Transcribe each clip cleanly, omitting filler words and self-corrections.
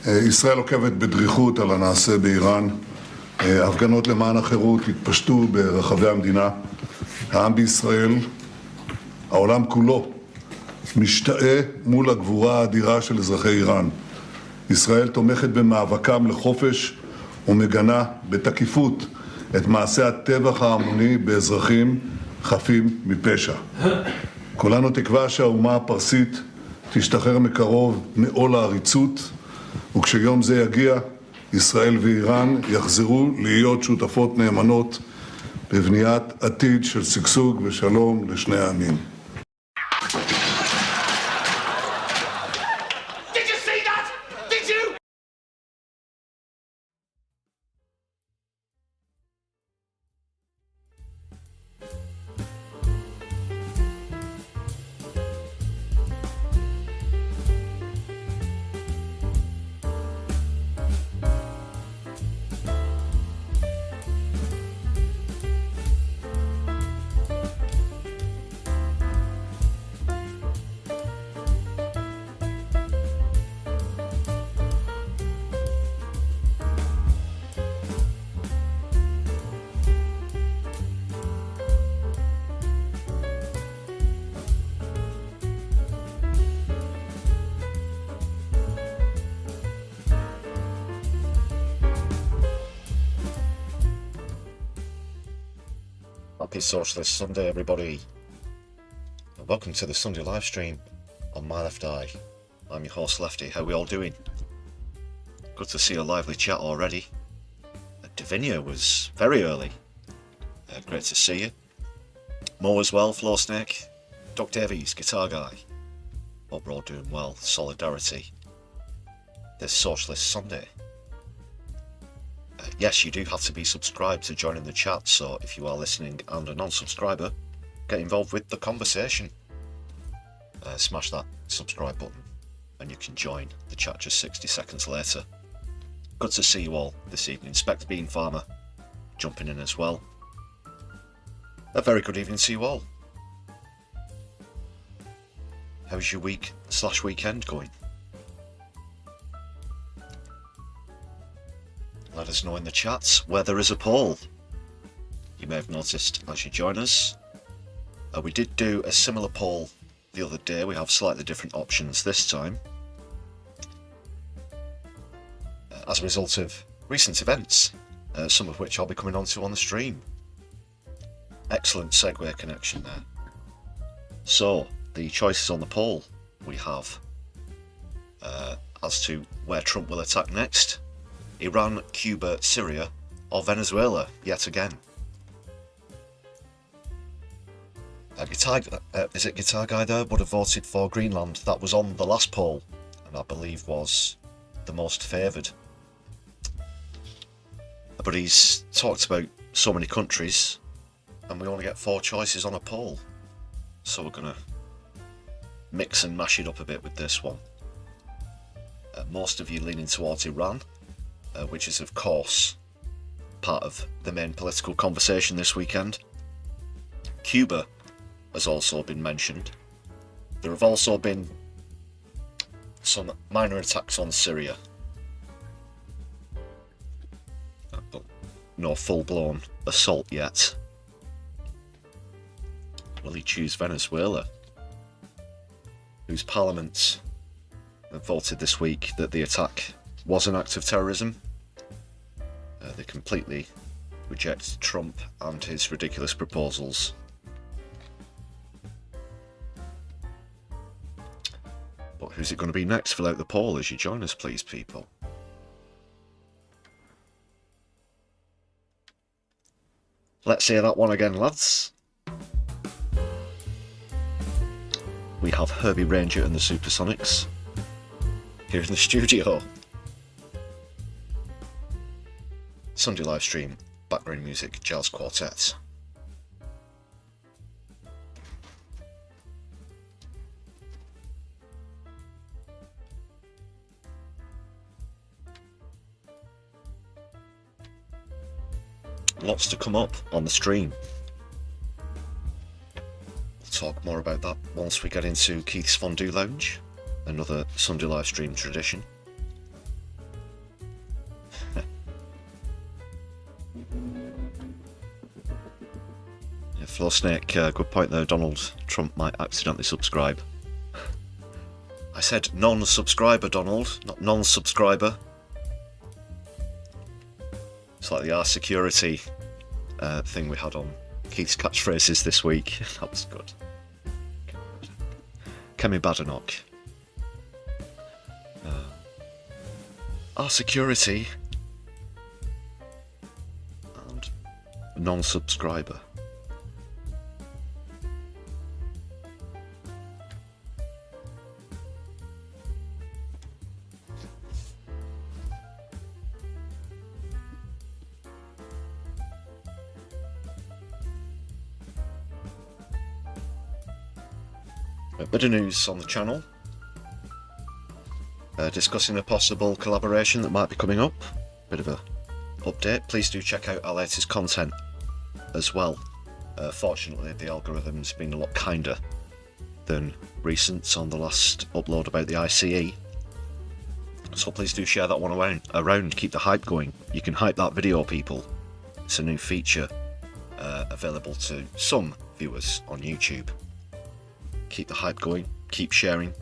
ישראל עוקבת בדריכות על הנעשה באיראן. הפגנות למען החירות התפשטו ברחבי המדינה. העם בישראל, העולם כולו, משתאה מול הגבורה האדירה של אזרחי איראן. ישראל תומכת במאבקם לחופש ומגנה בתקיפות את מעשי הטבח ההמוני באזרחים חפים מפשע. כולנו תקווה שהאומה הפרסית תשתחרר מקרוב מעול העריצות, וכשיום זה יגיע, ישראל ואיראן יחזרו להיות שותפות נאמנות בבניית עתיד של שגשוג ושלום לשני העמים. Happy Socialist Sunday, everybody, and welcome to the Sunday live stream on my left eye. I'm your host Lefty. How are we all doing? Good to see a lively chat already. Davinia was very early. Great to see you. Mo as well, Floor Snake, Doc Davies, Guitar Guy. Hope we're all doing well. Solidarity this Socialist Sunday. Yes, you do have to be subscribed to join in the chat, so if you are listening and a non-subscriber, get involved with the conversation. Smash that subscribe button and you can join the chat just 60 seconds later. Good to see you all this evening. Inspector Bean Farmer jumping in as well. A very good evening to you all. How's your week/weekend going? Let us know in the chats where there is a poll. You may have noticed as you join us. We did do a similar poll the other day. We have slightly different options this time. As a result of recent events, some of which I'll be coming on to on the stream. Excellent segue connection there. So, the choices on the poll we have as to where Trump will attack next. Iran, Cuba, Syria, or Venezuela, yet again. Is it Guitar Guy there? Would have voted for Greenland. That was on the last poll, and I believe was the most favoured. But he's talked about so many countries, and we only get 4 choices on a poll. So we're going to mix and mash it up a bit with this one. Most of you leaning towards Iran. Which is of course part of the main political conversation this weekend. Cuba has also been mentioned. There have also been some minor attacks on Syria, but no full-blown assault yet. Will he choose Venezuela, whose parliament voted this week that the attack was an act of terrorism? They completely reject Trump and his ridiculous proposals. But who's it going to be next? Fill out the poll as you join us, please, people. Let's hear that one again, lads. We have Herbie Ranger and the Supersonics here in the studio. Sunday live stream, background music, jazz quartet. Lots to come up on the stream. We'll talk more about that once we get into Keith's Fondue Lounge, another Sunday live stream tradition. Hello Snake, good point there. Donald Trump might accidentally subscribe. I said non-subscriber, Donald, not non-subscriber. It's like the R-Security thing we had on Keith's catchphrases this week. That was good. Kemi Badenoch. R-Security and non-subscriber. A bit of news on the channel. Discussing a possible collaboration that might be coming up. Bit of a update. Please do check out our latest content as well. Fortunately, the algorithm's been a lot kinder than recent on the last upload about the I.C.E. So please do share that one around. Keep the hype going. You can hype that video, people. It's a new feature available to some viewers on YouTube. Keep the hype going. Keep sharing.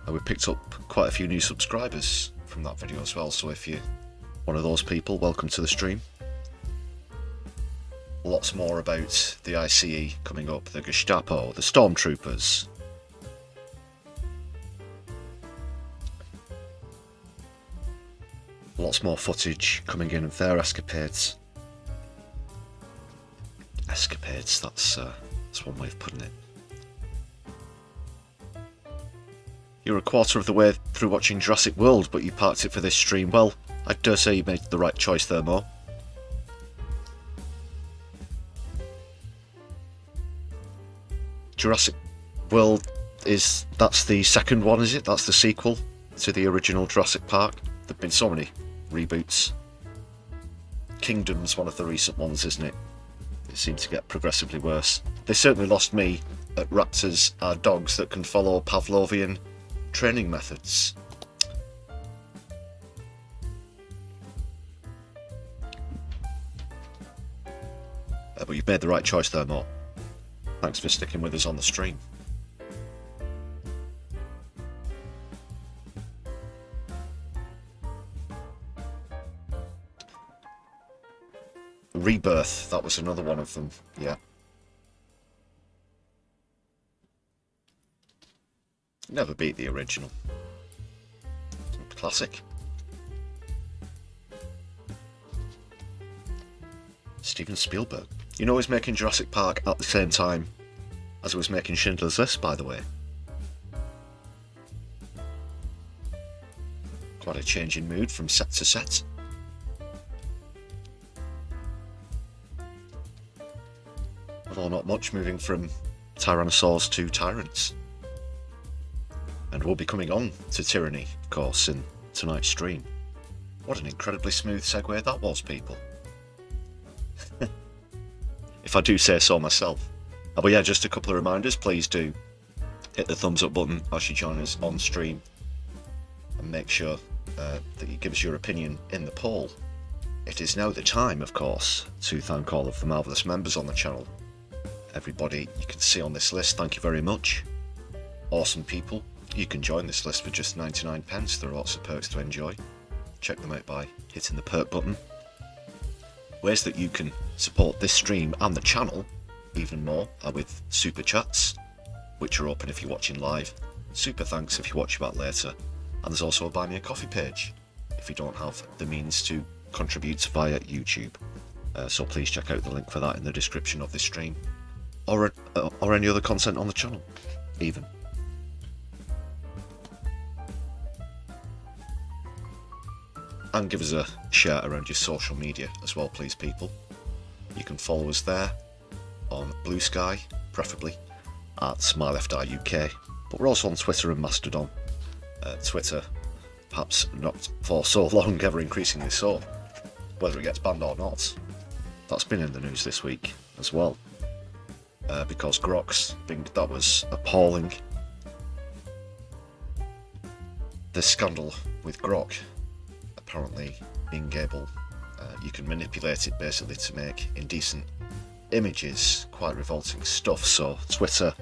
We picked up quite a few new subscribers from that video as well, so if you're one of those people, welcome to the stream. Lots more about the I.C.E. coming up, the Gestapo, the Stormtroopers. Lots more footage coming in of their escapades. Escapades, that's one way of putting it. You're a quarter of the way through watching Jurassic World, but you parked it for this stream. Well, I dare say you made the right choice there, Mo. Jurassic World that's the second one, is it? That's the sequel to the original Jurassic Park. There've been so many reboots. Kingdom's one of the recent ones, isn't it? It seemed to get progressively worse. They certainly lost me at raptors are dogs that can follow Pavlovian training methods. But you've made the right choice there, Mo. Thanks for sticking with us on the stream. Rebirth, that was another one of them, yeah. Never beat the original. Classic. Steven Spielberg. You know he's making Jurassic Park at the same time as he was making Schindler's List, by the way. Quite a change in mood from set to set. Although not much, moving from tyrannosaurs to tyrants. And we'll be coming on to tyranny, of course, in tonight's stream. What an incredibly smooth segue that was, people. If I do say so myself. But yeah, just a couple of reminders. Please do hit the thumbs up button as you join us on stream. And make sure that you give us your opinion in the poll. It is now the time, of course, to thank all of the marvellous members on the channel. Everybody you can see on this list, thank you very much. Awesome people. You can join this list for just 99p. There are lots of perks to enjoy. Check them out by hitting the perk button. Ways that you can support this stream and the channel even more are with super chats, which are open if you're watching live. Super thanks if you're watching back later. And there's also a buy me a coffee page if you don't have the means to contribute via YouTube. So please check out the link for that in the description of this stream, or any other content on the channel, even. And give us a share around your social media as well, please, people. You can follow us there on Blue Sky, preferably, at @MyLeftEyeUK. But we're also on Twitter and Mastodon. Twitter, perhaps not for so long, ever increasingly so. Whether it gets banned or not, that's been in the news this week as well. Because Grok's, that was appalling. The scandal with Grok. Apparently being able, you can manipulate it basically to make indecent images, quite revolting stuff. So Twitter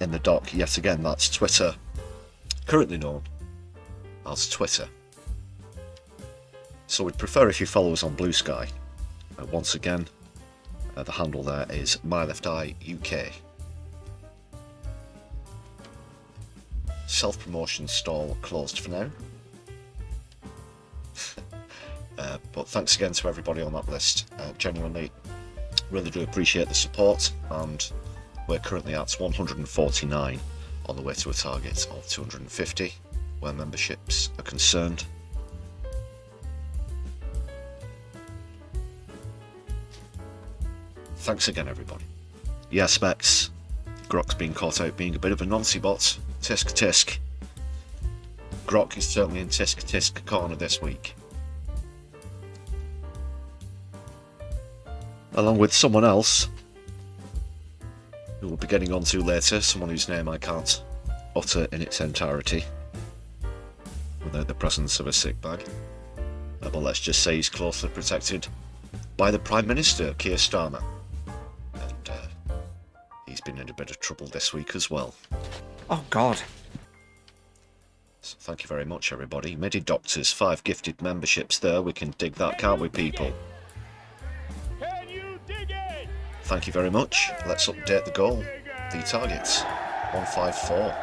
in the dock yet again. That's Twitter, currently known as Twitter. So we'd prefer if you follow us on Blue Sky. Once again, the handle there is MyLeftyUK. Self-promotion stall closed for now. But thanks again to everybody on that list. Genuinely, really do appreciate the support, and we're currently at 149 on the way to a target of 250 where memberships are concerned. Thanks again, everybody. Yeah, Specs. Grok's been caught out being a bit of a Nancy bot. Tisk tisk. Grok is certainly in tisk tisk corner this week. Along with someone else, who we'll be getting onto later, someone whose name I can't utter in its entirety without the presence of a sick bag. But let's just say he's closely protected by the Prime Minister, Keir Starmer. And he's been in a bit of trouble this week as well. Oh, God. So thank you very much, everybody. MIDI Doctors, 5 gifted memberships there. We can dig that, can't we, people? Can you dig it? Thank you very much. Let's update the goal. The targets. 154.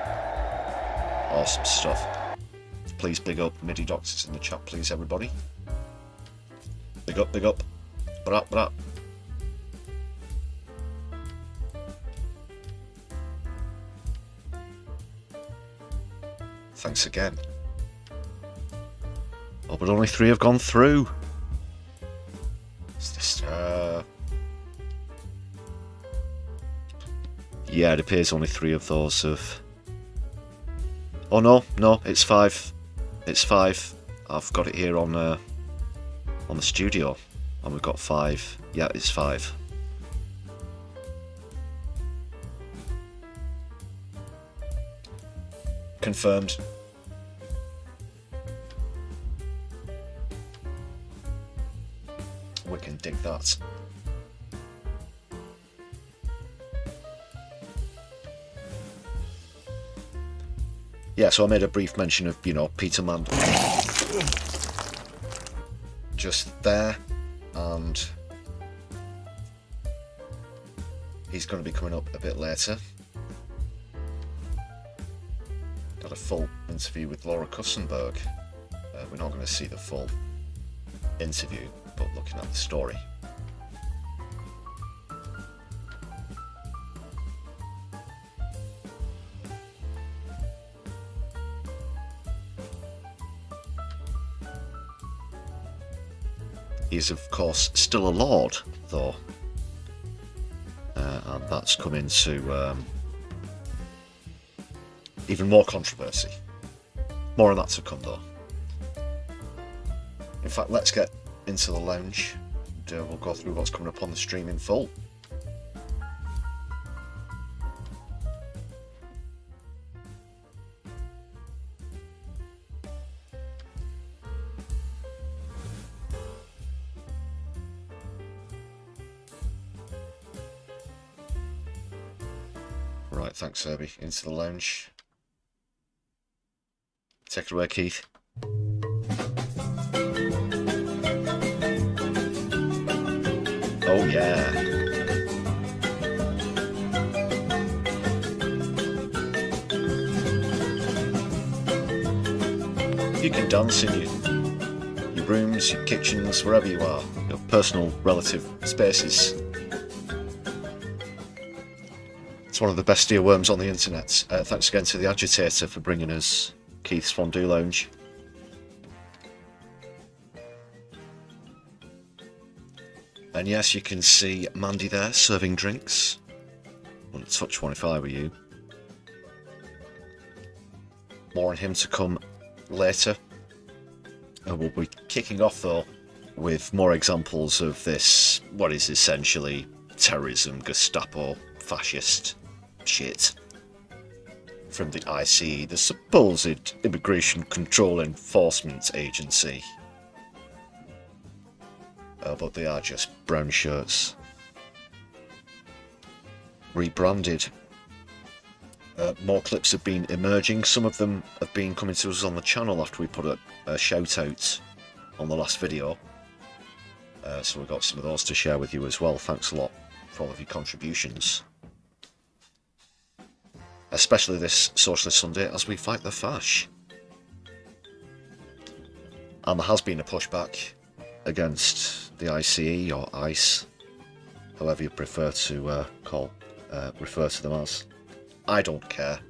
Awesome stuff. Please big up MIDI Doctors in the chat, please, everybody. Big up, big up. Bra, bra. Thanks again. Oh, but only 3 have gone through. Is this, yeah, it appears only 3 of those have... Oh no, no, it's 5. It's 5. I've got it here on the studio, and we've got 5. Yeah, it's 5. Confirmed. We can dig that. Yeah, so I made a brief mention of, you know, Peter Mann just there, and he's going to be coming up a bit later. Got a full interview with Laura Kussenberg. We're not going to see the full interview, but looking at the story. He is, of course, still a Lord, though, and that's come into even more controversy. More on that to come, though. In fact, let's get into the lounge, and we'll go through what's coming up on the stream in full. Right, thanks, Herbie. Into the lounge. Take it away, Keith. Oh, yeah. You can dance in your rooms, your kitchens, wherever you are, your personal, relative spaces. It's one of the best earworms on the internet. Thanks again to the Agitator for bringing us Keith's Fondue Lounge. And yes, you can see Mandy there serving drinks. Wouldn't touch one if I were you. More on him to come later. And we'll be kicking off though with more examples of this, what is essentially terrorism, Gestapo, fascist shit from the I.C.E, the supposed Immigration Control Enforcement Agency. But they are just brown shirts rebranded. More clips have been emerging. Some of them have been coming to us on the channel after we put a shout out on the last video. So we've got some of those to share with you as well. Thanks a lot for all of your contributions. Especially this Socialist Sunday as we fight the fash. And there has been a pushback against the I.C.E. or I.C.E, however you prefer to refer to them as. I don't care,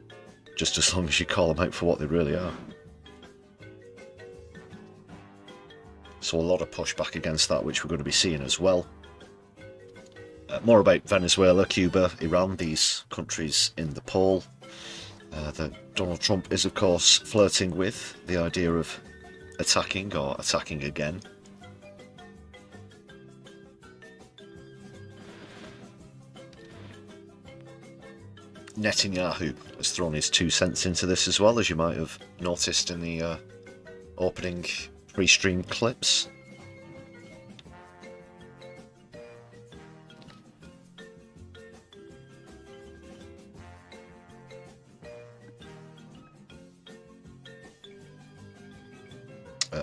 just as long as you call them out for what they really are. So a lot of pushback against that, which we're going to be seeing as well. More about Venezuela, Cuba, Iran, these countries in the poll. That Donald Trump is, of course, flirting with the idea of attacking or attacking again. Netanyahu has thrown his 2 cents into this as well, as you might have noticed in the opening pre-stream clips.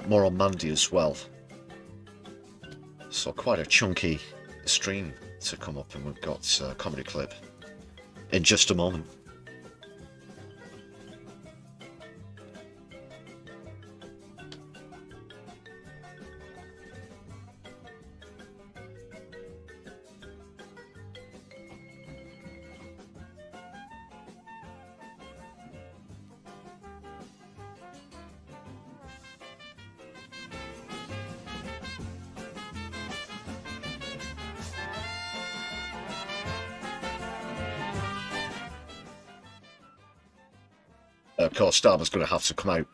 More on Mandy as well. So quite a chunky stream to come up, and we've got a comedy clip in just a moment. Of course, Starmer's going to have to come out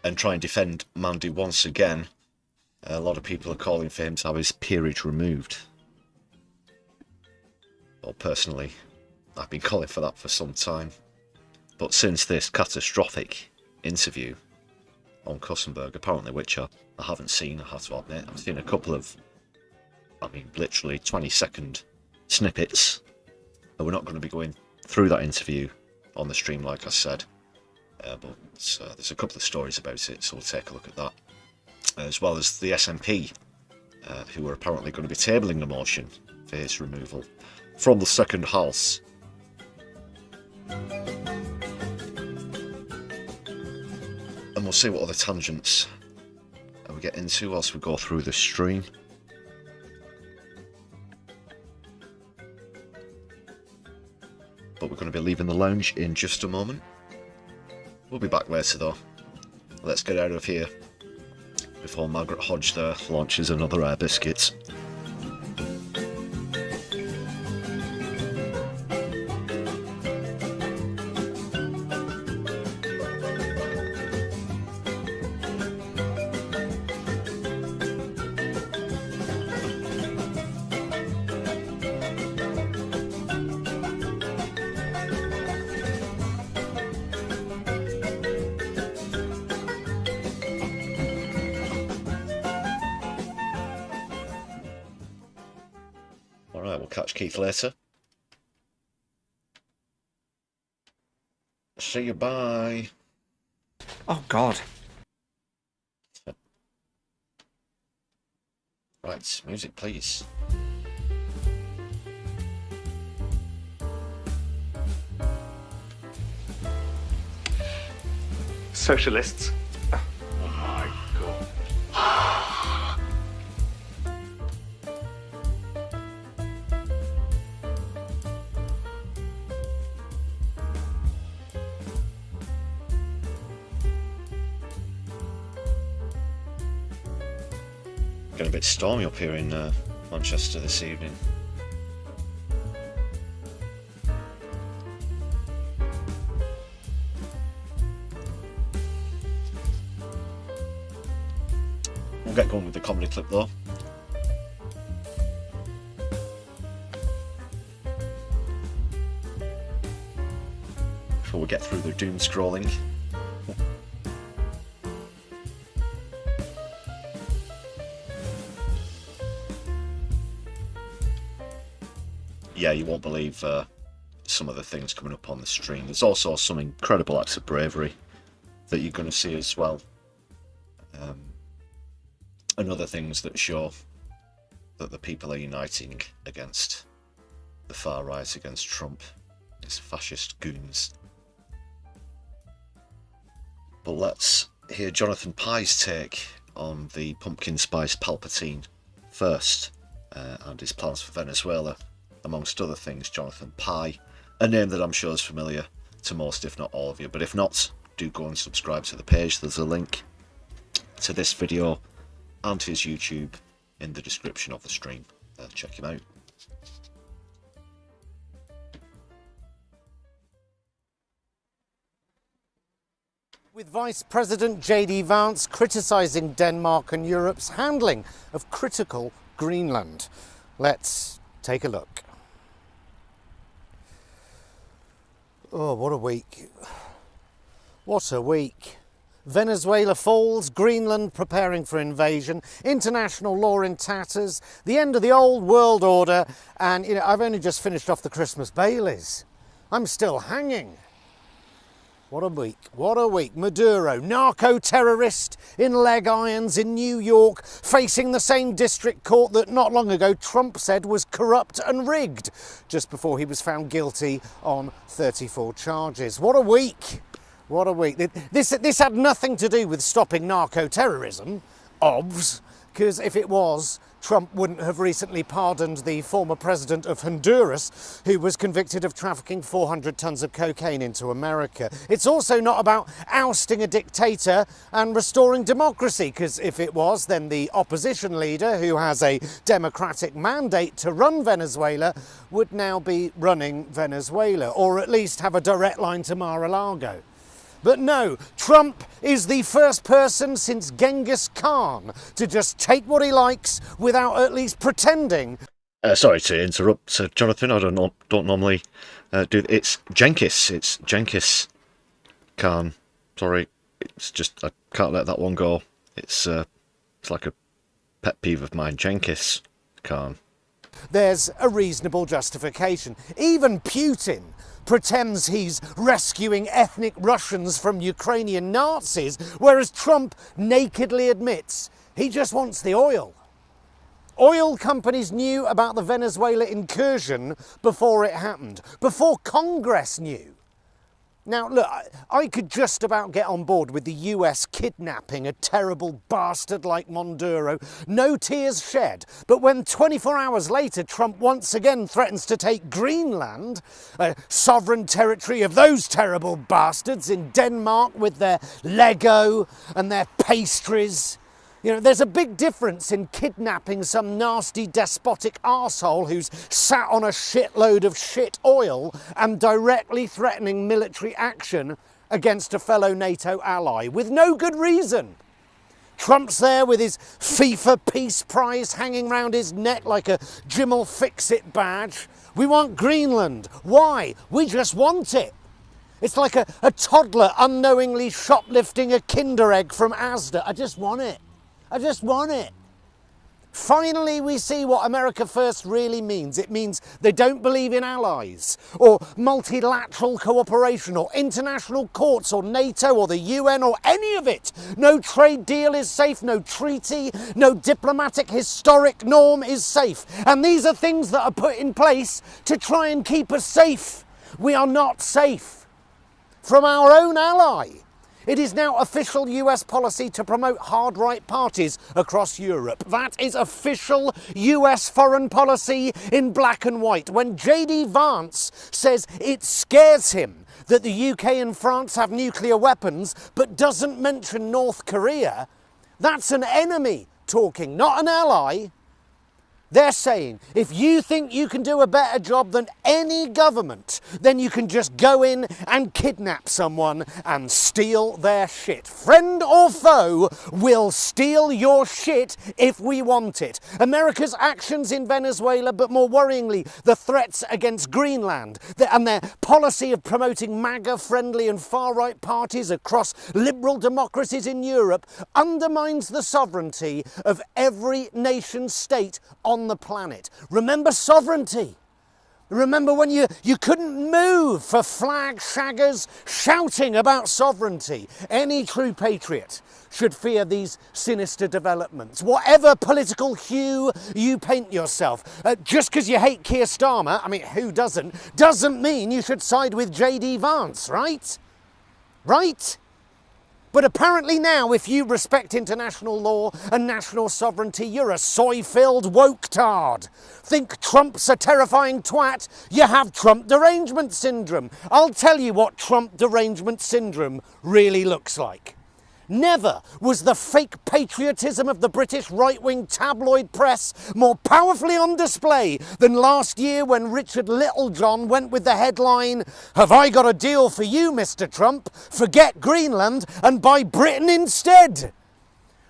and try and defend Mandy once again. A lot of people are calling for him to have his peerage removed. Well, personally, I've been calling for that for some time. But since this catastrophic interview on Kussenberg, apparently, which I haven't seen, I have to admit. I've seen a couple of, literally 20-second snippets. But we're not going to be going through that interview on the stream, like I said, but there's a couple of stories about it, so we'll take a look at that, as well as the SNP, who are apparently going to be tabling the motion for his removal from the second house. And we'll see what other tangents we get into as we go through the stream. But we're going to be leaving the lounge in just a moment. We'll be back later though. Let's get out of here before Margaret Hodge there launches another air biscuit. Alright, we'll catch Keith later. See you, bye. Oh, God. Right, music please. Socialists. Getting a bit stormy up here in Manchester this evening. We'll get going with the comedy clip though. Before we get through the doom scrolling. yeah, you won't believe some of the things coming up on the stream. There's also some incredible acts of bravery that you're going to see as well. And other things that show that the people are uniting against the far right, against Trump, his fascist goons. But let's hear Jonathan Pye's take on the pumpkin spice Palpatine first, and his plans for Venezuela, amongst other things. Jonathan Pye, a name that I'm sure is familiar to most, if not all of you, but if not, do go and subscribe to the page. There's a link to this video and to his YouTube in the description of the stream. Check him out. With Vice President J.D. Vance criticising Denmark and Europe's handling of critical Greenland. Let's take a look. Oh, what a week. What a week. Venezuela falls, Greenland preparing for invasion, international law in tatters, the end of the old world order, and, you know, I've only just finished off the Christmas Baileys. I'm still hanging. What a week, what a week. Maduro, narco-terrorist in leg irons in New York, facing the same district court that not long ago Trump said was corrupt and rigged, just before he was found guilty on 34 charges. What a week. What a week. This had nothing to do with stopping narco-terrorism, obvs, because if it was, Trump wouldn't have recently pardoned the former president of Honduras, who was convicted of trafficking 400 tons of cocaine into America. It's also not about ousting a dictator and restoring democracy, because if it was, then the opposition leader, who has a democratic mandate to run Venezuela, would now be running Venezuela, or at least have a direct line to Mar-a-Lago. But no, Trump is the first person since Genghis Khan to just take what he likes without at least pretending. Sorry to interrupt, Jonathan. I don't normally do. It's Genghis. It's Genghis Khan. Sorry, it's just I can't let that one go. It's like a pet peeve of mine. Genghis Khan. There's a reasonable justification. Even Putin pretends he's rescuing ethnic Russians from Ukrainian Nazis, whereas Trump nakedly admits he just wants the oil. Oil companies knew about the Venezuela incursion before it happened, before Congress knew. Now, look, I could just about get on board with the US kidnapping a terrible bastard like Maduro. No tears shed. But when 24 hours later Trump once again threatens to take Greenland, a sovereign territory of those terrible bastards in Denmark with their Lego and their pastries. You know, there's a big difference in kidnapping some nasty despotic arsehole who's sat on a shitload of shit oil and directly threatening military action against a fellow NATO ally with no good reason. Trump's there with his FIFA Peace Prize hanging round his neck like a Jim'll Fix-It badge. We want Greenland. Why? We just want it. It's like a toddler unknowingly shoplifting a Kinder Egg from Asda. I just want it. I just want it. Finally, we see what America First really means. It means they don't believe in allies, or multilateral cooperation, or international courts, or NATO, or the UN, or any of it. No trade deal is safe, no treaty, no diplomatic historic norm is safe. And these are things that are put in place to try and keep us safe. We are not safe from our own ally. It is now official US policy to promote hard-right parties across Europe. That is official US foreign policy in black and white. When J.D. Vance says it scares him that the UK and France have nuclear weapons, but doesn't mention North Korea, that's an enemy talking, not an ally. They're saying, if you think you can do a better job than any government, then you can just go in and kidnap someone and steal their shit. Friend or foe, we'll steal your shit if we want it. America's actions in Venezuela, but more worryingly, the threats against Greenland and their policy of promoting MAGA-friendly and far-right parties across liberal democracies in Europe undermines the sovereignty of every nation state on the planet. Remember sovereignty. Remember when you couldn't move for flag shaggers shouting about sovereignty? Any true patriot should fear these sinister developments. Whatever political hue you paint yourself, just because you hate Keir Starmer, I mean, who doesn't mean you should side with J.D. Vance, right? Right? But apparently now, if you respect international law and national sovereignty, you're a soy-filled woke-tard. Think Trump's a terrifying twat? You have Trump derangement syndrome. I'll tell you what Trump derangement syndrome really looks like. Never was the fake patriotism of the British right-wing tabloid press more powerfully on display than last year when Richard Littlejohn went with the headline, "Have I got a deal for you, Mr. Trump? Forget Greenland and buy Britain instead."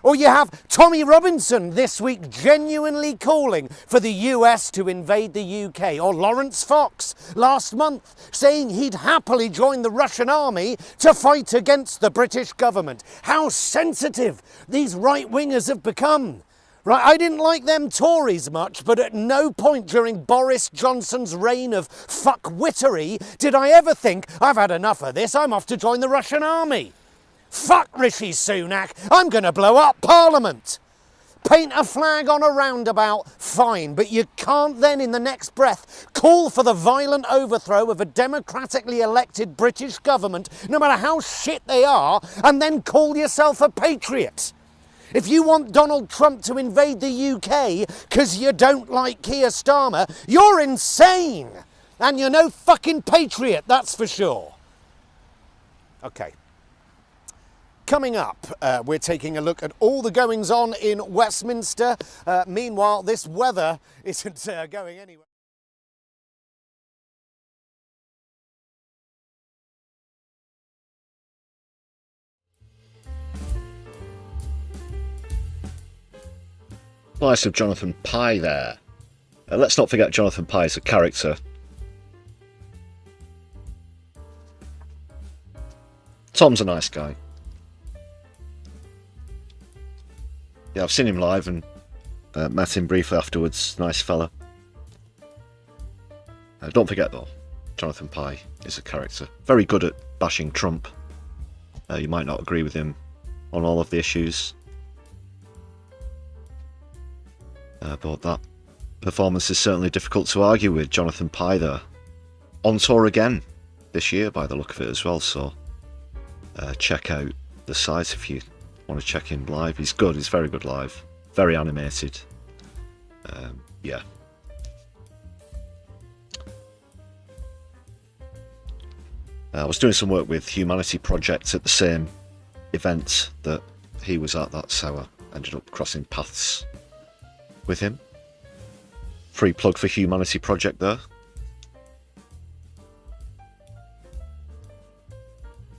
Or you have Tommy Robinson this week genuinely calling for the US to invade the UK. Or Lawrence Fox last month saying he'd happily join the Russian army to fight against the British government. How sensitive these right-wingers have become. Right, I didn't like them Tories much, but at no point during Boris Johnson's reign of fuck-wittery did I ever think, I've had enough of this, I'm off to join the Russian army. Fuck Rishi Sunak, I'm going to blow up Parliament. Paint a flag on a roundabout, fine, but you can't then in the next breath call for the violent overthrow of a democratically elected British government, no matter how shit they are, and then call yourself a patriot. If you want Donald Trump to invade the UK because you don't like Keir Starmer, you're insane. And you're no fucking patriot, that's for sure. Okay. Coming up, we're taking a look at all the goings-on in Westminster. Meanwhile, this weather isn't going anywhere. Slice of Jonathan Pye there. Let's not forget Jonathan Pye is a character. Tom's a nice guy. Yeah, I've seen him live and met him briefly afterwards. Nice fella. Don't forget though, Jonathan Pye is a character. Very good at bashing Trump. You might not agree with him on all of the issues. But that performance is certainly difficult to argue with. Jonathan Pye there. On tour again this year by the look of it as well, so check out the site if you want to check him live. He's good, he's very good live. Very animated. Yeah. I was doing some work with Humanity Project at the same event that he was at. That's how I ended up crossing paths with him. Free plug for Humanity Project there.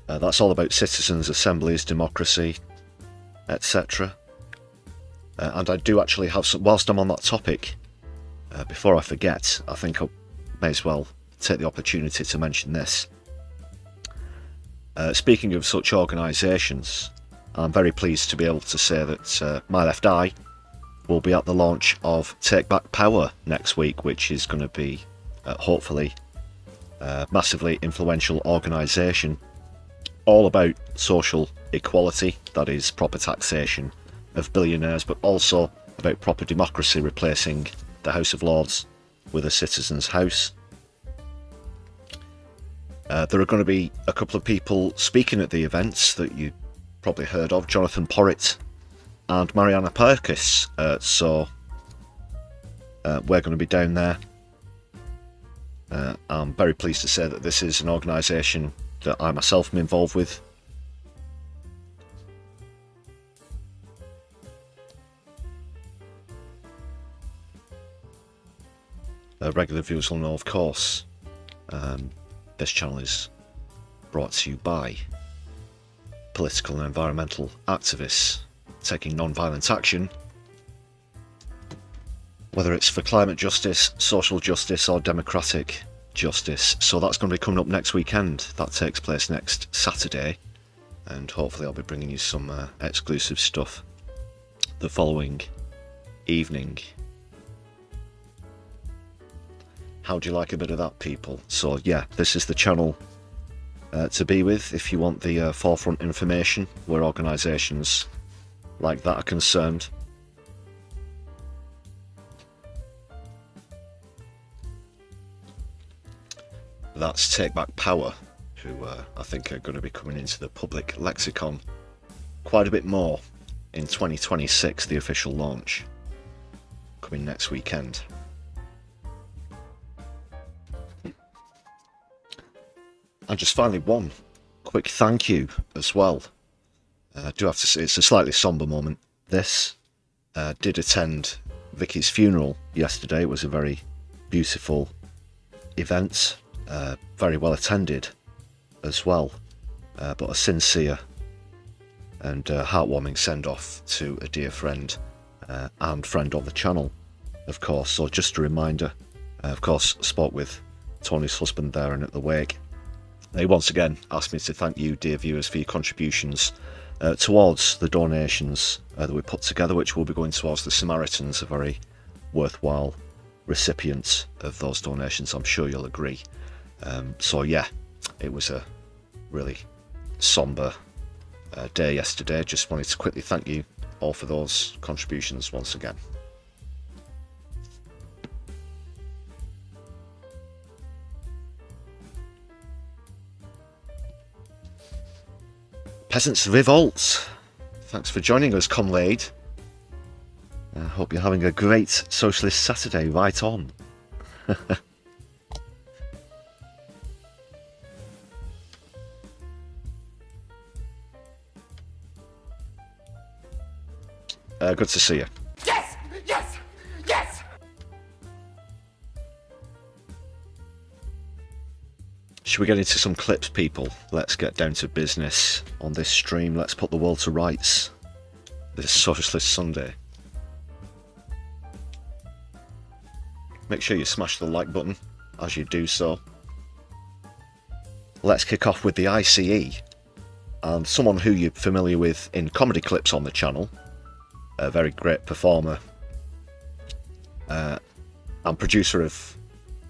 That's all about citizens' assemblies, democracy, etc. And I do actually have some, whilst I'm on that topic, before I forget, I think I may as well take the opportunity to mention this. Speaking of such organisations, I'm very pleased to be able to say that My Left Eye will be at the launch of Take Back Power next week, which is going to be, hopefully, a massively influential organisation all about social equality, that is proper taxation of billionaires, but also about proper democracy, replacing the House of Lords with a citizen's house. There are going to be a couple of people speaking at the events that you probably heard of, Jonathan Porritt and Mariana Perkis, so we're going to be down there. I'm very pleased to say that this is an organisation that I myself am involved with. Regular viewers will know, of course, this channel is brought to you by political and environmental activists taking non-violent action, whether it's for climate justice, social justice or democratic justice. So that's going to be coming up next weekend. That takes place next Saturday, and hopefully I'll be bringing you some exclusive stuff the following evening. How do you like a bit of that, people? So yeah, this is the channel to be with if you want the forefront information where organisations like that are concerned. That's Take Back Power, who I think are going to be coming into the public lexicon quite a bit more in 2026, the official launch, coming next weekend. And just finally, one quick thank you as well. I do have to say, it's a slightly somber moment. This did attend Vicky's funeral yesterday. It was a very beautiful event, very well attended as well, but a sincere and heartwarming send-off to a dear friend and friend of the channel, of course. So just a reminder, of course, spoke with Tony's husband there and at the wake. He once again asked me to thank you, dear viewers, for your contributions towards the donations that we put together, which will be going towards the Samaritans, a very worthwhile recipient of those donations, I'm sure you'll agree. So yeah, it was a really somber day yesterday. Just wanted to quickly thank you all for those contributions once again. Peasants Revolt, thanks for joining us, comrade. I hope you're having a great Socialist Saturday. Right on. Good to see you. Yes! Yes! Yes! Should we get into some clips, people? Let's get down to business on this stream. Let's put the world to rights this Socialist Sunday. Make sure you smash the like button as you do so. Let's kick off with the I.C.E. and someone who you're familiar with in comedy clips on the channel. A very great performer and producer of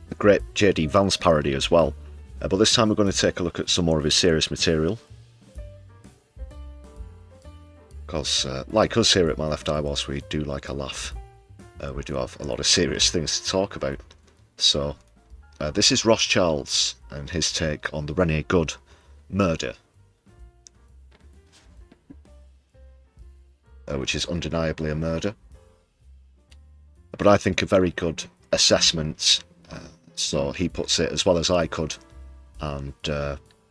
a great J.D. Vance parody as well. But this time we're going to take a look at some more of his serious material. Because, like us here at My Left Eye, whilst we do like a laugh, we do have a lot of serious things to talk about. So, this is Rothschild's and his take on the Rene Good murder. Which is undeniably a murder. But I think a very good assessment. So he puts it as well as I could. And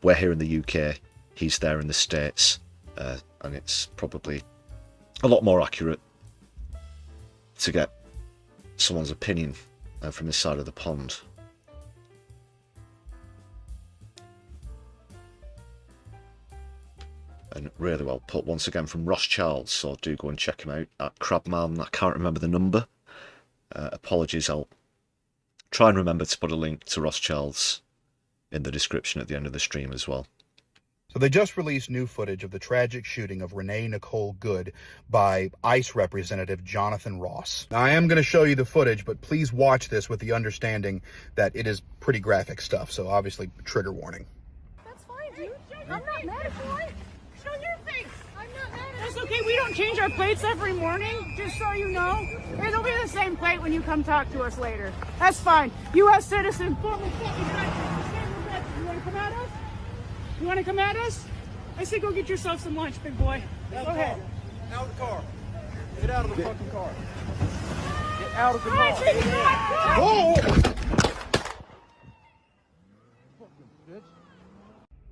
we're here in the UK, he's there in the States. And it's probably a lot more accurate to get someone's opinion from this side of the pond. And really well put once again from Rothschild, so do go and check him out at Crabman. I can't remember the number. Apologies, I'll try and remember to put a link to Rothschild's in the description at the end of the stream as well. So they just released new footage of the tragic shooting of Renee Nicole Good by ICE representative Jonathan Ross. Now, I am going to show you the footage, but please watch this with the understanding that it is pretty graphic stuff, so obviously trigger warning. That's fine, dude. I'm not mad at you. Show your face. I'm not mad at you. That's okay. We don't change our plates every morning, just so you know. It'll be the same plate when you come talk to us later. That's fine. U.S. citizen, former fucking veteran. You want to come at us? You want to come at us? I say go get yourself some lunch, big boy. Go ahead. Out of the car. Get out of the fucking car. Get out of the Hi, car. baby boy. Whoa!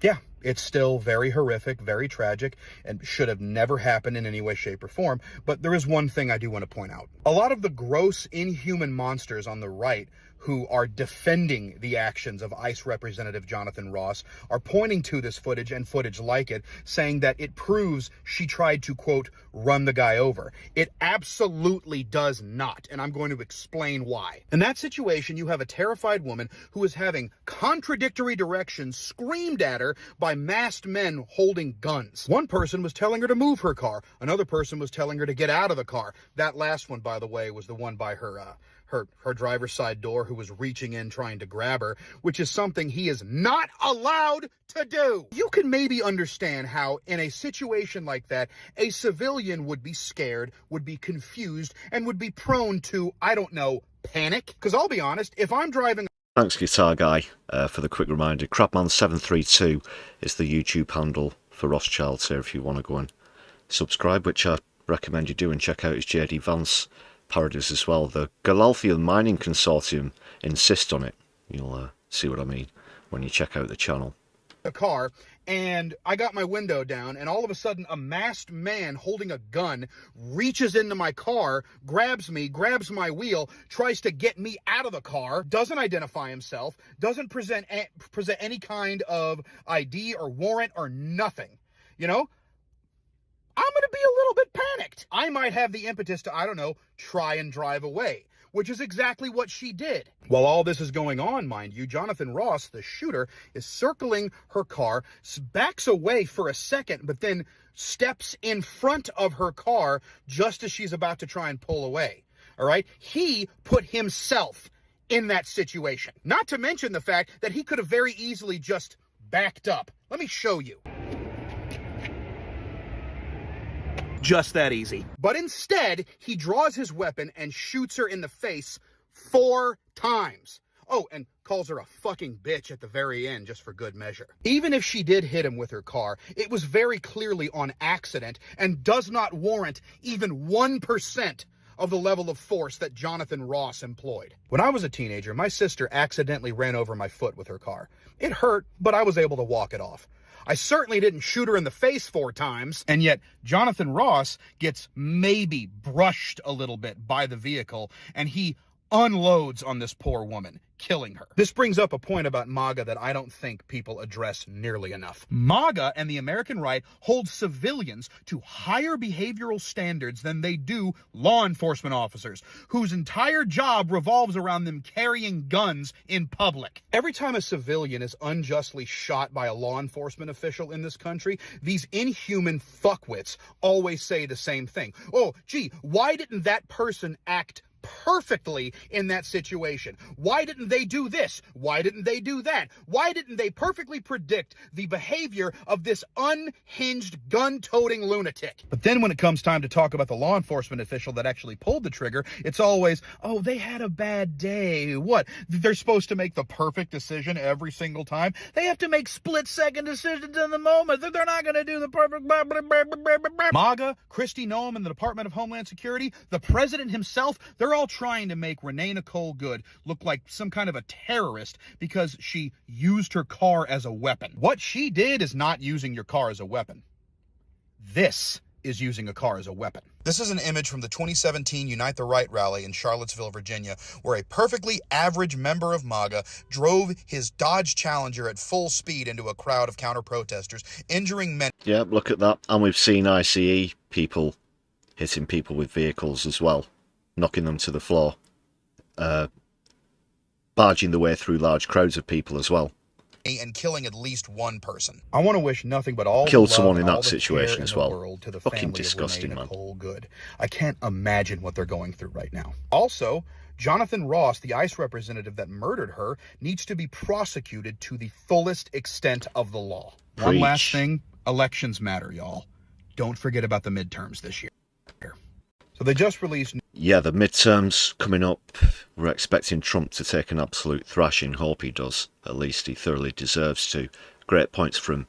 Yeah, it's still very horrific, very tragic, and should have never happened in any way, shape, or form. But there is one thing I do want to point out. A lot of the gross, inhuman monsters on the right who are defending the actions of ICE Representative Jonathan Ross are pointing to this footage and footage like it, saying that it proves she tried to, quote, run the guy over. It absolutely does not, and I'm going to explain why. In that situation, you have a terrified woman who is having contradictory directions screamed at her by masked men holding guns. One person was telling her to move her car. Another person was telling her to get out of the car. That last one, by the way, was the one by her her driver's side door who was reaching in trying to grab her, which is something he is not allowed to do. You can maybe understand how in a situation like that, a civilian would be scared, would be confused, and would be prone to, I don't know, panic. Because I'll be honest, if I'm driving... Thanks, Guitar Guy, for the quick reminder. Crabman732 is the YouTube handle for Rothschilds here if you want to go and subscribe, which I recommend you do, and check out his J.D. Vance parodies as well. The Galalthian Mining Consortium insist on it. You'll see what I mean when you check out the channel. A car, and I got my window down, and all of a sudden a masked man holding a gun reaches into my car, grabs me, grabs my wheel, tries to get me out of the car, doesn't identify himself, doesn't present any kind of ID or warrant or nothing. You know, I'm going to be a little bit panicked. I might have the impetus to, I don't know, try and drive away, which is exactly what she did. While all this is going on, mind you, Jonathan Ross, the shooter, is circling her car, backs away for a second, but then steps in front of her car just as she's about to try and pull away. All right? He put himself in that situation. Not to mention the fact that he could have very easily just backed up. Let me show you. Just that easy. But instead, he draws his weapon and shoots her in the face 4 times. Oh, and calls her a fucking bitch at the very end, just for good measure. Even if she did hit him with her car, it was very clearly on accident and does not warrant even 1% of the level of force that Jonathan Ross employed. When I was a teenager, my sister accidentally ran over my foot with her car. It hurt, but I was able to walk it off. I certainly didn't shoot her in the face 4 times, and yet Jonathan Ross gets maybe brushed a little bit by the vehicle, and he unloads on this poor woman, killing her. This brings up a point about MAGA that I don't think people address nearly enough. MAGA and the American right hold civilians to higher behavioral standards than they do law enforcement officers, whose entire job revolves around them carrying guns in public. Every time a civilian is unjustly shot by a law enforcement official in this country, these inhuman fuckwits always say the same thing. Oh, gee, why didn't that person act perfectly in that situation? Why didn't they do this? Why didn't they do that? Why didn't they perfectly predict the behavior of this unhinged gun-toting lunatic? But then when it comes time to talk about the law enforcement official that actually pulled the trigger, it's always, oh, they had a bad day. What? They're supposed to make the perfect decision every single time? They have to make split-second decisions in the moment. They're not going to do the perfect... MAGA, Kristi Noem, and the Department of Homeland Security, the president himself, they're all trying to make Renee Nicole Good look like some kind of a terrorist because she used her car as a weapon. What she did is not using your car as a weapon. This is using a car as a weapon. This is an image from the 2017 Unite the Right rally in Charlottesville, Virginia, where a perfectly average member of MAGA drove his Dodge Challenger at full speed into a crowd of counter-protesters, injuring men. Yeah, look at that. And we've seen I.C.E. people hitting people with vehicles as well, knocking them to the floor, barging the way through large crowds of people as well. And killing at least 1 person. I want to wish nothing but all killed the love someone in and that all the situation care as in the well. world to the Fucking family disgusting, of Renee man. Nicole Good. I can't imagine what they're going through right now. Also, Jonathan Ross, the ICE representative that murdered her, needs to be prosecuted to the fullest extent of the law. Preach. One last thing, elections matter, y'all. Don't forget about the midterms this year. So they just released... Yeah, the midterms coming up. We're expecting Trump to take an absolute thrashing. Hope he does. At least he thoroughly deserves to. Great points from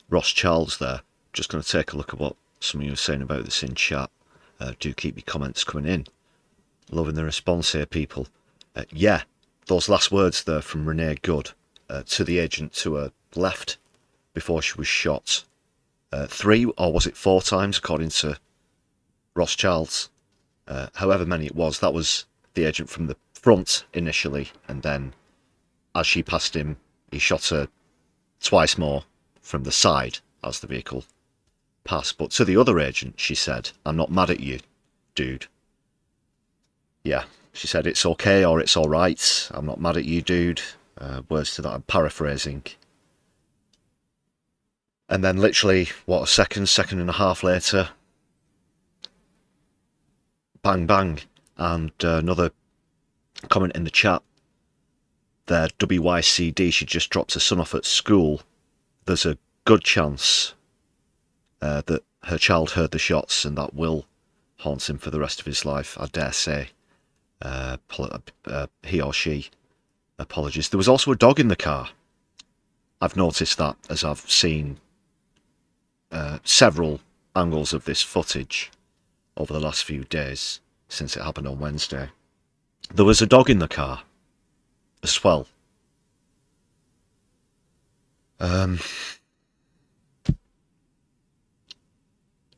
Ross Charles there. Just going to take a look at what some of you are saying about this in chat. Do keep your comments coming in. Loving the response here, people. Yeah, those last words there from Renee Good to the agent to her left before she was shot. 3 or was it 4 times, according to Ross Charles. However many it was, that was the agent from the front initially, and then as she passed him, he shot her twice more from the side as the vehicle passed. But to the other agent, she said, "I'm not mad at you, dude." Yeah, she said, "It's okay," or "It's alright, I'm not mad at you, dude." Words to that, I'm paraphrasing. And then literally, what, a second and a half later, bang bang, and another comment in the chat there, WYCD, she just dropped her son off at school. There's a good chance that her child heard the shots, and that will haunt him for the rest of his life, I dare say. He or she apologies. There was also a dog in the car. I've noticed that as I've seen several angles of this footage over the last few days since it happened on Wednesday. There was a dog in the car as well.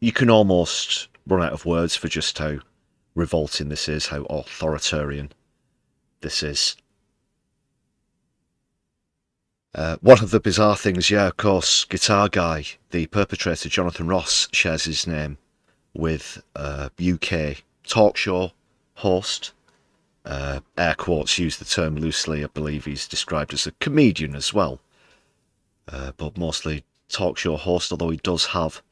You can almost run out of words for just how revolting this is, how authoritarian this is. One of the bizarre things, yeah, of course, Guitar Guy, the perpetrator, Jonathan Ross, shares his name with UK talk show host. Air quotes, use the term loosely. I believe he's described as a comedian as well. But mostly talk show host, although he does have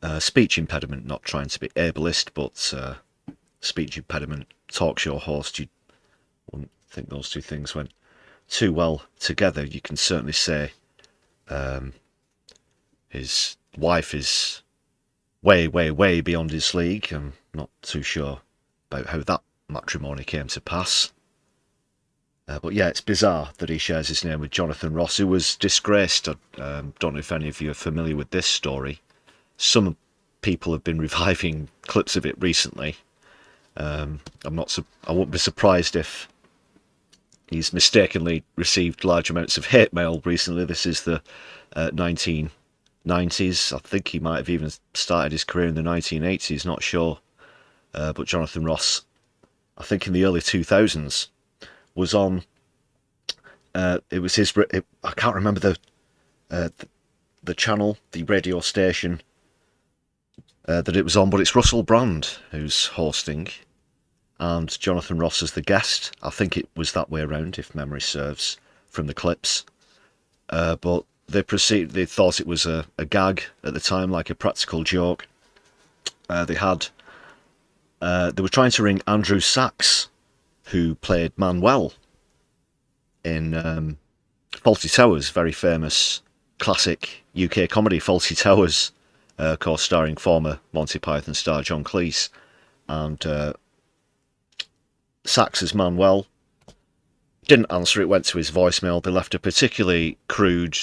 a speech impediment, not trying to be ableist, but speech impediment, talk show host. You wouldn't think those two things went too well together. You can certainly say his wife is way, way, way beyond his league. I'm not too sure about how that matrimony came to pass. But yeah, it's bizarre that he shares his name with Jonathan Ross, who was disgraced. I don't know if any of you are familiar with this story. Some people have been reviving clips of it recently. I wouldn't be surprised if he's mistakenly received large amounts of hate mail recently. This is the 1990s. I think he might have even started his career in the 1980s, not sure. But Jonathan Ross, I think in the early 2000s, was on... it was his... I can't remember the channel, the radio station that it was on, but it's Russell Brand who's hosting, and Jonathan Ross as the guest. I think it was that way around, if memory serves, from the clips. But they thought it was a gag at the time, like a practical joke. They were trying to ring Andrew Sachs, who played Manuel in Fawlty Towers, very famous classic UK comedy, Fawlty Towers, of course starring former Monty Python star John Cleese, and Sachs as Manuel didn't answer. It went to his voicemail. They left a particularly crude,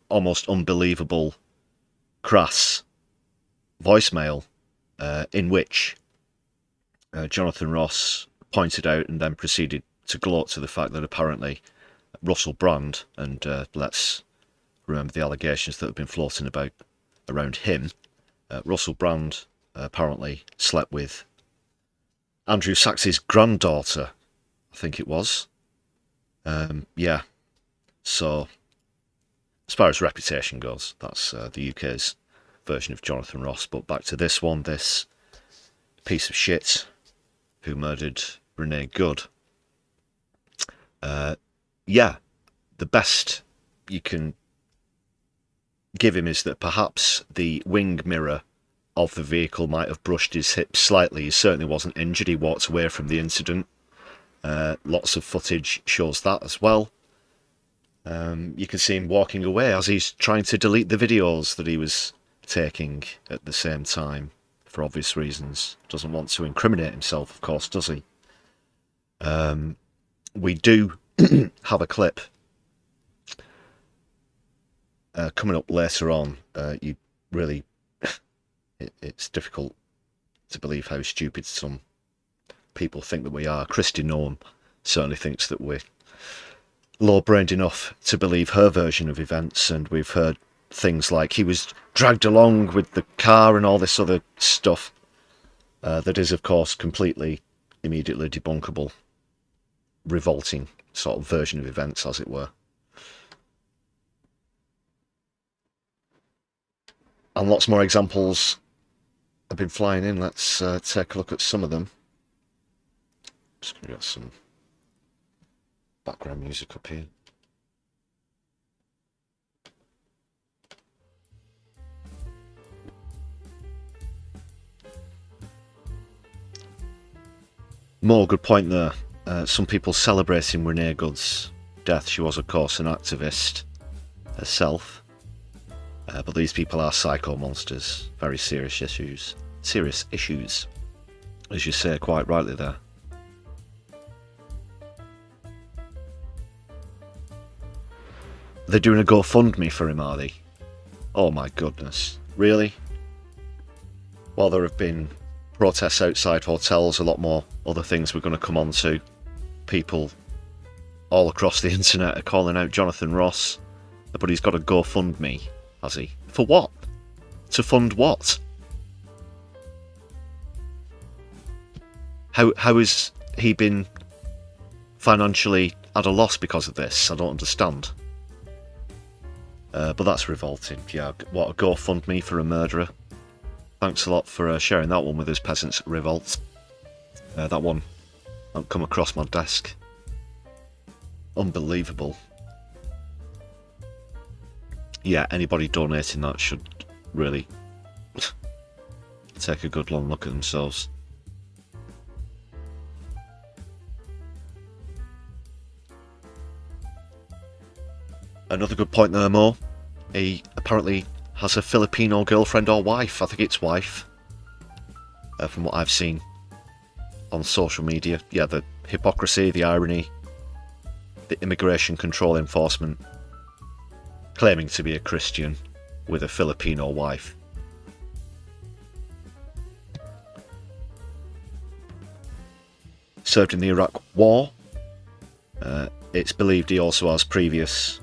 almost unbelievable, crass voicemail in which Jonathan Ross pointed out and then proceeded to gloat to the fact that apparently Russell Brand, and let's remember the allegations that have been floating about around him, Russell Brand apparently slept with Andrew Sachs's granddaughter, I think it was. Yeah, so as far as reputation goes, that's the UK's version of Jonathan Ross. But back to this one, this piece of shit who murdered Renee Good. Yeah, the best you can give him is that perhaps the wing mirror of the vehicle might have brushed his hip slightly. He certainly wasn't injured. He walked away from the incident. Lots of footage shows that as well. You can see him walking away as he's trying to delete the videos that he was taking at the same time, for obvious reasons. Doesn't want to incriminate himself, of course, does he? We do have a clip coming up later on. You really... it's difficult to believe how stupid some people think that we are. Christy Noam certainly thinks that we're low-brained enough to believe her version of events, and we've heard things like he was dragged along with the car and all this other stuff that is, of course, completely, immediately debunkable, revolting sort of version of events, as it were. And lots more examples have been flying in. Let's take a look at some of them. Just going to get some background music up here. More good point there. Some people celebrating Renee Good's death. She was, of course, an activist herself. But these people are psycho monsters. Very serious issues. Serious issues. As you say quite rightly there. They're doing a GoFundMe for him, are they? Oh my goodness. Really? While there have been protests outside hotels, a lot more other things we're going to come on to. People all across the internet are calling out Jonathan Ross. But he's got a GoFundMe, has he? For what? To fund what? How has he been financially at a loss because of this? I don't understand. But that's revolting. Yeah, what a GoFundMe for a murderer. Thanks a lot for sharing that one with us, Peasants Revolt. That one won't come across my desk. Unbelievable. Yeah, anybody donating that should really take a good long look at themselves. Another good point there, Mo. He apparently has a Filipino girlfriend or wife. I think it's wife. From what I've seen on social media. Yeah, the hypocrisy, the irony, the immigration control enforcement. Claiming to be a Christian with a Filipino wife. Served in the Iraq War. It's believed he also has previous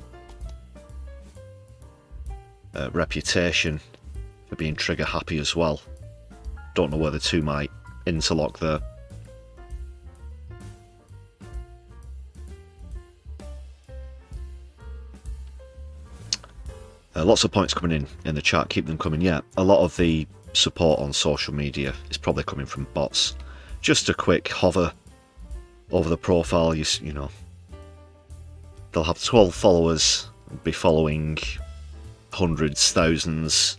reputation for being trigger happy as well. Don't know where the two might interlock there. Lots of points coming in the chat, keep them coming. Yeah, a lot of the support on social media is probably coming from bots. Just a quick hover over the profile, you know, they'll have 12 followers, be following hundreds, thousands,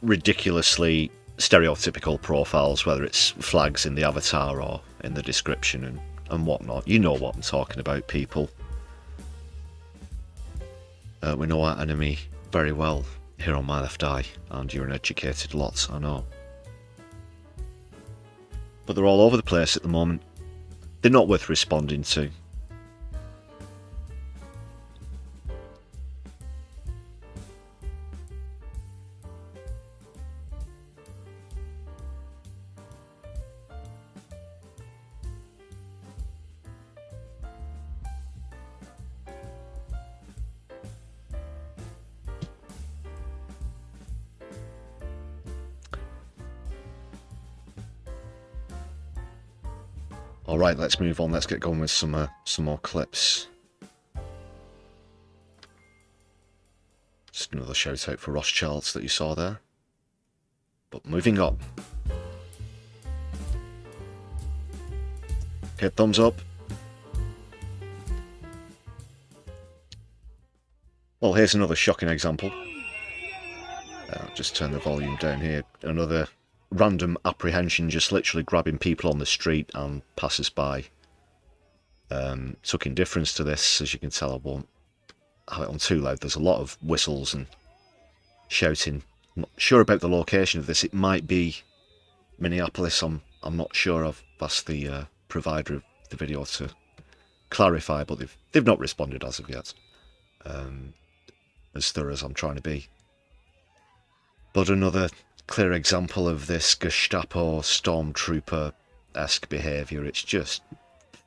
ridiculously stereotypical profiles, whether it's flags in the avatar or in the description and whatnot. You know what I'm talking about, people. We know our enemy very well here on My Left Eye, and you're an educated lot, I know. But they're all over the place at the moment. They're not worth responding to. Alright, let's move on. Let's get going with some more clips. Just another shout out for Rothschilds that you saw there. But moving on. Hit thumbs up. Well, here's another shocking example. I'll just turn the volume down here. Another random apprehension, just literally grabbing people on the street and passers-by. Took indifference to this, as you can tell. I won't have it on too loud. There's a lot of whistles and shouting. I'm not sure about the location of this. It might be Minneapolis. I'm not sure. I've asked the provider of the video to clarify, but they've not responded as of yet. As thorough as I'm trying to be. But another clear example of this Gestapo stormtrooper-esque behaviour. It's just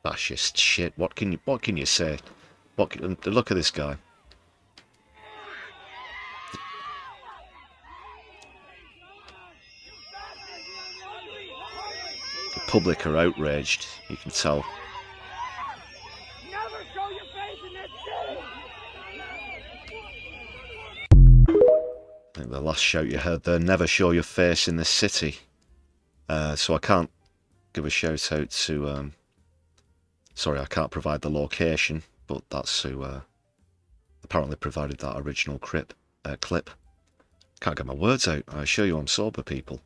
fascist shit. What can you say? Look at this guy. The public are outraged, you can tell. Never show your face in this city! I think the last shout you heard there, never show your face in this city. So I can't give a shout out to... sorry, I can't provide the location, but that's who apparently provided that original clip. Can't get my words out. I assure you I'm sober, people.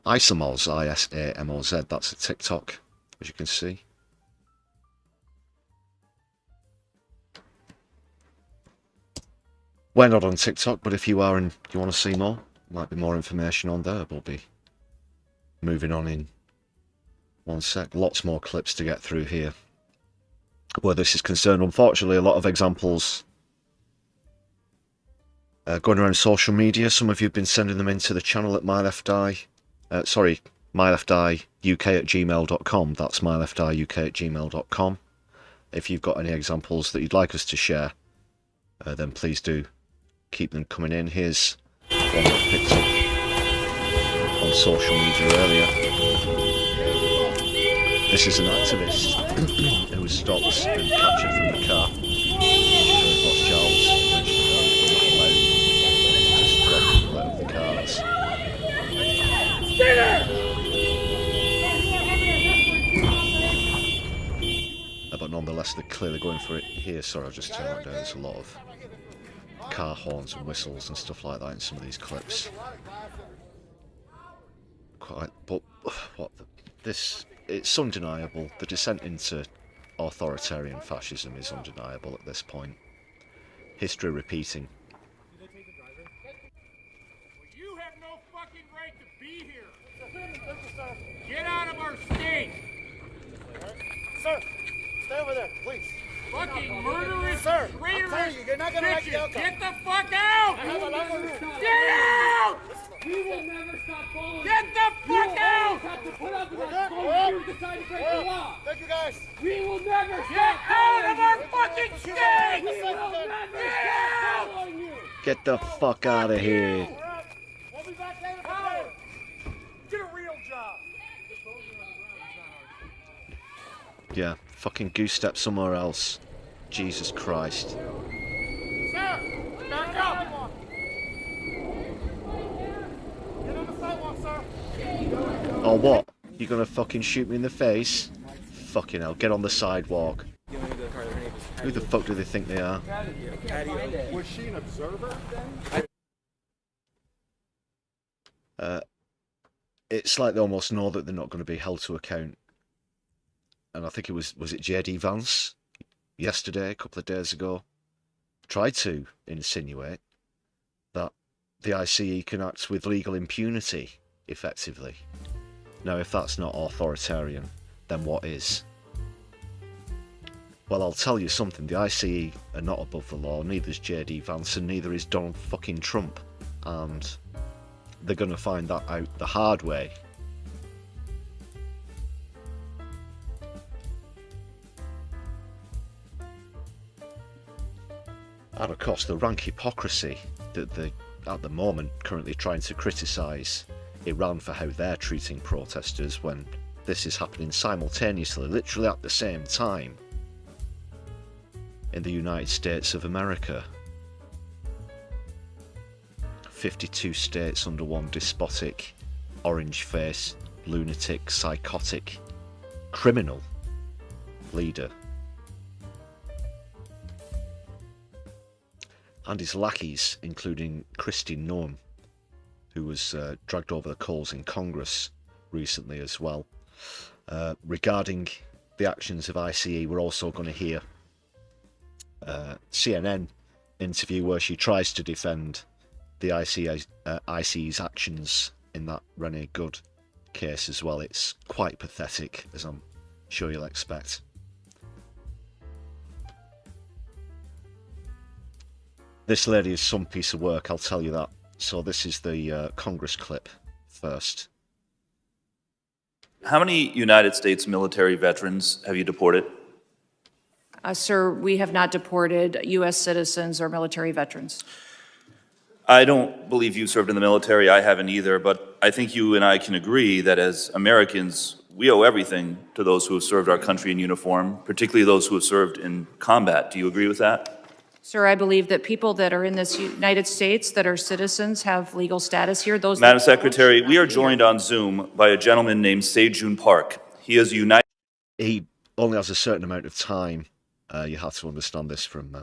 Isamoz, I-S-A-M-O-Z, that's a TikTok, as you can see. We're not on TikTok, but if you are and you want to see more, might be more information on there. We'll be moving on in one sec. Lots more clips to get through here. Where this is concerned, unfortunately, a lot of examples going around social media. Some of you have been sending them into the channel at myleftyuk@gmail.com. That's myleftyuk@gmail.com. If you've got any examples that you'd like us to share, then please do keep them coming in. Here's one that picked up on social media earlier. This is an activist who was stopped and captured from the car. Charles just grabbed people out of the cars. But nonetheless, they're clearly going for it here. Sorry, I'll just turn that down. There's a lot of car horns and whistles and stuff like that in some of these clips. But it's undeniable. The descent into authoritarian fascism is undeniable at this point. History repeating. You have no fucking right to be here. Get out of our state. Sir, stay over there, please. Fucking murderous, Sir, traitorous I'm telling you, you're not gonna like the bitches. outcome. Get the fuck out! I have a lot more room. Get out! We will never stop following. Get the fuck out! Have to put up with We're us good. when We're you up. decide to break We're the up. law. Thank you, guys. We will never Get stop out of our following fucking you. state! We will never Get stop out! following you. Get the fuck out of here. We're up. We'll be back later. Power. Get a real job. Yeah, fucking goose step somewhere else. Jesus Christ. Sir, back up. Get on the sidewalk, sir. Or what? You gonna fucking shoot me in the face? Fucking hell, get on the sidewalk. Who the fuck do they think they are? Was she an observer? It's like they almost know that they're not going to be held to account. And I think it was it J.D. Vance yesterday, a couple of days ago, tried to insinuate that the I.C.E. can act with legal impunity, effectively. Now, if that's not authoritarian, then what is? Well, I'll tell you something, the I.C.E. are not above the law, neither is J.D. Vance, and neither is Donald fucking Trump. And they're going to find that out the hard way. And of course, the rank hypocrisy that they, at the moment, currently trying to criticise Iran for how they're treating protesters when this is happening simultaneously, literally at the same time, in the United States of America. 52 states under one despotic, orange-faced, lunatic, psychotic, criminal leader. And his lackeys, including Kristi Noem, who was dragged over the coals in Congress recently as well. Regarding the actions of I.C.E., we're also going to hear CNN interview where she tries to defend the I.C.E.'s actions in that Rene Good case as well. It's quite pathetic, as I'm sure you'll expect. This lady is some piece of work, I'll tell you that. So this is the Congress clip first. How many United States military veterans have you deported? Sir, we have not deported U.S. citizens or military veterans. I don't believe you served in the military. I haven't either, but I think you and I can agree that as Americans, we owe everything to those who have served our country in uniform, particularly those who have served in combat. Do you agree with that? Sir, I believe that people that are in this United States that are citizens have legal status here. Those Madam Secretary, we are joined on Zoom by a gentleman named Sejun Park. He is United. He only has a certain amount of time. You have to understand this from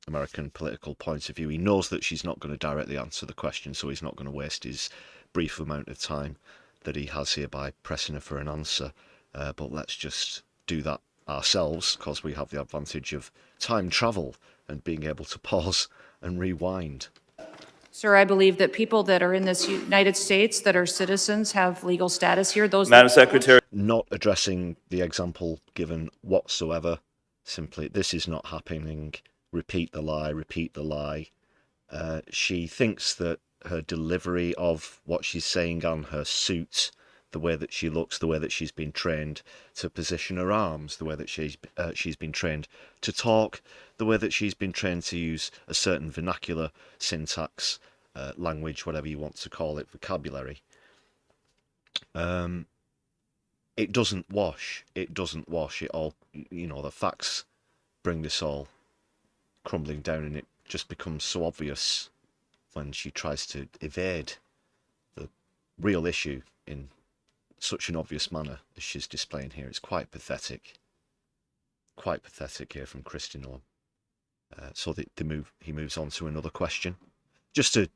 American political point of view. He knows that she's not going to directly answer the question, so he's not going to waste his brief amount of time. that he has here by pressing her for an answer. But let's just do that ourselves, because we have the advantage of time travel and being able to pause and rewind. Sir, I believe that people that are in this United States that are citizens have legal status here. Those Madam Secretary. Not addressing the example given whatsoever. Simply, this is not happening. Repeat the lie, repeat the lie. She thinks that her delivery of what she's saying on her suit, the way that she looks, the way that she's been trained to position her arms, the way that she's been trained to talk, the way that she's been trained to use a certain vernacular, syntax, language, whatever you want to call it, vocabulary. It doesn't wash. It doesn't wash. It all, you know, the facts bring this all crumbling down, and it just becomes so obvious when she tries to evade the real issue in such an obvious manner as she's displaying here. It's quite pathetic. Quite pathetic here from Christian Orm. So he moves on to another question. Just to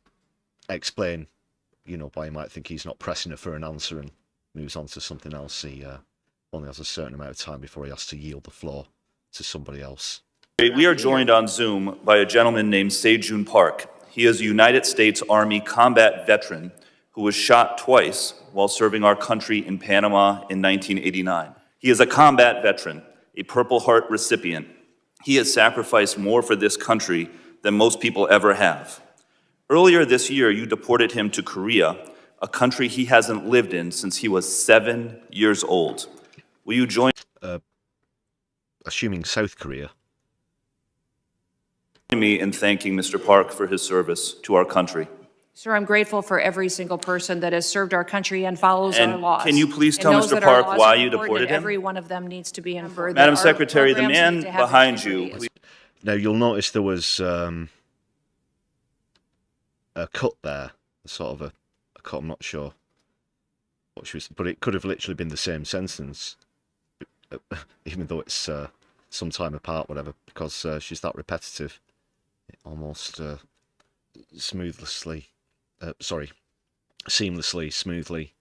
explain, you know, why you might think he's not pressing her for an answer, and moves on to something else. He only has a certain amount of time before he has to yield the floor to somebody else. We are joined on Zoom by a gentleman named Se-Jun Park. He is a United States Army combat veteran who was shot twice while serving our country in Panama in 1989. He is a combat veteran, a Purple Heart recipient. He has sacrificed more for this country than most people ever have. Earlier this year, you deported him to Korea, a country he hasn't lived in since he was 7 years old. Will you join assuming South Korea? Me in thanking Mr. Park for his service to our country. Sir, I'm grateful for every single person that has served our country and follows our laws. Can you please tell Mr. Park why you deported him? Every one of them needs to be inferred. Madam Secretary, the man behind you. Please. Now, you'll notice there was a cut there, sort of a cut, I'm not sure what she was, but it could have literally been the same sentence, even though it's some time apart, whatever, because she's that repetitive. It almost seamlessly, smoothly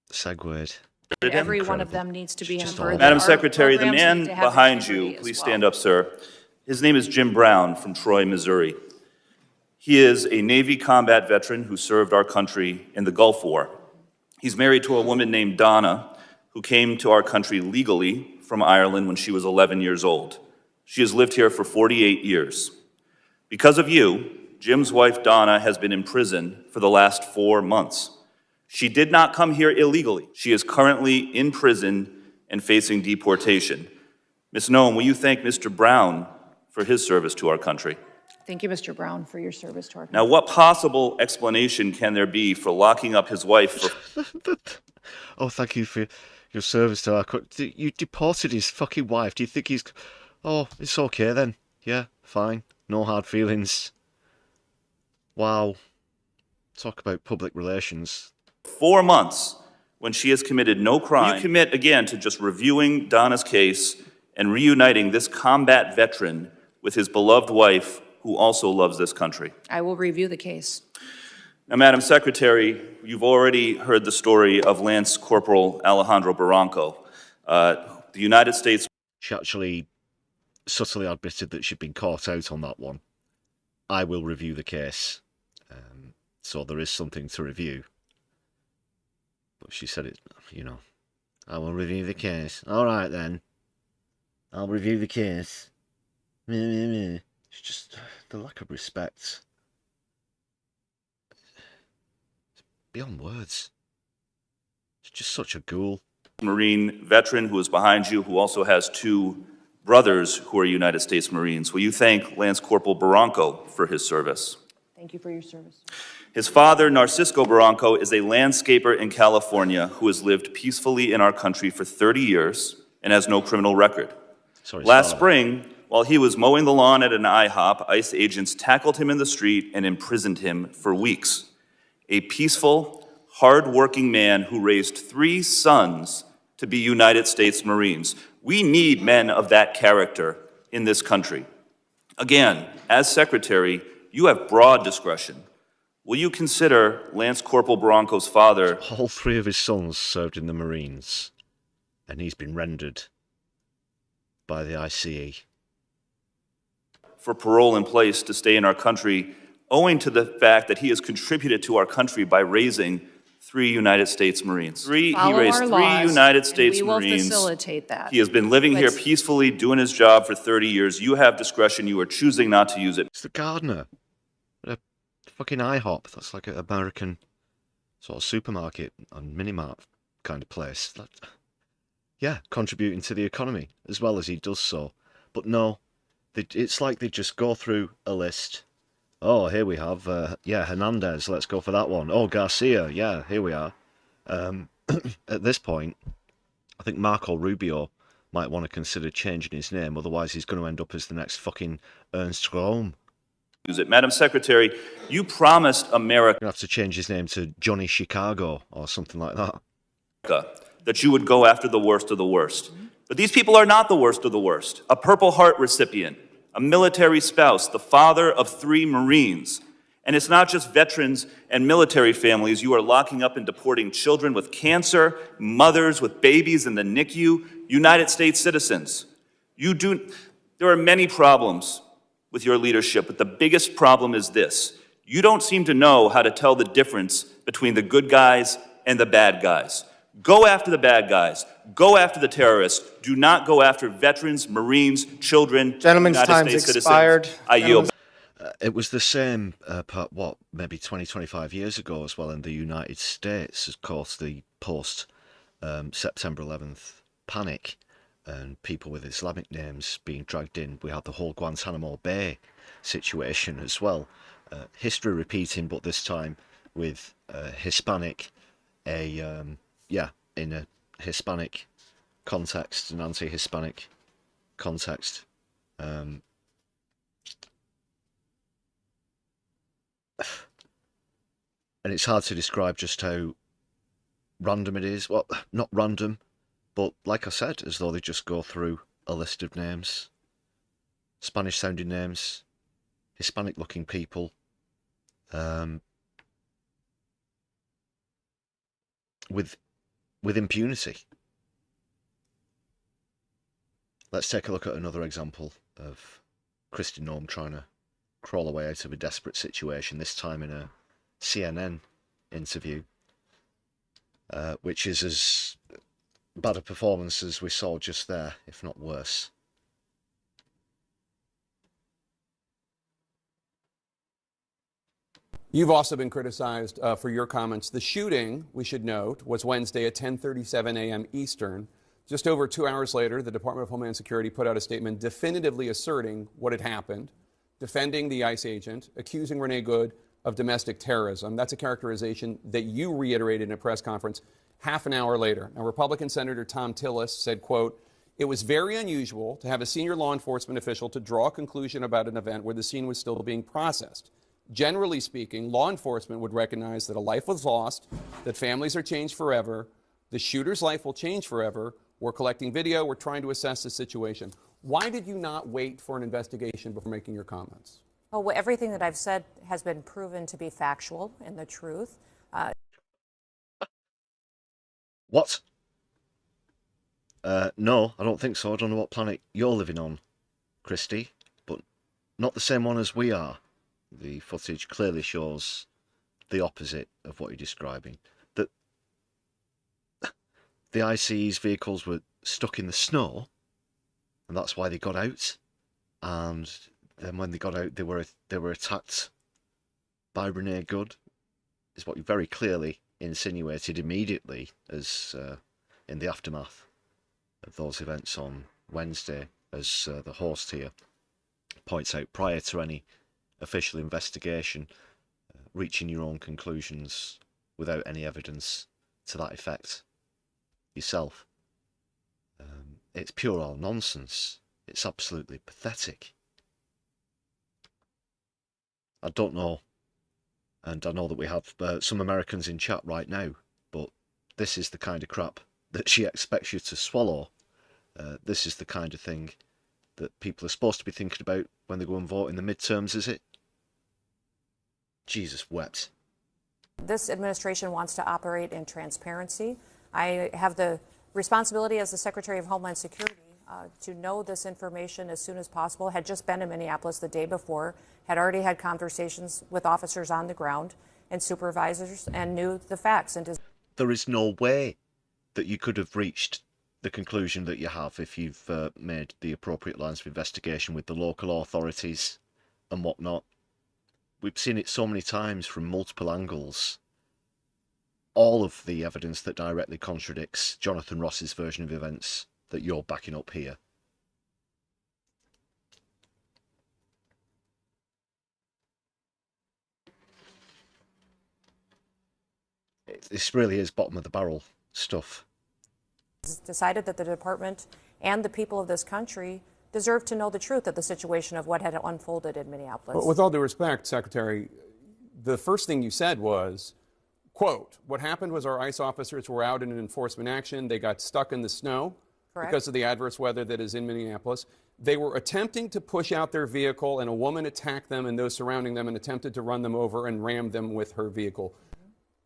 segued. Every one of them needs to be inferred. Madam Secretary, the man behind you, please stand up, sir. His name is Jim Brown from Troy, Missouri. He is a Navy combat veteran who served our country in the Gulf War. He's married to a woman named Donna, who came to our country legally from Ireland when she was 11 years old. She has lived here for 48 years. Because of you, Jim's wife Donna has been in prison for the last 4 months. She did not come here illegally. She is currently in prison and facing deportation. Ms. Noem, will you thank Mr. Brown for his service to our country? Thank you, Mr. Brown, for your service to our country. Now, what possible explanation can there be for locking up his wife for... Oh, thank you for your service to our country. You deported his fucking wife. Do you think he's... Oh, it's okay then. Yeah, fine. No hard feelings. Wow. Talk about public relations. 4 months when she has committed no crime. Will you commit again to just reviewing Donna's case and reuniting this combat veteran with his beloved wife, who also loves this country? I will review the case. Now, Madam Secretary, you've already heard the story of Lance Corporal Alejandro Barranco. The United States... She actually subtly admitted that she'd been caught out on that one. I will review the case. So there is something to review. But she said it, you know, I will review the case. All right, then. I'll review the case. It's just the lack of respect. It's beyond words. It's just such a ghoul. Marine veteran who is behind you, who also has 2 brothers who are United States Marines. Will you thank Lance Corporal Barranco for his service? Thank you for your service. His father, Narcisco Barranco, is a landscaper in California who has lived peacefully in our country for 30 years and has no criminal record. Last spring, while he was mowing the lawn at an IHOP, ICE agents tackled him in the street and imprisoned him for weeks. A peaceful, hard-working man who raised 3 sons to be United States Marines. We need men of that character in this country. Again, as Secretary, you have broad discretion. will you consider Lance Corporal Bronco's father? All three of his sons served in the Marines, and he's been rendered by the I.C.E. For parole in place to stay in our country, owing to the fact that he has contributed to our country by raising 3 United States Marines. He raised 3 United States Marines. We will facilitate that. He has been living here peacefully, doing his job for 30 years. You have discretion. You are choosing not to use it. It's the gardener at a fucking IHOP. That's like an American sort of supermarket and mini-mart kind of place. Yeah, contributing to the economy as well as he does so. But no, it's like they just go through a list. Oh, here we have, Hernandez, let's go for that one. Oh, Garcia, yeah, here we are. At this point, I think Marco Rubio might want to consider changing his name, otherwise he's going to end up as the next fucking Ernst Röhm. Use it. Madam Secretary, you promised America You're going to have to change his name to Johnny Chicago or something like that. that you would go after the worst of the worst. But these people are not the worst of the worst. A Purple Heart recipient, a military spouse, the father of 3 Marines. And it's not just veterans and military families. You are locking up and deporting children with cancer, mothers with babies in the NICU, United States citizens. There are many problems with your leadership, but the biggest problem is this. You don't seem to know how to tell the difference between the good guys and the bad guys. Go after the bad guys. Go after the terrorists. Do not go after veterans, Marines, children, Gentlemen's United time's States expired. citizens. I yield. It was the same, maybe 20, 25 years ago as well in the United States, of course, the post-September 11th panic and people with Islamic names being dragged in. We had the whole Guantanamo Bay situation as well. History repeating, but this time with Hispanic, in a Hispanic context, an anti-Hispanic context. And it's hard to describe just how random it is. Well, not random, but like I said, as though they just go through a list of names. Spanish-sounding names, Hispanic-looking people, with impunity. Let's take a look at another example of Kristi Noem trying to crawl away out of a desperate situation, this time in a CNN interview, which is as bad a performance as we saw just there, if not worse. You've also been criticized for your comments. The shooting, we should note, was Wednesday at 10:37 a.m. Eastern. Just over 2 hours later, the Department of Homeland Security put out a statement definitively asserting what had happened, defending the ICE agent, accusing Renee Good of domestic terrorism. That's a characterization that you reiterated in a press conference half an hour later. Now, Republican Senator Tom Tillis said, quote, "It was very unusual to have a senior law enforcement official to draw a conclusion about an event where the scene was still being processed. Generally speaking, law enforcement would recognize that a life was lost, that families are changed forever, the shooter's life will change forever. We're collecting video. We're trying to assess the situation." Why did you not wait for an investigation before making your comments? Well, everything that I've said has been proven to be factual and the truth. What? No, I don't think so. I don't know what planet you're living on, Kristi, but not the same one as we are. The footage clearly shows the opposite of what you're describing. That the I.C.E.'s vehicles were stuck in the snow, and that's why they got out. And then when they got out, they were attacked by Renee Good, is what you very clearly insinuated immediately as in the aftermath of those events on Wednesday, as the host here points out, prior to any official investigation, reaching your own conclusions without any evidence to that effect yourself. It's pure old nonsense. It's absolutely pathetic. I don't know, and I know that we have some Americans in chat right now, but this is the kind of crap that she expects you to swallow. This is the kind of thing that people are supposed to be thinking about when they go and vote in the midterms, is it? Jesus wept. This administration wants to operate in transparency. I have the responsibility as the Secretary of Homeland Security to know this information as soon as possible. Had just been in Minneapolis the day before, had already had conversations with officers on the ground and supervisors, and knew the facts. And there is no way that you could have reached the conclusion that you have if you've made the appropriate lines of investigation with the local authorities and whatnot. We've seen it so many times from multiple angles. All of the evidence that directly contradicts Jonathan Ross's version of events that you're backing up here. This really is bottom of the barrel stuff. Decided that the department and the people of this country deserve to know the truth of the situation of what had unfolded in Minneapolis. Well, with all due respect, Secretary, the first thing you said was, quote, what happened was our ICE officers were out in an enforcement action. They got stuck in the snow. Correct. Because of the adverse weather that is in Minneapolis. They were attempting to push out their vehicle, and a woman attacked them and those surrounding them and attempted to run them over and rammed them with her vehicle.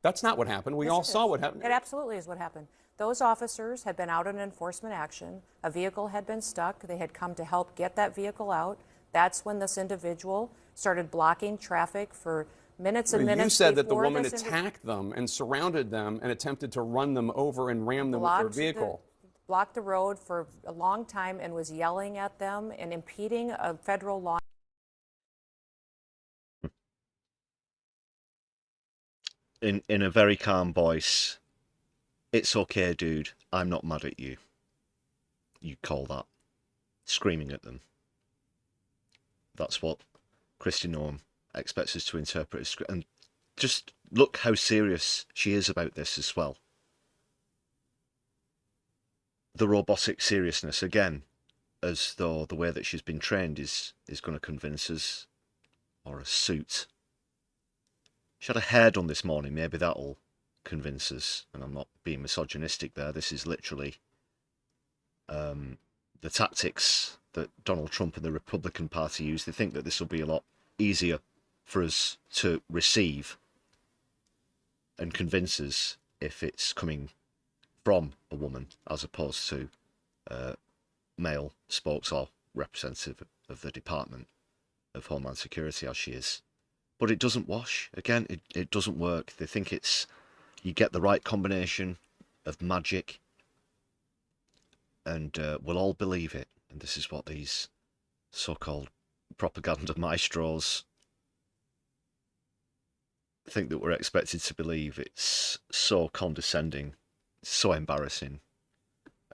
That's not what happened. We all saw what happened. It absolutely is what happened. Those officers had been out in enforcement action. A vehicle had been stuck. They had come to help get that vehicle out. That's when this individual started blocking traffic for minutes and minutes. You said that the woman attacked them and surrounded them and attempted to run them over and ram them with her vehicle. Blocked the road for a long time and was yelling at them and impeding a federal law. In a very calm voice, it's okay, dude. I'm not mad at you. You call that screaming at them. That's what Kristi Noem expects us to interpret as. And just look how serious she is about this as well. The robotic seriousness, again, as though the way that she's been trained is going to convince us, or a suit. She had a hair done this morning, maybe that'll convince us, and I'm not being misogynistic there, this is literally the tactics that Donald Trump and the Republican Party use. They think that this will be a lot easier for us to receive and convince us if it's coming from a woman as opposed to male spokes or representative of the Department of Homeland Security as she is. But it doesn't wash. Again, it doesn't work. They think it's, you get the right combination of magic and we'll all believe it. And this is what these so-called propaganda maestros think that we're expected to believe. It's so condescending. So embarrassing.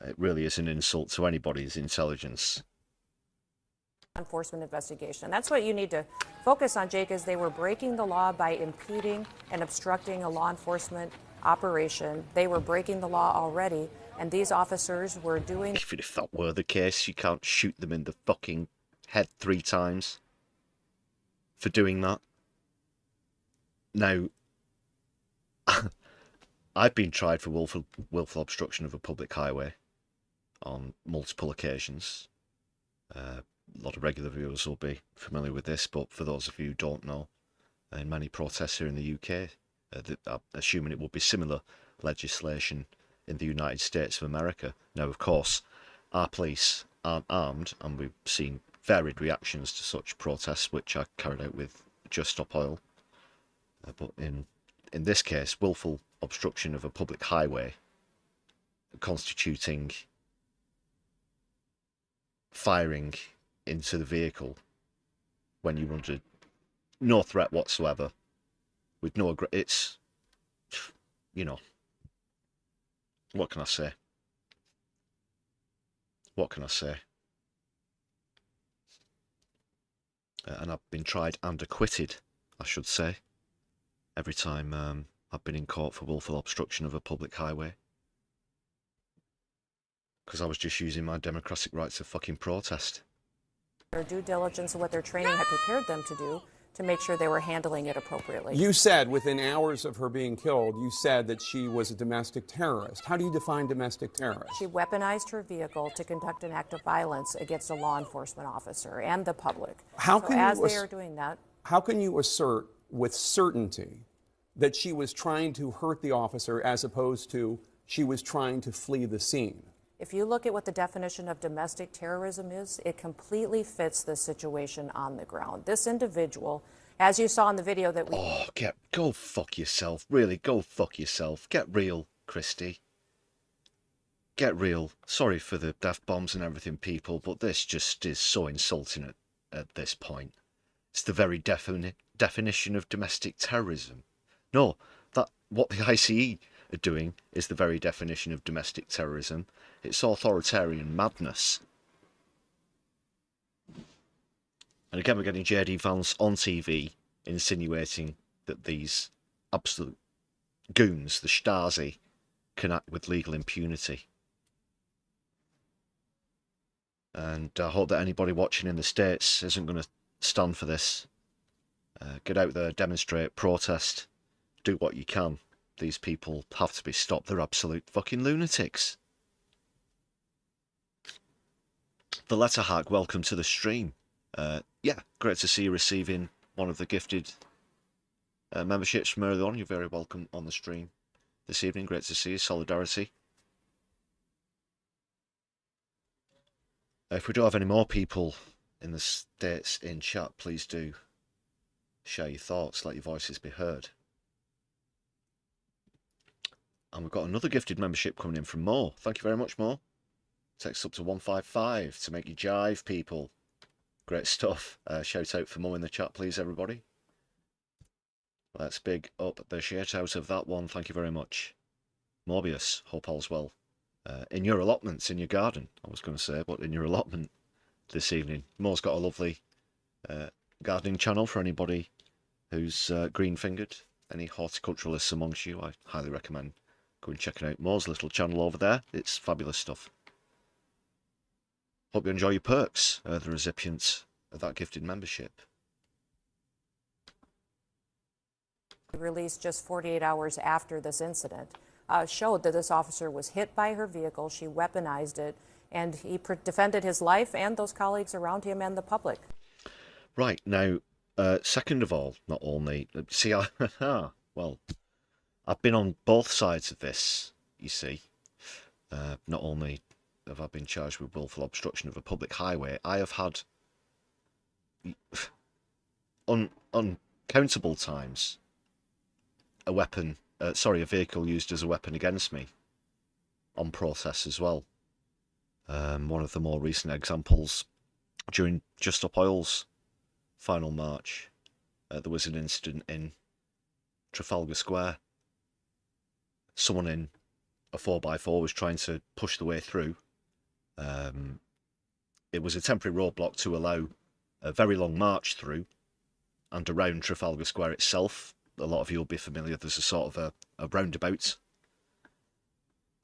It really is an insult to anybody's intelligence. Enforcement investigation. That's what you need to focus on, Jake, is they were breaking the law by impeding and obstructing a law enforcement operation. They were breaking the law already, and these officers were doing... Even if that were the case, you can't shoot them in the fucking head 3 times for doing that. Now... I've been tried for willful obstruction of a public highway on multiple occasions. A lot of regular viewers will be familiar with this, but for those of you who don't know, in many protests here in the UK, I'm assuming it will be similar legislation in the United States of America. Now, of course, our police aren't armed, and we've seen varied reactions to such protests, which are carried out with Just Stop Oil. But in this case, willful obstruction of a public highway constituting firing into the vehicle when you're under no threat whatsoever, with no it's, you know, what can I say? What can I say? And I've been tried and acquitted, I should say, every time I've been in court for willful obstruction of a public highway. Because I was just using my democratic rights of fucking protest. Their due diligence and what their training had prepared them to do to make sure they were handling it appropriately. You said within hours of her being killed, you said that she was a domestic terrorist. How do you define domestic terrorist? She weaponized her vehicle to conduct an act of violence against a law enforcement officer and the public. How so can as you they are doing that... How can you assert with certainty that she was trying to hurt the officer as opposed to she was trying to flee the scene. If you look at what the definition of domestic terrorism is, it completely fits the situation on the ground. This individual, as you saw in the video that we... Oh, go fuck yourself. Really, go fuck yourself. Get real, Christy. Get real. Sorry for the daft bombs and everything, people, but this just is so insulting at this point. It's the very definition of domestic terrorism. No, what the I.C.E. are doing is the very definition of domestic terrorism. It's authoritarian madness. And again, we're getting J.D. Vance on TV insinuating that these absolute goons, the Stasi, can act with legal impunity. And I hope that anybody watching in the States isn't going to stand for this. Get out there, demonstrate, protest, do what you can. These people have to be stopped. They're absolute fucking lunatics. The Letter Hack, welcome to the stream. Yeah, great to see you receiving one of the gifted memberships from early on. You're very welcome on the stream this evening. Great to see you. Solidarity. If we do have any more people in the States in chat, please do share your thoughts, let your voices be heard. And we've got another gifted membership coming in from Mo. Thank you very much, Mo. Takes up to 155 to make you jive, people. Great stuff. Shout out for Mo in the chat, please, everybody. Let's big up the shit out of that one. Thank you very much. Morbius, hope all's well. In your allotments, in your garden, I was going to say, but in your allotment this evening. Mo's got a lovely gardening channel for anybody who's green-fingered. Any horticulturalists amongst you, I highly recommend going and checking out Mo's little channel over there. It's fabulous stuff. Hope you enjoy your perks, the recipients of that gifted membership. Released just 48 hours after this incident, showed that this officer was hit by her vehicle, she weaponized it, and he defended his life and those colleagues around him and the public. Right, now, second of all, not only, see, well, I've been on both sides of this, you see. Not only have I been charged with willful obstruction of a public highway, I have had uncountable times a vehicle used as a weapon against me on process as well. One of the more recent examples, during Just Stop Oil's final march, there was an incident in Trafalgar Square. Someone in a 4x4 was trying to push the way through. It was a temporary roadblock to allow a very long march through and around Trafalgar Square itself. A lot of you will be familiar, there's a sort of a roundabout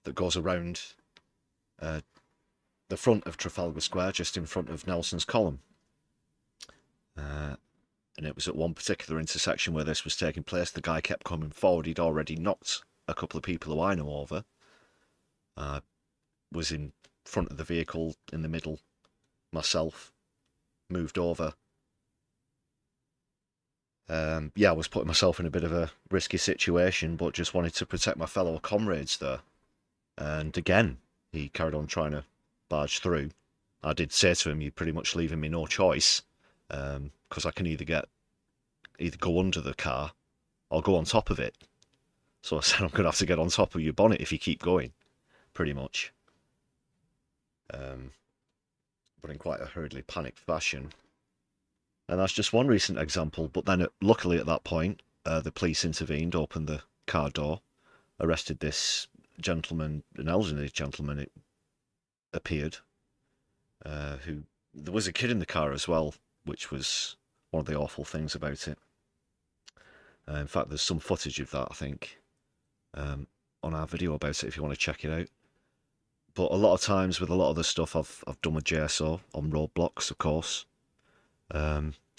that goes around the front of Trafalgar Square, just in front of Nelson's Column. And it was at one particular intersection where this was taking place. The guy kept coming forward. He'd already knocked a couple of people who I know over. Was in front of the vehicle, in the middle, myself, moved over. Yeah, I was putting myself in a bit of a risky situation, but just wanted to protect my fellow comrades there. And again, he carried on trying to barge through. I did say to him, "You're pretty much leaving me no choice, because I can either go under the car or go on top of it." So I said, "I'm going to have to get on top of your bonnet if you keep going," pretty much. But in quite a hurriedly panicked fashion. And that's just one recent example. But then, luckily at that point, the police intervened, opened the car door, arrested this gentleman, an elderly gentleman, it appeared, who, there was a kid in the car as well, which was one of the awful things about it. In fact, there's some footage of that, I think, on our video about it, if you want to check it out. But a lot of times with a lot of the stuff I've done with JSO, on roadblocks, of course,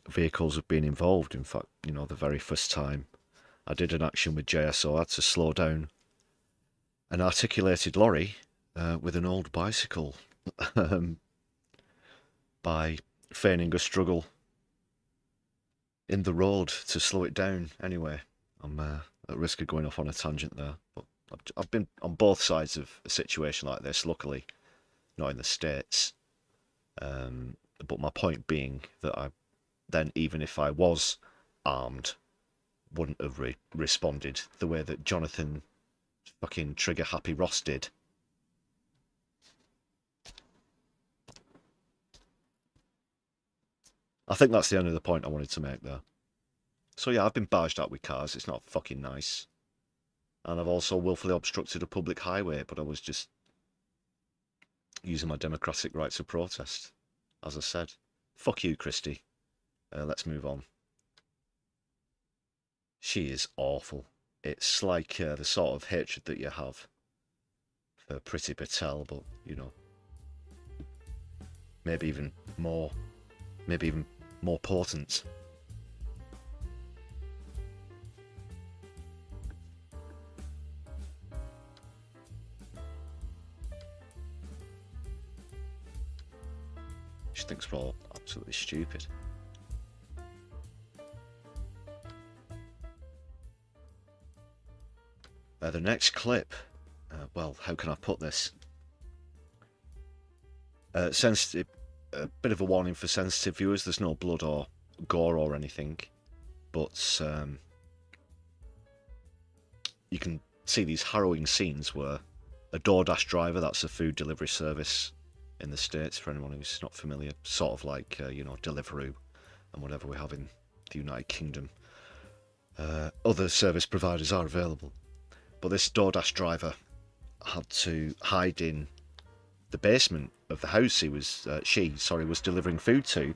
vehicles have been involved. In fact, you know, the very first time I did an action with JSO, I had to slow down an articulated lorry with an old bicycle by feigning a struggle in the road to slow it down. Anyway, I'm at risk of going off on a tangent there, but I've been on both sides of a situation like this, luckily not in the States. But my point being that then, even if I was armed, wouldn't have responded the way that Jonathan fucking Trigger Happy Ross did. I think that's the end of the point I wanted to make there. So yeah, I've been barged out with cars. It's not fucking nice. And I've also willfully obstructed a public highway, but I was just using my democratic rights of protest. As I said, fuck you, Christy. Let's move on. She is awful. It's like the sort of hatred that you have for Priti Patel, but, you know, maybe even more potent. She thinks we're all absolutely stupid. The next clip, well, how can I put this? Sensitive, a bit of a warning for sensitive viewers. There's no blood or gore or anything, but you can see these harrowing scenes where a DoorDash driver, that's a food delivery service in the States, for anyone who's not familiar, sort of like, you know, Deliveroo and whatever we have in the United Kingdom. Other service providers are available, but this DoorDash driver had to hide in the basement of the house she was delivering food to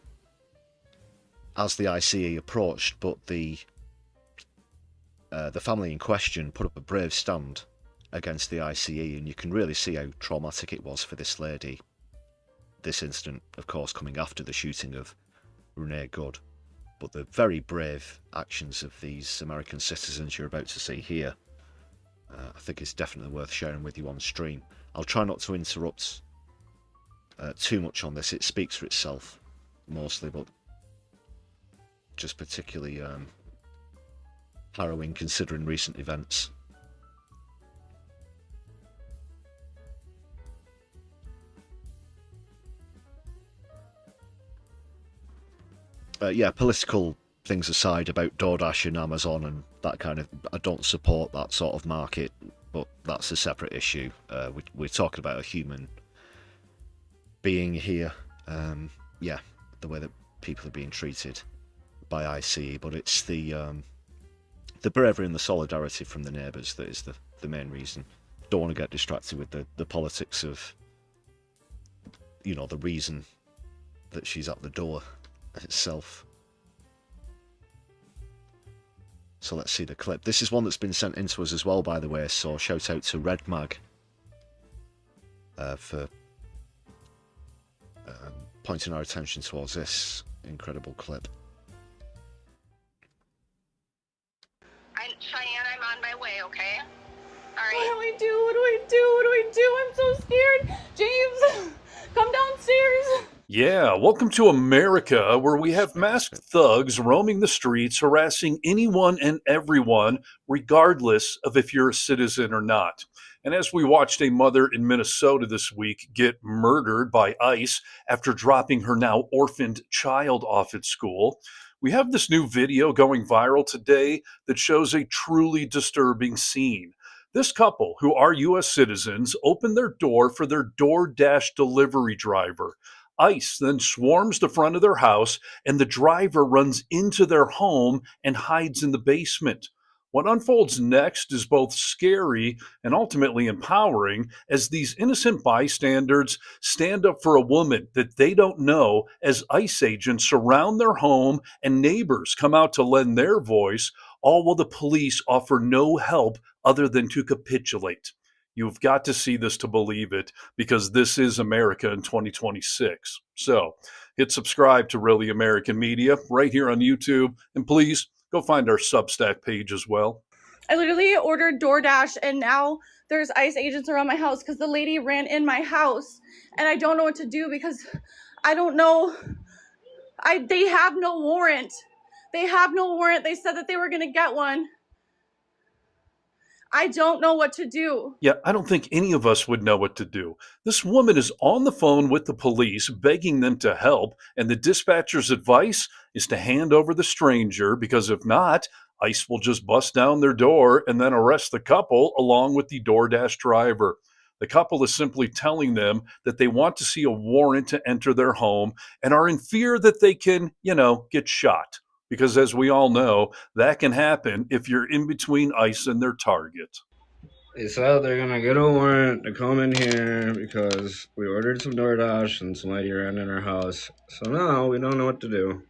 as the I.C.E. approached, but the family in question put up a brave stand against the I.C.E., and you can really see how traumatic it was for this lady. This incident, of course, coming after the shooting of Renee Good. But the very brave actions of these American citizens you're about to see here, I think it's definitely worth sharing with you on stream. I'll try not to interrupt too much on this. It speaks for itself, mostly, but just particularly harrowing considering recent events. Yeah, political things aside about DoorDash and Amazon and that kind of, I don't support that sort of market, but that's a separate issue. We're talking about a human being here. Yeah, the way that people are being treated by I.C.E., but it's the bravery and the solidarity from the neighbours that is the main reason. Don't want to get distracted with the politics of, you know, the reason that she's at the door itself. So let's see the clip. This is one that's been sent in to us as well, by the way, so shout out to Red Mag for pointing our attention towards this incredible clip. Cheyenne, I'm on my way, okay? All right. What do we do? What do we do? What do we do? I'm so scared. James, come downstairs. Yeah, welcome to America, where we have masked thugs roaming the streets, harassing anyone and everyone, regardless of if you're a citizen or not. And as we watched a mother in Minnesota this week get murdered by ICE after dropping her now orphaned child off at school, we have this new video going viral today that shows a truly disturbing scene. This couple, who are U.S. citizens, opened their door for their DoorDash delivery driver. ICE then swarms the front of their house, and the driver runs into their home and hides in the basement. What unfolds next is both scary and ultimately empowering, as these innocent bystanders stand up for a woman that they don't know, as ICE agents surround their home and neighbors come out to lend their voice, all while the police offer no help other than to capitulate. You've got to see this to believe it, because this is America in 2026. So hit subscribe to Really American Media right here on YouTube, and please go find our Substack page as well. I literally ordered DoorDash, and now there's ICE agents around my house because the lady ran in my house, and I don't know what to do because I don't know. They have no warrant. They have no warrant. They said that they were going to get one. I don't know what to do. Yeah, I don't think any of us would know what to do. This woman is on the phone with the police, begging them to help, and the dispatcher's advice is to hand over the stranger, because if not, ICE will just bust down their door and then arrest the couple along with the DoorDash driver. The couple is simply telling them that they want to see a warrant to enter their home and are in fear that they can, get shot. Because as we all know, that can happen if you're in between ICE and their target. They said they're going to get a warrant to come in here because we ordered some DoorDash and somebody ran in our house. So now we don't know what to do.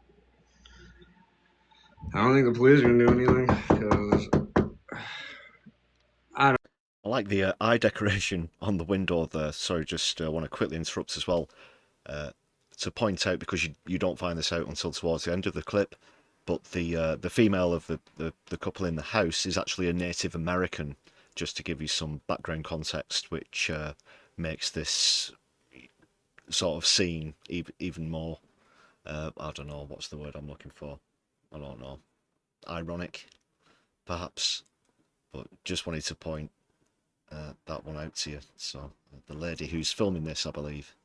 I don't think the police are going to do anything because I like the eye decoration on the window there. Sorry, just want to quickly interrupt as well to point out, because you don't find this out until towards the end of the clip, but the female of the couple in the house is actually a Native American, just to give you some background context, which makes this sort of scene even more, I don't know, what's the word I'm looking for? I don't know. Ironic, perhaps. But just wanted to point that one out to you. So the lady who's filming this, I believe,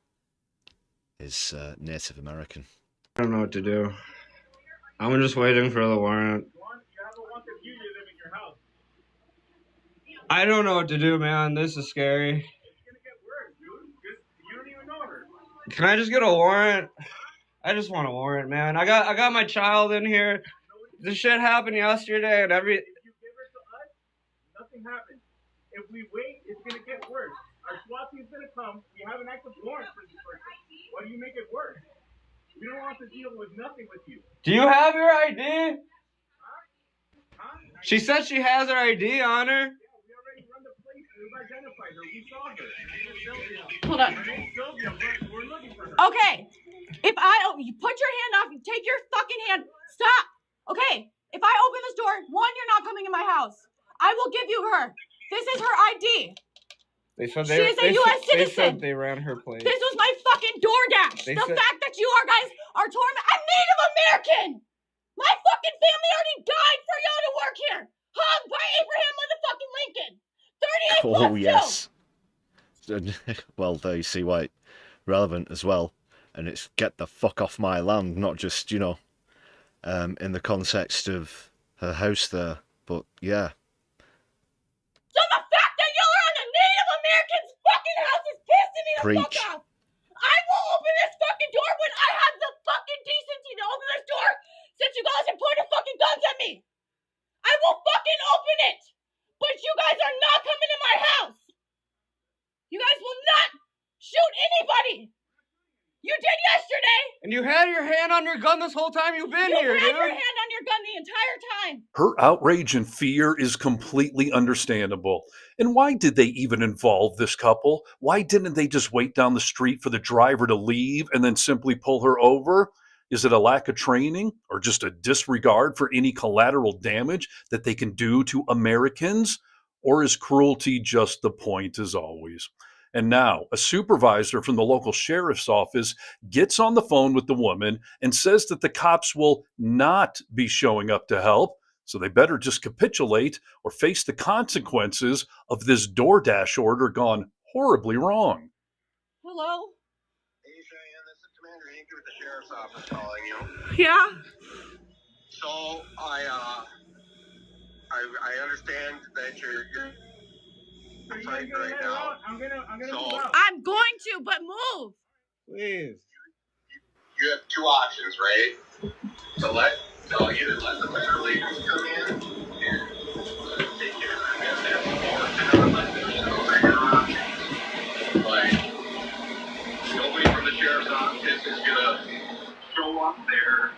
is Native American. I don't know what to do. I'm just waiting for the warrant. I don't know what to do, man. This is scary. Can I just get a warrant? I just want a warrant, man. I got my child in here. This shit happened yesterday, and If you give her to us, nothing happens. If we wait, it's gonna get worse. Our SWAT team's gonna come. We have an active warrant for this person. Why do you make it worse? We don't want to deal with nothing with you. Do you have your ID? She said she has her ID on her. Hold on. Okay. If you put your hand off, you take your fucking hand. Stop. Okay. If I open this door, one, you're not coming in my house. I will give you her. This is her ID. She is a U.S. citizen. They said they ran her place. This was my fucking DoorDash. The fact that you guys are tormenting. I'm Native American. My fucking family already died for y'all to work here. Hung by Abraham motherfucking Lincoln. 38 plus yes. Well, there you see why it's relevant as well. And it's get the fuck off my land, not just, in the context of her house there. But, yeah. So the fact that y'all are on a Native American's fucking house is pissing me the Preach. fuck off. I will open this fucking door when I have the fucking decency to open this door, since you guys have pointed fucking guns at me. I will fucking open it. But you guys are not coming in my house. You guys will not shoot anybody. You did yesterday. And you had your hand on your gun this whole time you've been here, dude. You had your hand on your gun the entire time. Her outrage and fear is completely understandable. And why did they even involve this couple? Why didn't they just wait down the street for the driver to leave and then simply pull her over? Is it a lack of training or just a disregard for any collateral damage that they can do to Americans? Or is cruelty just the point as always? And now a supervisor from the local sheriff's office gets on the phone with the woman and says that the cops will not be showing up to help, so they better just capitulate or face the consequences of this DoorDash order gone horribly wrong. Hello? Hey, Cheyenne, this is Commander Hank with the sheriff's office calling you. Yeah? So, I understand that you're fighting right now. I'm gonna I'm going to, but move. Please. You have two options, right? So either let the ventilators come in and take care of that, or let them options. But nobody from the sheriff's office is gonna show up there,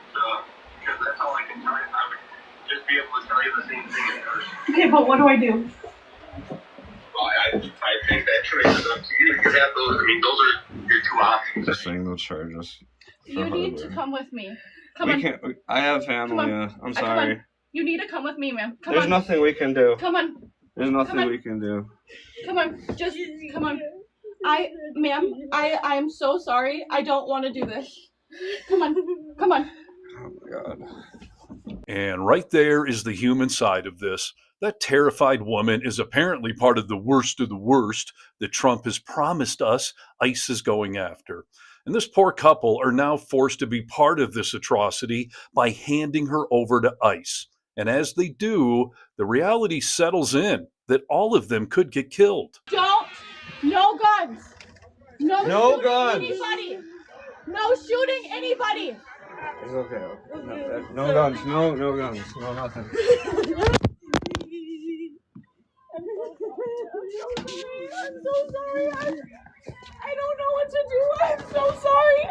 because that's all I can tell you. I would just be able to tell you the same thing in person. Okay, but what do I do? I think that choice is up to you. You have those. I mean, those are your two options. This thing will charge us. You need to come with me. Come we on. can't. I have family. I'm sorry. You need to come with me, ma'am. Come There's on. nothing we can do. Come on. There's nothing Come on. we can do. Come on. Just come on. Ma'am, I am so sorry. I don't want to do this. Come on. Come on. Oh my God. And right there is the human side of this. That terrified woman is apparently part of the worst that Trump has promised us ICE is going after. And this poor couple are now forced to be part of this atrocity by handing her over to ICE. And as they do, the reality settles in that all of them could get killed. Don't. No guns. No shooting guns. anybody. No shooting anybody. It's okay. No guns. No guns. No nothing. I'm so sorry. I don't know what to do. I'm so sorry.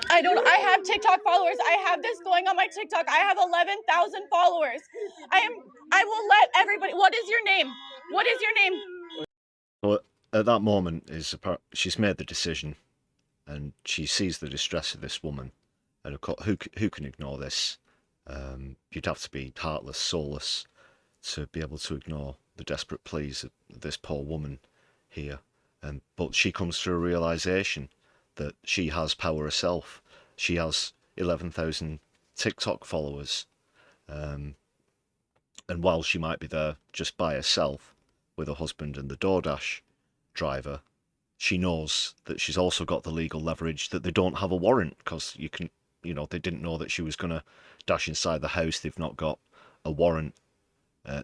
I have TikTok followers. I have this going on my TikTok. I have 11,000 followers. I will let everybody. What is your name? What is your name? Well, at that moment, she's made the decision, and she sees the distress of this woman. And of course, who can ignore this? You'd have to be heartless, soulless, to be able to ignore the desperate pleas of this poor woman here. But she comes to a realization that she has power herself. She has 11,000 TikTok followers. And while she might be there just by herself with her husband and the DoorDash driver, she knows that she's also got the legal leverage that they don't have a warrant, because they didn't know that she was going to dash inside the house. They've not got a warrant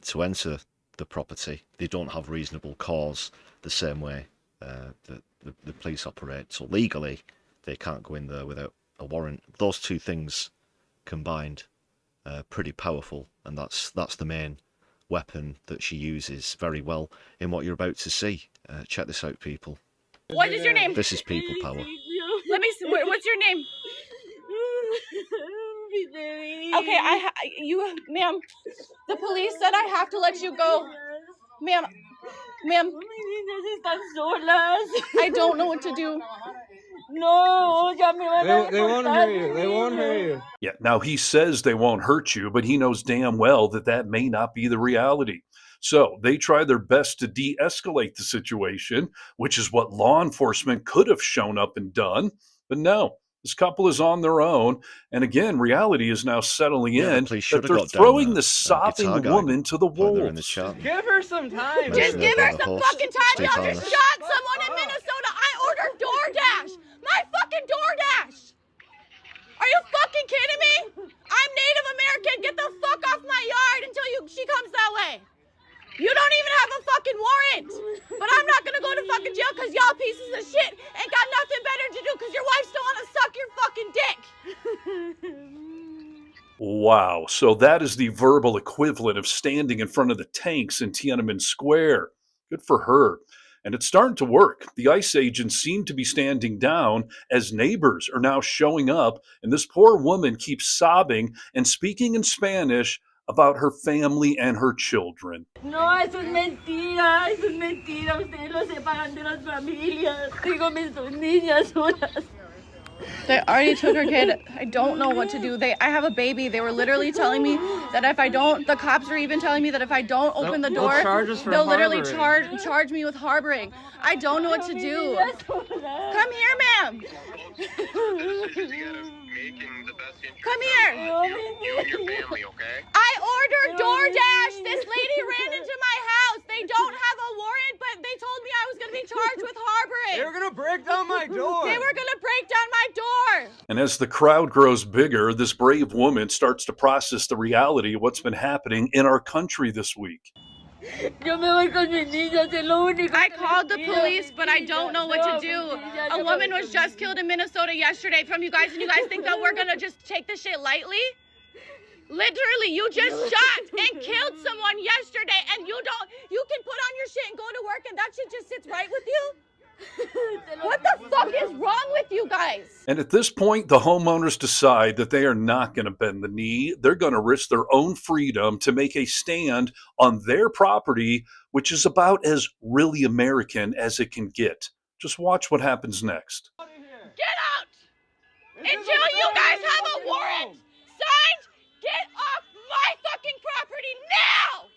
to enter the property. They don't have reasonable cause the same way that the police operate. So legally, they can't go in there without a warrant. Those two things combined, pretty powerful, and that's the main weapon that she uses very well in what you're about to see. Check this out, people. What is your name? This is people power. Let me see. What's your name? Okay, ma'am. The police said I have to let you go, ma'am. I don't know what to do. No, they won't hurt you. They won't hurt you. Yeah, now he says they won't hurt you, but he knows damn well that may not be the reality. So they try their best to de-escalate the situation, which is what law enforcement could have shown up and done. But no, this couple is on their own. And again, reality is now settling in that they're throwing the sobbing woman to the wolves. Give her some time. Just give her some fucking time. Y'all just shot someone in Minnesota. I ordered DoorDash. My fucking DoorDash. Are you fucking kidding me? I'm Native American. Get the fuck off my yard until she comes that way. You don't even have a fucking warrant. But I'm not going to go to fucking jail because y'all pieces of shit ain't got nothing better to do because your wife still want to suck your fucking dick. Wow. So that is the verbal equivalent of standing in front of the tanks in Tiananmen Square. Good for her. And it's starting to work. The ICE agents seem to be standing down as neighbors are now showing up, and this poor woman keeps sobbing and speaking in Spanish about her family and her children. No, eso es mentira, eso es mentira. Ustedes lo separan de las familias. Digo, mis dos niñas solas. They already took her kid. I don't know what to do. I have a baby. They were literally telling me that if I don't, the cops are even telling me that if I don't open the door, they'll literally charge me with harboring. I don't know what to do. Come here, ma'am. Come here. You and your family, okay? I ordered DoorDash. This lady ran into my house. They don't have a warrant, but they told me I was going to be charged with harboring. They were going to break down my door. They were going to break down my door. And as the crowd grows bigger, this brave woman starts to process the reality of what's been happening in our country this week. I called the police, but I don't know what to do. A woman was just killed in Minnesota yesterday from you guys, and you guys think that we're gonna just take this shit lightly? Literally, you just shot and killed someone yesterday, and you can put on your shit and go to work, and that shit just sits right with you? What the fuck is wrong with you guys? And at this point, the homeowners decide that they are not going to bend the knee. They're going to risk their own freedom to make a stand on their property, which is about as really American as it can get. Just watch what happens next. Get out! Until you guys have a warrant signed, get off my fucking property now!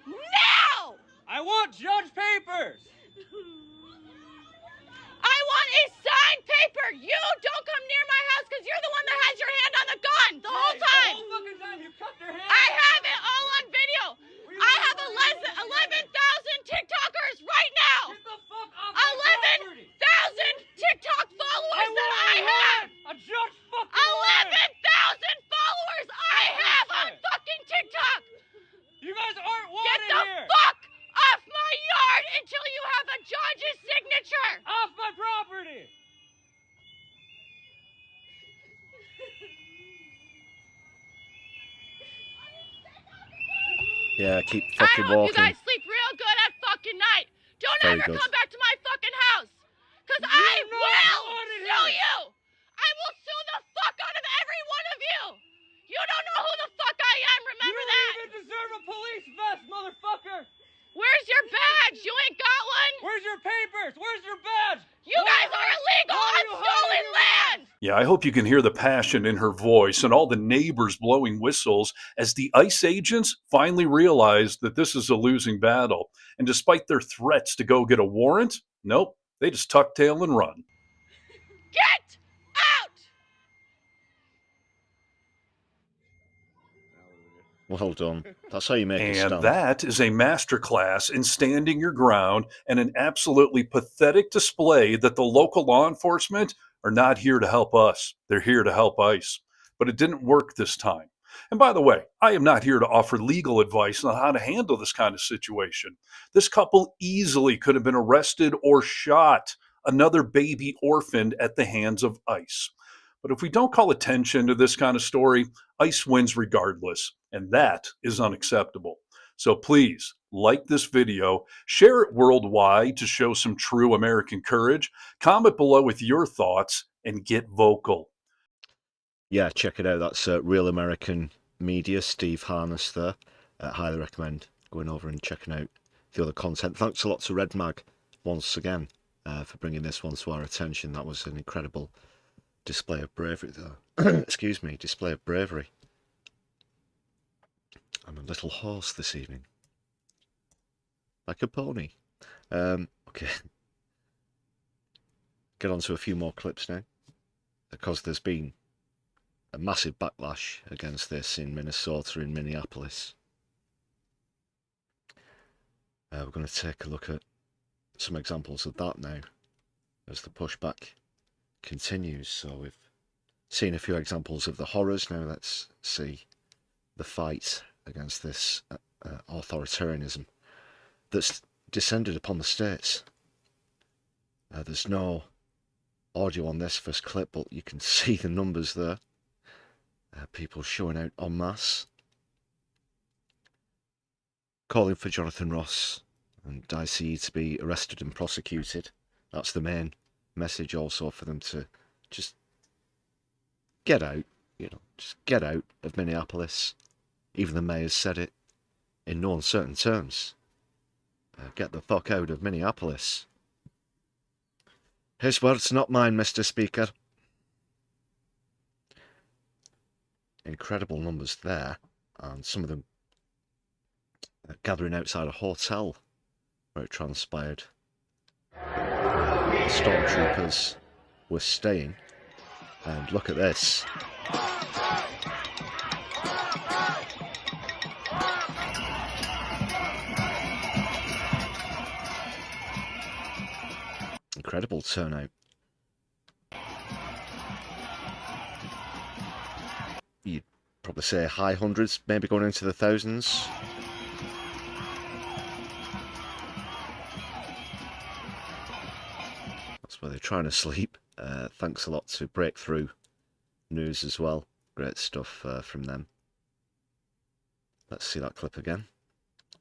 Now! I want judge papers! I want want is signed paper. You don't come near my house because you're the one that has your hand on the gun the whole time. The whole fucking time you cut their hand. I have it all on video. I have 11,000 TikTokers right now. Get the fuck off my 11,000 TikTok followers that I have. I just fucking 11,000 followers I have on fucking TikTok. You guys aren't Get wanted the here. fuck off my yard until you have a judge's signature. Off my property. Yeah, keep I fucking hope you walking. guys sleep real good at fucking night. Don't Very ever good. come back to my fucking house. Cause I will sue you. I will sue the fuck out of every one of you. You don't know who the fuck I am, remember that? You don't even deserve a police vest, motherfucker. Where's your badge? You ain't got one? Where's your papers? Where's your badge? You guys are illegal on stolen land! Yeah, I hope you can hear the passion in her voice and all the neighbors blowing whistles as the ICE agents finally realize that this is a losing battle. And despite their threats to go get a warrant, nope, they just tuck tail and run. Get out! Well done. That's how you make it And stand. that is a masterclass in standing your ground and an absolutely pathetic display that the local law enforcement are not here to help us. They're here to help ICE. But it didn't work this time. And by the way, I am not here to offer legal advice on how to handle this kind of situation. This couple easily could have been arrested or shot, another baby orphaned at the hands of ICE. But if we don't call attention to this kind of story, ICE wins regardless, and that is unacceptable. So please, like this video, share it worldwide to show some true American courage, comment below with your thoughts, and get vocal. Yeah, check it out. That's Real American Media, Steve Harness there. Highly recommend going over and checking out the other content. Thanks a lot to Red Mag once again for bringing this one to our attention. That was an incredible display of bravery there. Excuse me, display of bravery. I'm a little hoarse this evening. Like a pony. Okay. Get on to a few more clips now. Because there's been a massive backlash against this in Minnesota, in Minneapolis. We're going to take a look at some examples of that now as the pushback continues. So we've seen a few examples of the horrors. Now let's see the fight against this authoritarianism that's descended upon the states. There's no audio on this first clip, but you can see the numbers there. People showing out en masse, calling for Jonathan Ross and I.C.E. to be arrested and prosecuted. That's the main message, also for them to just get out, just get out of Minneapolis. Even the mayor said it in no uncertain terms. Get the fuck out of Minneapolis. His words, not mine, Mr. Speaker. Incredible numbers there, and some of them gathering outside a hotel where it transpired the stormtroopers were staying. And look at this. Incredible turnout. You'd probably say high hundreds, maybe going into the thousands. That's where they're trying to sleep. Thanks a lot to Breakthrough News as well. Great stuff from them. Let's see that clip again.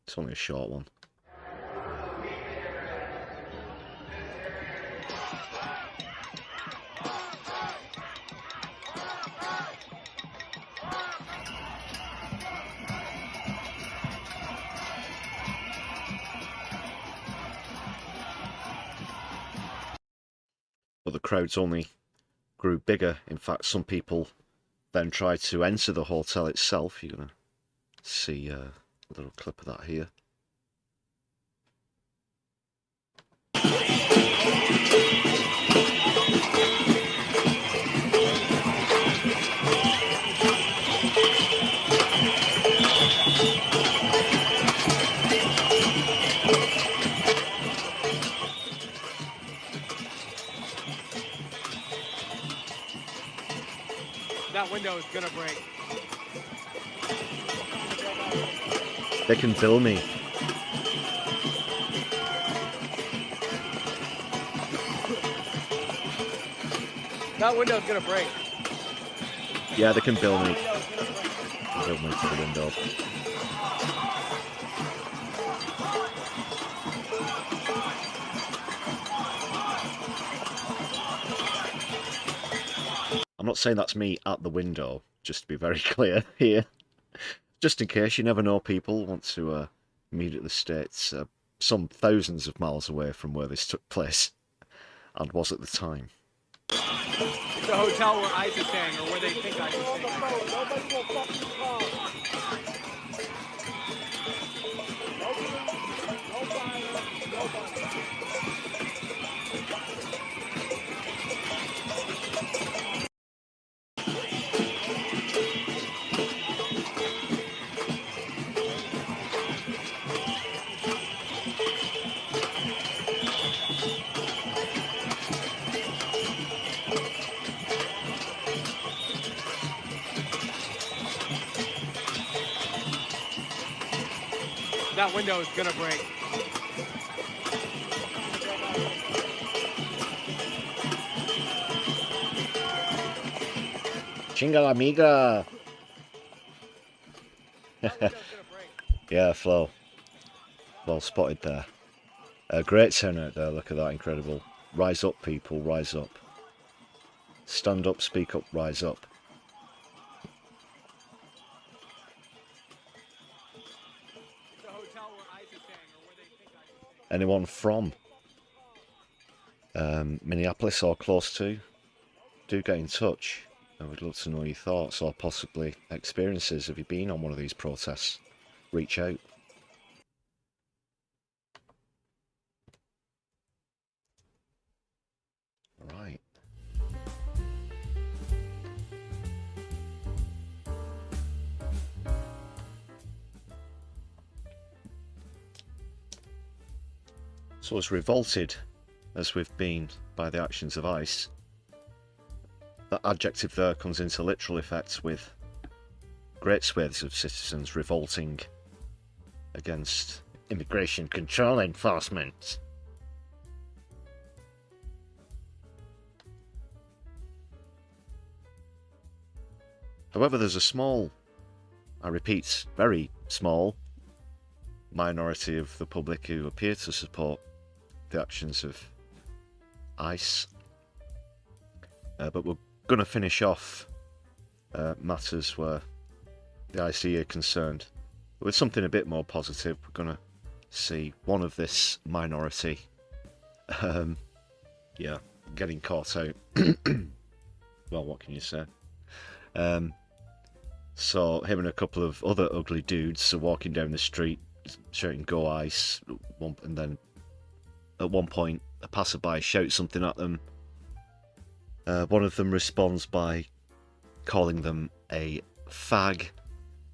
It's only a short one. But the crowds only grew bigger. In fact, some people then tried to enter the hotel itself. You're going to see a little clip of that here. window is gonna break. They can bill me. That window's gonna break. Yeah, they can bill me. Bill me to the window. I'm not saying that's me at the window, just to be very clear here. Just in case, you never know, people want to meet at the States, some thousands of miles away from where this took place, and was at the time. The hotel where I.C.E. is staying, or where they think I.C.E. is staying. Nobody will fucking call. That window is gonna break. Chinga la amiga! Yeah, Flo. Well spotted there. Great turnout there, look at that, incredible. Rise up, people, rise up. Stand up, speak up, rise up. Anyone from Minneapolis or close to, do get in touch. I would love to know your thoughts or possibly experiences. Have you been on one of these protests? Reach out. Right. So as revolted as we've been by the actions of ICE, that adjective there comes into literal effect with great swathes of citizens revolting against immigration control enforcement. However, there's a small, I repeat, very small minority of the public who appear to support the actions of ICE. But we're going to finish off matters where the I.C.E. are concerned with something a bit more positive. We're going to see one of this minority, yeah, getting caught out. Well, what can you say? So him and a couple of other ugly dudes are walking down the street shouting "Go ICE," and then at one point a passerby shouts something at them. One of them responds by calling them a fag,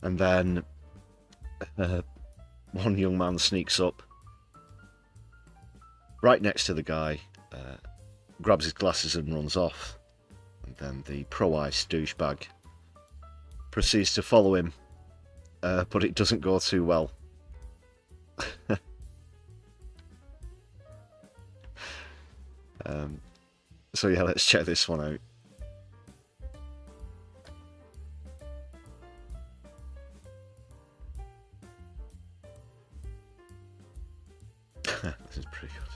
and then one young man sneaks up right next to the guy, grabs his glasses and runs off, and then the pro-ICE douchebag proceeds to follow him, but it doesn't go too well. So yeah, let's check this one out. This is pretty good.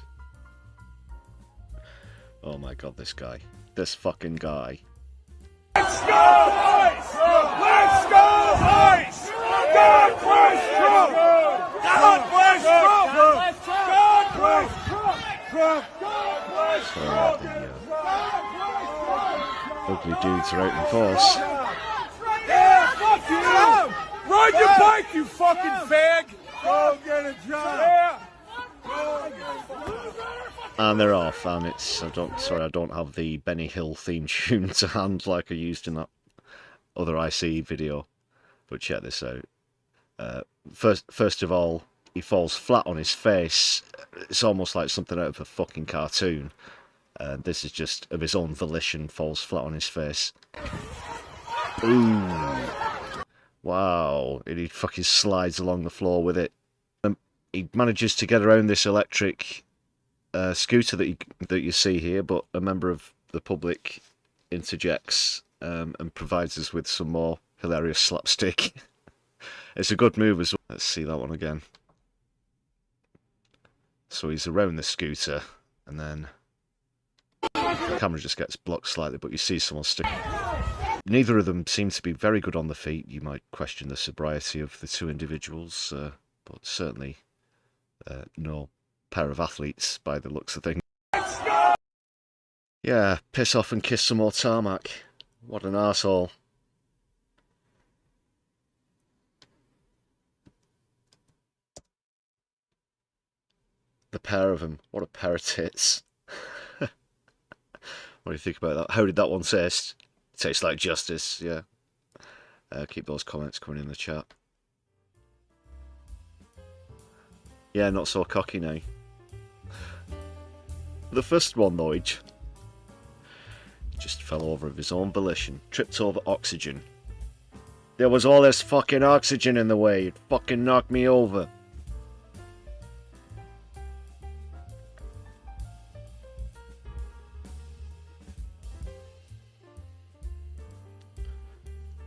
Oh my god, this guy. This fucking guy. Let's go ICE! Let's go ICE! God bless Trump! God bless Trump! God bless Trump! God bless Trump! Ugly dudes are out in force. Yeah, fuck you! Ride your bike, you fucking fag! Go get a job! Yeah! And they're off, and it's, I don't have the Benny Hill theme tune to hand like I used in that other I.C.E. video, but check this out. First of all, he falls flat on his face. It's almost like something out of a fucking cartoon. This is just of his own volition, falls flat on his face. Ooh. Wow. And he fucking slides along the floor with it. He manages to get around this electric scooter that you see here, but a member of the public interjects and provides us with some more hilarious slapstick. It's a good move as well. Let's see that one again. So he's around the scooter, and then the camera just gets blocked slightly, but you see someone stick. Neither of them seem to be very good on the feet. You might question the sobriety of the two individuals, but certainly no pair of athletes by the looks of things. Yeah, piss off and kiss some more tarmac. What an arsehole. The pair of them. What a pair of tits. What do you think about that? How did that one taste? Tastes like justice, yeah. Keep those comments coming in the chat. Yeah, not so cocky now. The first one, though, he just fell over of his own volition. Tripped over oxygen. There was all this fucking oxygen in the way. It fucking knocked me over.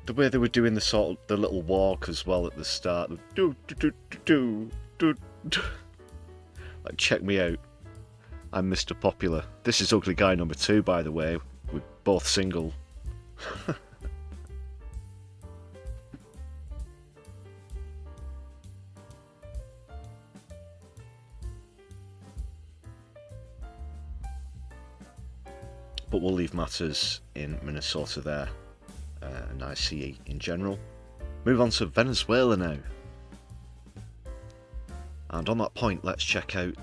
The way they were doing the little walk as well at the start. Like, check me out. I'm Mr. Popular. This is Ugly Guy number 2, by the way. We're both single. But we'll leave matters in Minnesota there. And I.C.E. in general. Move on to Venezuela now. And on that point, let's check out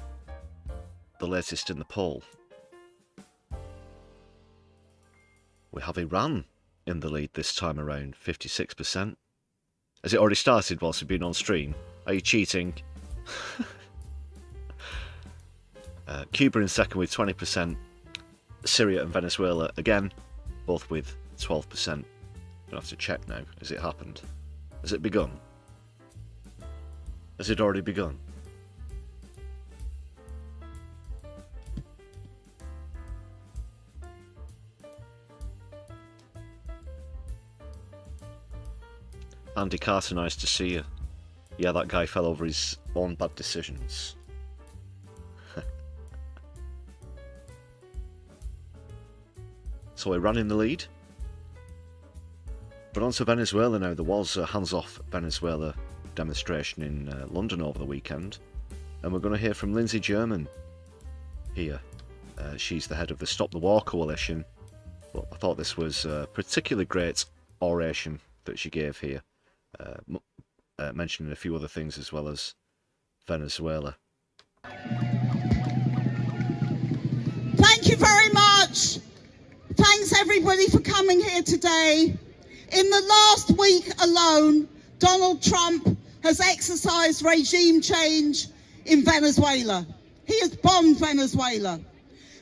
the latest in the poll. We have Iran in the lead this time around, 56%. Has it already started whilst we've been on stream? Are you cheating? Cuba in second with 20%. Syria and Venezuela, again, both with 12%. I'll have to check now. Has it happened? Has it begun? Has it already begun? Andy Carter, nice to see you. Yeah, that guy fell over his own bad decisions. So Iran in the lead. But on to Venezuela now. There was a hands-off Venezuela demonstration in London over the weekend. And we're going to hear from Lindsay German here. She's the head of the Stop the War Coalition. But I thought this was a particularly great oration that she gave here. Mentioning a few other things as well as Venezuela. Thank you very much. Thanks everybody for coming here today. In the last week alone, Donald Trump has exercised regime change in Venezuela. He has bombed Venezuela.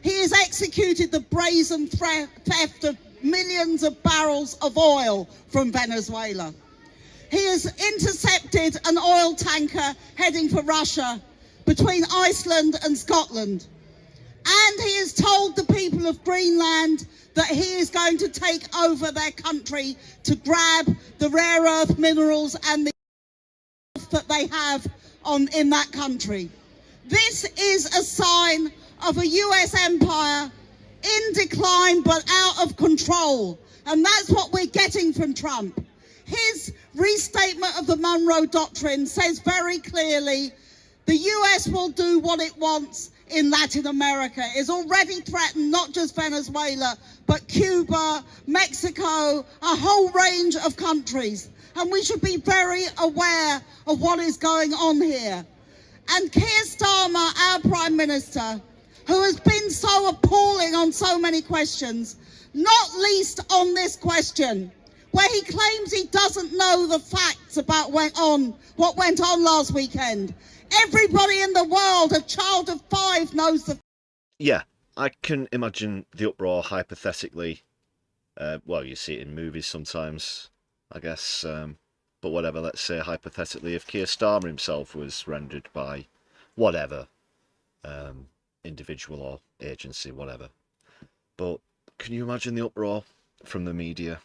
He has executed the brazen theft of millions of barrels of oil from Venezuela. He has intercepted an oil tanker heading for Russia between Iceland and Scotland. And he has told the people of Greenland that he is going to take over their country to grab the rare earth minerals and the wealth that they have in that country. This is a sign of a US empire in decline but out of control. And that's what we're getting from Trump. His restatement of the Monroe Doctrine says very clearly the US will do what it wants in Latin America. It's already threatened not just Venezuela, but Cuba, Mexico, a whole range of countries. And we should be very aware of what is going on here. And Keir Starmer, our Prime Minister, who has been so appalling on so many questions, not least on this question, where he claims he doesn't know the facts about what went on last weekend. Everybody in the world, a child of 5, knows the... Yeah, I can imagine the uproar hypothetically Well, you see it in movies sometimes, I guess. But whatever, let's say hypothetically, if Keir Starmer himself was rendered by whatever individual or agency, whatever. But can you imagine the uproar from the media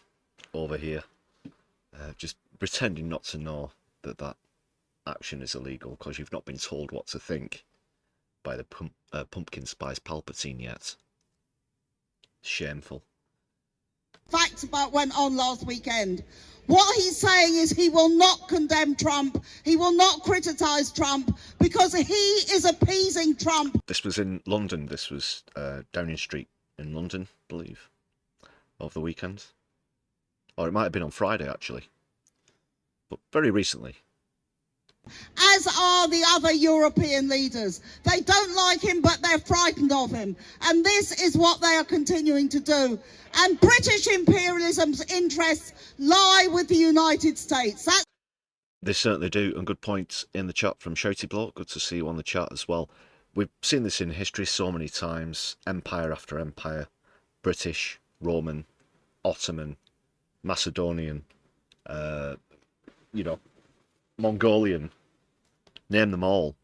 over here? Just pretending not to know that that action is illegal because you've not been told what to think by the pumpkin spice Palpatine yet. Shameful. Facts about what went on last weekend. What he's saying is he will not condemn Trump. He will not criticise Trump because he is appeasing Trump. This was in London. This was Downing Street in London, I believe, over the weekend. Or it might have been on Friday, actually. But very recently. As are the other European leaders. They don't like him, but they're frightened of him. And this is what they are continuing to do. And British imperialism's interests lie with the United States. They certainly do. And good point in the chat from Shouty Bloke. Good to see you on the chat as well. We've seen this in history so many times. Empire after empire. British, Roman, Ottoman, Macedonian, Mongolian. Name them all,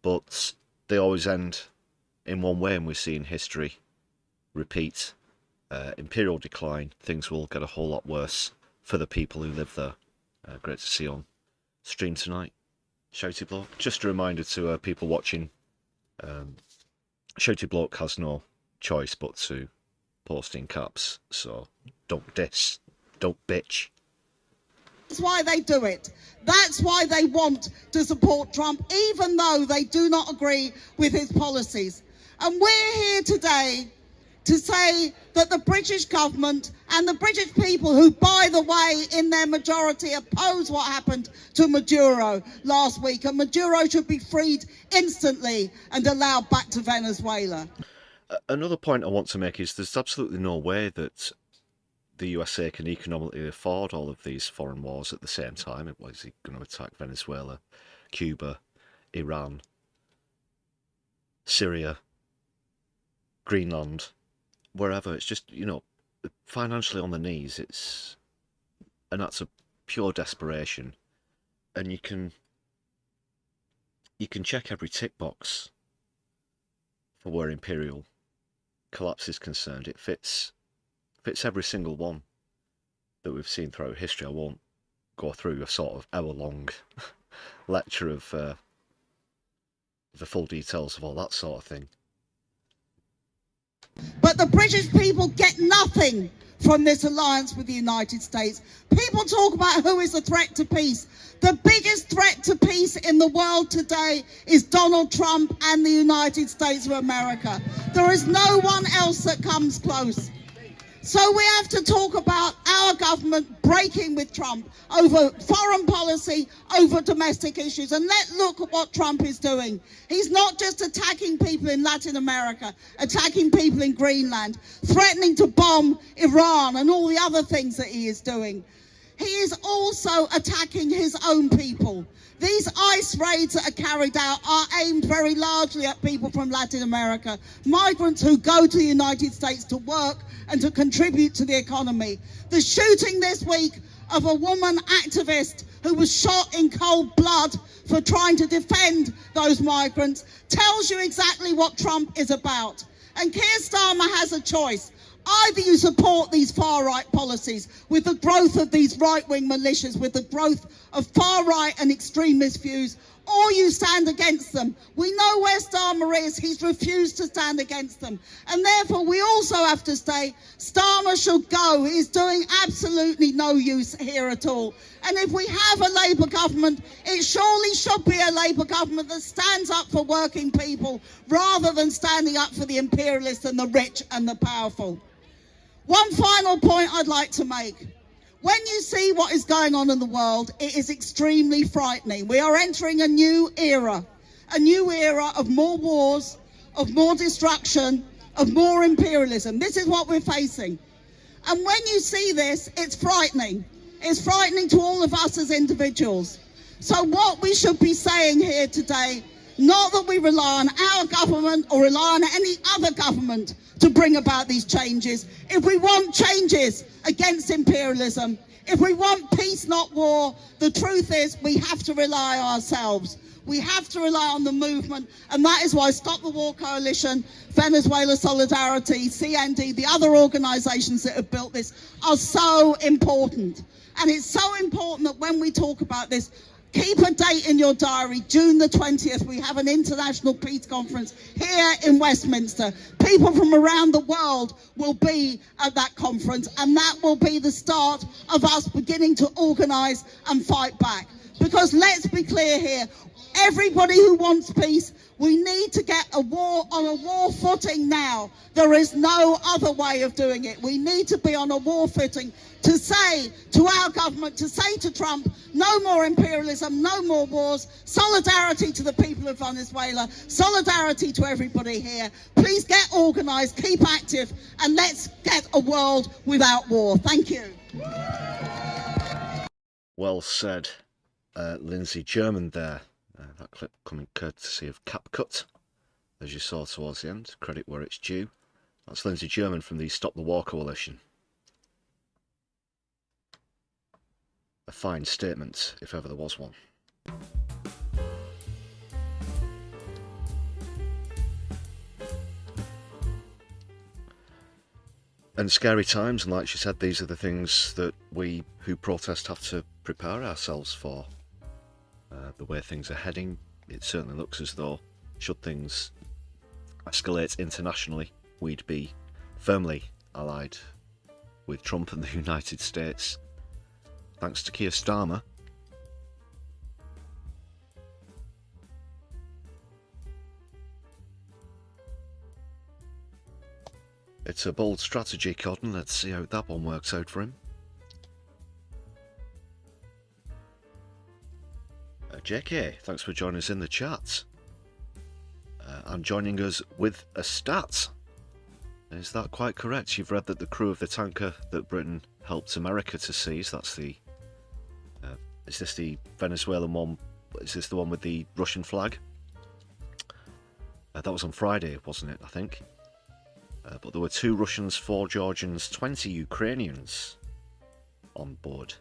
but they always end in one way, and we see in history repeat. Imperial decline, things will get a whole lot worse for the people who live there. Great to see you on stream tonight, Shouty Bloke. Just a reminder to people watching, Shouty Bloke has no choice but to post in caps, so don't diss, don't bitch. That's why they do it. That's why they want to support Trump, even though they do not agree with his policies. And we're here today to say that the British government and the British people, who, by the way, in their majority oppose what happened to Maduro last week, and Maduro should be freed instantly and allowed back to Venezuela. Another point I want to make is there's absolutely no way that the USA can economically afford all of these foreign wars at the same time. Was he going to attack Venezuela, Cuba, Iran, Syria, Greenland, wherever? It's just, financially on the knees. And that's a pure desperation. And you can check every tick box for where imperial collapse is concerned. It fits every single one that we've seen throughout history. I won't go through a sort of hour-long lecture of the full details of all that sort of thing. But the British people get nothing from this alliance with the United States. People talk about who is a threat to peace. The biggest threat to peace in the world today is Donald Trump and the United States of America. There is no one else that comes close. So we have to talk about our government breaking with Trump over foreign policy, over domestic issues. And let's look at what Trump is doing. He's not just attacking people in Latin America, attacking people in Greenland, threatening to bomb Iran and all the other things that he is doing. He is also attacking his own people. These ICE raids that are carried out are aimed very largely at people from Latin America, migrants who go to the United States to work and to contribute to the economy. The shooting this week of a woman activist who was shot in cold blood for trying to defend those migrants tells you exactly what Trump is about. And Keir Starmer has a choice. Either you support these far-right policies with the growth of these right-wing militias, with the growth of far-right and extremist views, or you stand against them. We know where Starmer is. He's refused to stand against them. And therefore, we also have to say, Starmer should go. He's doing absolutely no use here at all. And if we have a Labour government, it surely should be a Labour government that stands up for working people rather than standing up for the imperialists and the rich and the powerful. One final point I'd like to make. When you see what is going on in the world, it is extremely frightening. We are entering a new era of more wars, of more destruction, of more imperialism. This is what we're facing. And when you see this, it's frightening. It's frightening to all of us as individuals. So what we should be saying here today Not that we rely on our government or rely on any other government to bring about these changes. If we want changes against imperialism, if we want peace, not war, the truth is we have to rely on ourselves. We have to rely on the movement, and that is why Stop the War Coalition, Venezuela Solidarity, CND, the other organisations that have built this are so important. And it's so important that when we talk about this, keep a date in your diary, June the 20th, we have an international peace conference here in Westminster. People from around the world will be at that conference, and that will be the start of us beginning to organise and fight back. Because let's be clear here, everybody who wants peace, we need to get a war on a war footing now. There is no other way of doing it. We need to be on a war footing to say to our government, to say to Trump, no more imperialism, no more wars, solidarity to the people of Venezuela, solidarity to everybody here. Please get organised, keep active, and let's get a world without war. Thank you. Well said, Lindsay German there. That clip coming courtesy of CapCut, as you saw towards the end. Credit where it's due. That's Lindsay German from the Stop the War Coalition. A fine statement, if ever there was one. And scary times, and like she said, these are the things that we who protest have to prepare ourselves for. The way things are heading, it certainly looks as though, should things escalate internationally, we'd be firmly allied with Trump and the United States, thanks to Keir Starmer. It's a bold strategy, Cotton. Let's see how that one works out for him. JK, thanks for joining us in the chat. And joining us with a stat. Is that quite correct? You've read that the crew of the tanker that Britain helped America to seize, that's the... is this the Venezuelan one? Is this the one with the Russian flag? That was on Friday, wasn't it, I think? But there were 2 Russians, 4 Georgians, 20 Ukrainians on board.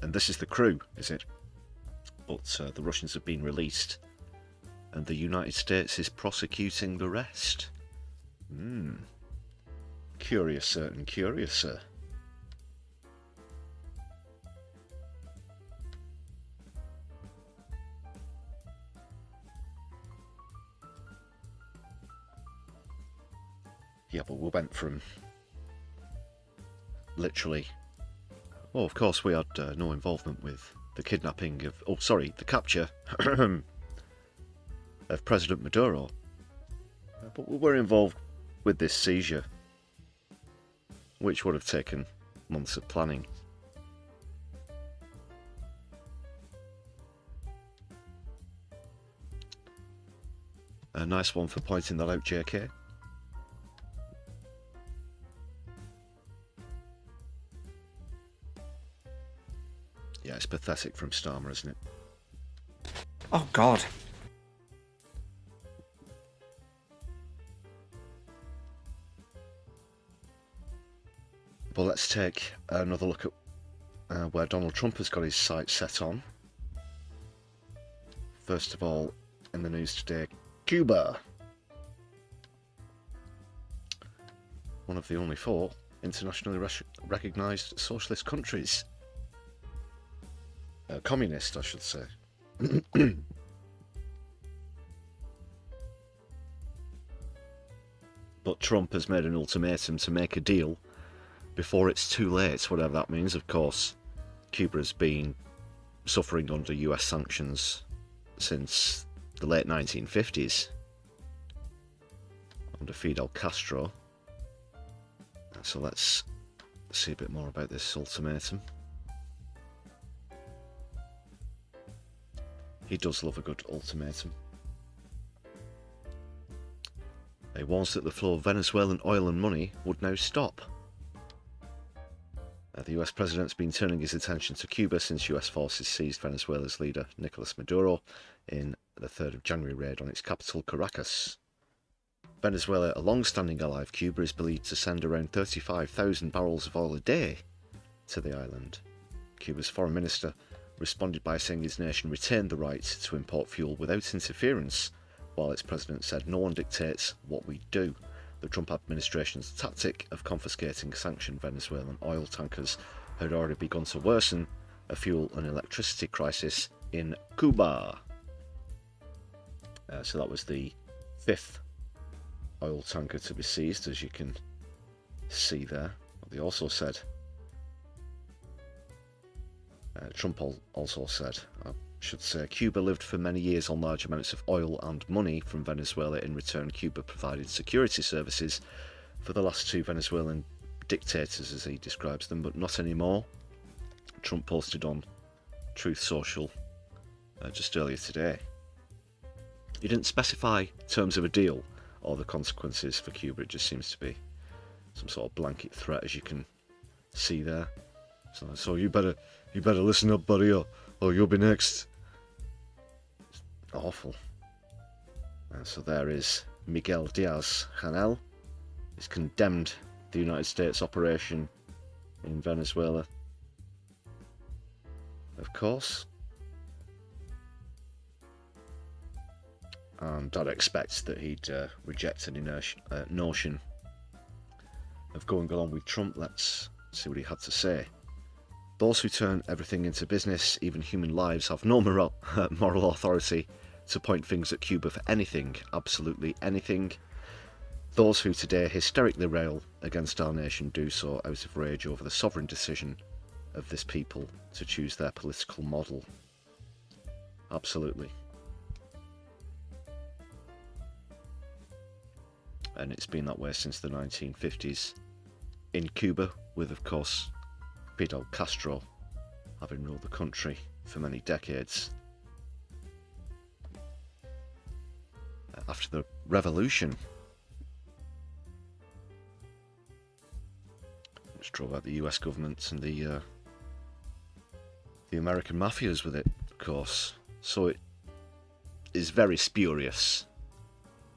And this is the crew, is it? But the Russians have been released, and the United States is prosecuting the rest. Curiouser and curiouser. Yeah, but we went from literally... Oh, of course, we had no involvement with the kidnapping of... Oh, sorry, the capture of President Maduro. But we were involved with this seizure, which would have taken months of planning. A nice one for pointing that out, JK. Yeah, it's pathetic from Starmer, isn't it? Oh, God. But let's take another look at where Donald Trump has got his sights set on. First of all, in the news today, Cuba. One of the only 4 internationally recognised socialist countries. Communist, I should say. But Trump has made an ultimatum to make a deal before it's too late, whatever that means. Of course, Cuba has been suffering under US sanctions since the late 1950s, under Fidel Castro. So let's see a bit more about this ultimatum. He does love a good ultimatum. He warns that the flow of Venezuelan oil and money would now stop. The US president's been turning his attention to Cuba since US forces seized Venezuela's leader, Nicolas Maduro, in the 3rd of January raid on its capital, Caracas. Venezuela, a long-standing ally of Cuba, is believed to send around 35,000 barrels of oil a day to the island. Cuba's foreign minister responded by saying his nation retained the right to import fuel without interference, while its president said no one dictates what we do. The Trump administration's tactic of confiscating sanctioned Venezuelan oil tankers had already begun to worsen a fuel and electricity crisis in Cuba. So that was the 5th oil tanker to be seized, as you can see there. They also said, Trump also said, I should say, Cuba lived for many years on large amounts of oil and money from Venezuela. In return, Cuba provided security services for the last 2 Venezuelan dictators, as he describes them, but not anymore. Trump posted on Truth Social just earlier today. He didn't specify terms of a deal or the consequences for Cuba. It just seems to be some sort of blanket threat, as you can see there. So you better listen up, buddy, or you'll be next. It's awful. So there is Miguel Diaz-Canel. He's condemned the United States operation in Venezuela, of course. And I'd expect that he'd reject any notion of going along with Trump. Let's see what he had to say. Those who turn everything into business, even human lives, have no moral authority to point fingers at Cuba for anything, absolutely anything. Those who today hysterically rail against our nation do so out of rage over the sovereign decision of this people to choose their political model. Absolutely. And it's been that way since the 1950s in Cuba, with, of course, Fidel Castro having ruled the country for many decades. After the revolution, which drove out the US government and the American mafias with it, of course. So it is very spurious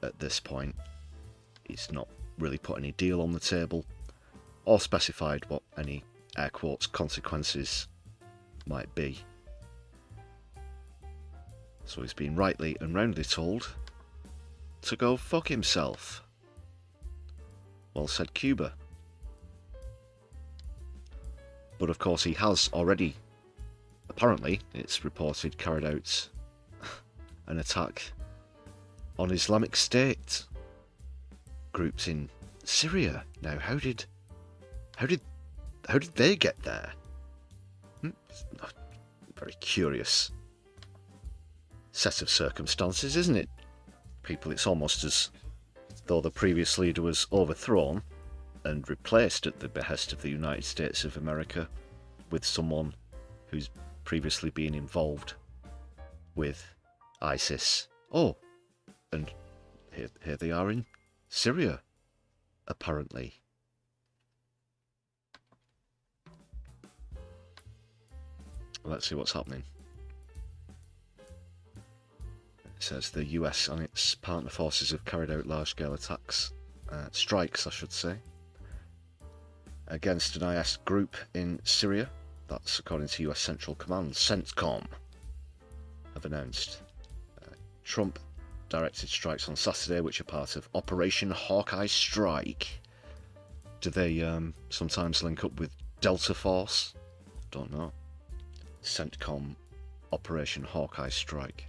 at this point. He's not really put any deal on the table or specified what any, air quotes, consequences might be. So he's been rightly and roundly told to go fuck himself. Well said, Cuba. But of course he has already, apparently, it's reported, carried out an attack on Islamic State groups in Syria. Now, how did they get there? Very curious set of circumstances, isn't it? People, it's almost as though the previous leader was overthrown and replaced at the behest of the United States of America with someone who's previously been involved with ISIS. Oh, and here they are in Syria, apparently. Let's see what's happening. It says the US and its partner forces have carried out large-scale attacks, strikes I should say, against an IS group in Syria. That's according to US Central Command, CENTCOM, have announced. Trump directed strikes on Saturday, which are part of Operation Hawkeye Strike. Do they sometimes link up with Delta Force? Don't know. CENTCOM, Operation Hawkeye Strike,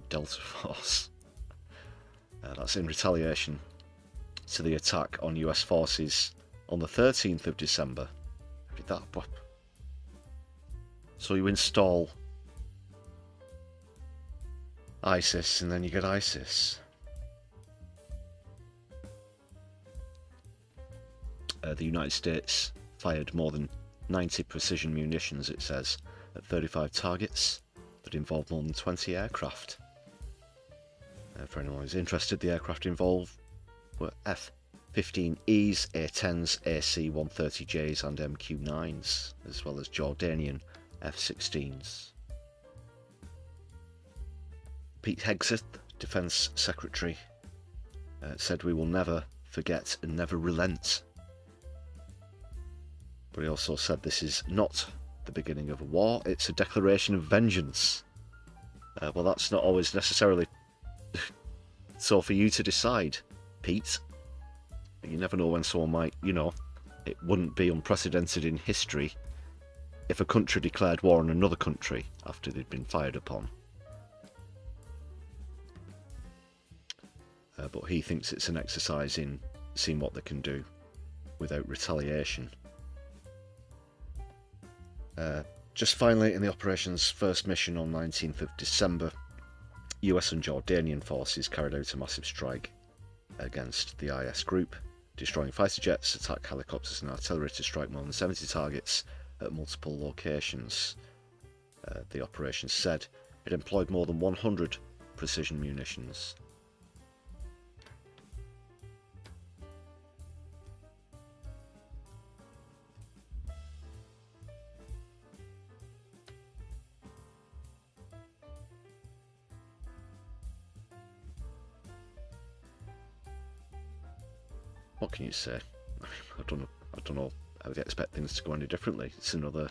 Delta Force. That's in retaliation to the attack on US forces on the 13th of December. How did that happen? So you install ISIS and then you get ISIS. The United States fired more than 90 precision munitions, it says, at 35 targets that involved more than 20 aircraft. For anyone who's interested, the aircraft involved were F 15Es, A-10s, AC-130Js and MQ-9s, as well as Jordanian F-16s. Pete Hegseth, Defence Secretary, said we will never forget and never relent. But he also said this is not the beginning of a war, it's a declaration of vengeance. Well, that's not always necessarily so for you to decide, Pete. You never know when someone might, it wouldn't be unprecedented in history if a country declared war on another country after they'd been fired upon. But he thinks it's an exercise in seeing what they can do without retaliation. Just finally, in the operation's first mission on 19th of December, US and Jordanian forces carried out a massive strike against the IS group, destroying fighter jets, attack helicopters and artillery to strike more than 70 targets at multiple locations. The operation said it employed more than 100 precision munitions. What can you say? I don't know how they expect things to go any differently. It's another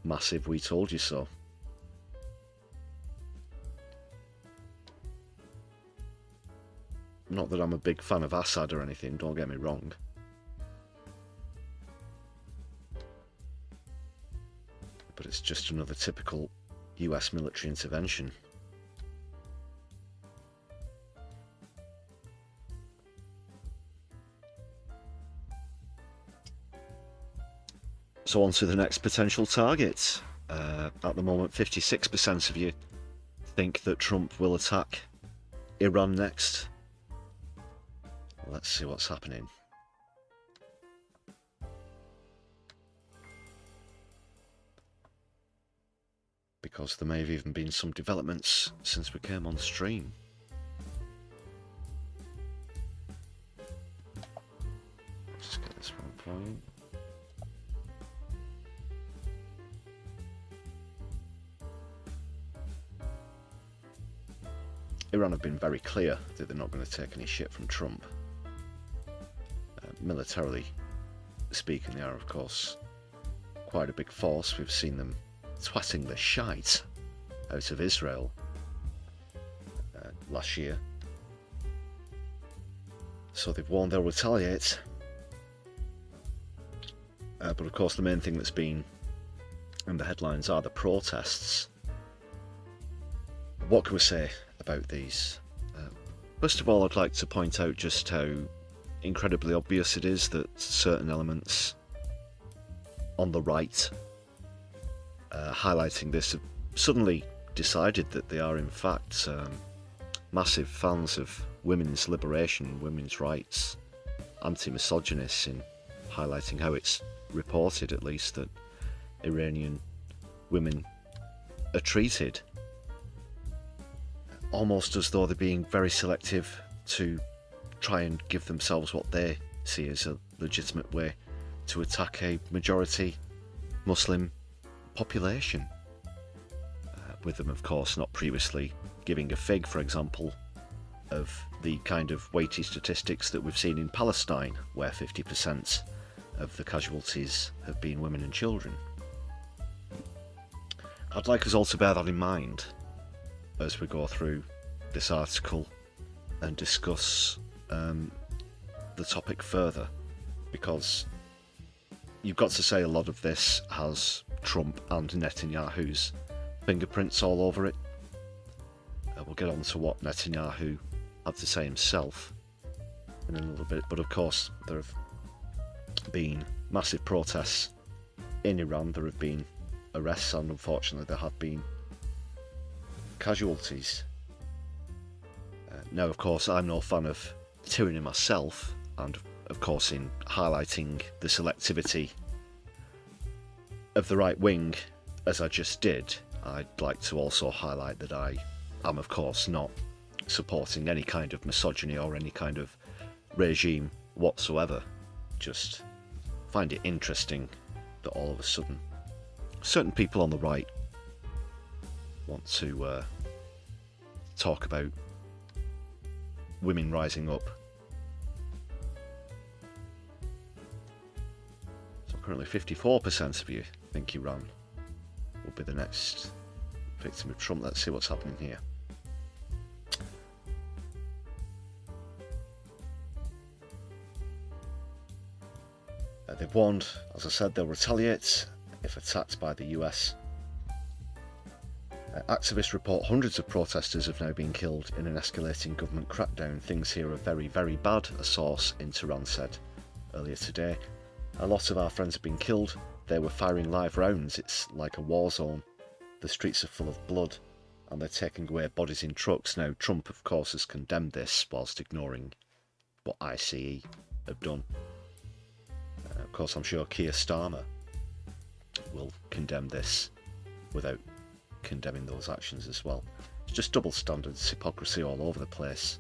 massive "we told you so." Not that I'm a big fan of Assad or anything, don't get me wrong. But it's just another typical US military intervention. So on to the next potential target. At the moment, 56% of you think that Trump will attack Iran next. Let's see what's happening. Because there may have even been some developments since we came on stream. Just get this one point. Iran have been very clear that they're not going to take any shit from Trump. Militarily speaking, they are, of course, quite a big force. We've seen them twatting the shite out of Israel last year. So they've warned they'll retaliate. But of course, the main thing that's been in the headlines are the protests. What can we say about these? First of all, I'd like to point out just how incredibly obvious it is that certain elements on the right highlighting this have suddenly decided that they are in fact massive fans of women's liberation, women's rights, anti-misogynists, in highlighting how it's reported, at least, that Iranian women are treated almost as though they're being very selective to try and give themselves what they see as a legitimate way to attack a majority Muslim population. With them, of course, not previously giving a fig, for example, of the kind of weighty statistics that we've seen in Palestine, where 50% of the casualties have been women and children. I'd like us all to bear that in mind as we go through this article and discuss the topic further, because you've got to say a lot of this has Trump and Netanyahu's fingerprints all over it. We'll get on to what Netanyahu had to say himself in a little bit, but of course there have been massive protests in Iran, there have been arrests, and unfortunately there have been casualties. Now, of course, I'm no fan of tyranny myself, and of course in highlighting the selectivity of the right wing, as I just did, I'd like to also highlight that I am, of course, not supporting any kind of misogyny or any kind of regime whatsoever. Just find it interesting that all of a sudden certain people on the right want to talk about women rising up. So currently 54% of you think Iran will be the next victim of Trump. Let's see what's happening here. They've warned, as I said, they'll retaliate if attacked by the US. Activists report hundreds of protesters have now been killed in an escalating government crackdown. Things here are very, very bad, a source in Tehran said earlier today. A lot of our friends have been killed. They were firing live rounds. It's like a war zone. The streets are full of blood and they're taking away bodies in trucks. Now, Trump, of course, has condemned this whilst ignoring what I.C.E. have done. Of course, I'm sure Keir Starmer will condemn this without condemning those actions as well. It's just double standards, hypocrisy all over the place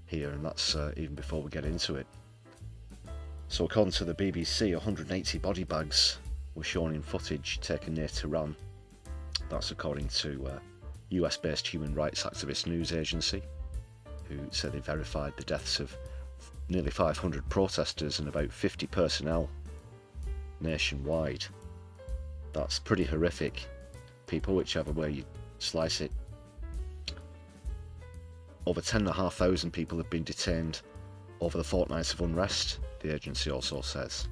here, and that's even before we get into it. So according to the BBC, 180 body bags were shown in footage taken near Tehran. That's according to US-based human rights activist news agency, who said they verified the deaths of nearly 500 protesters and about 50 personnel nationwide. That's pretty horrific, people, whichever way you slice it. Over 10,500 people have been detained over the fortnights of unrest, the agency also says.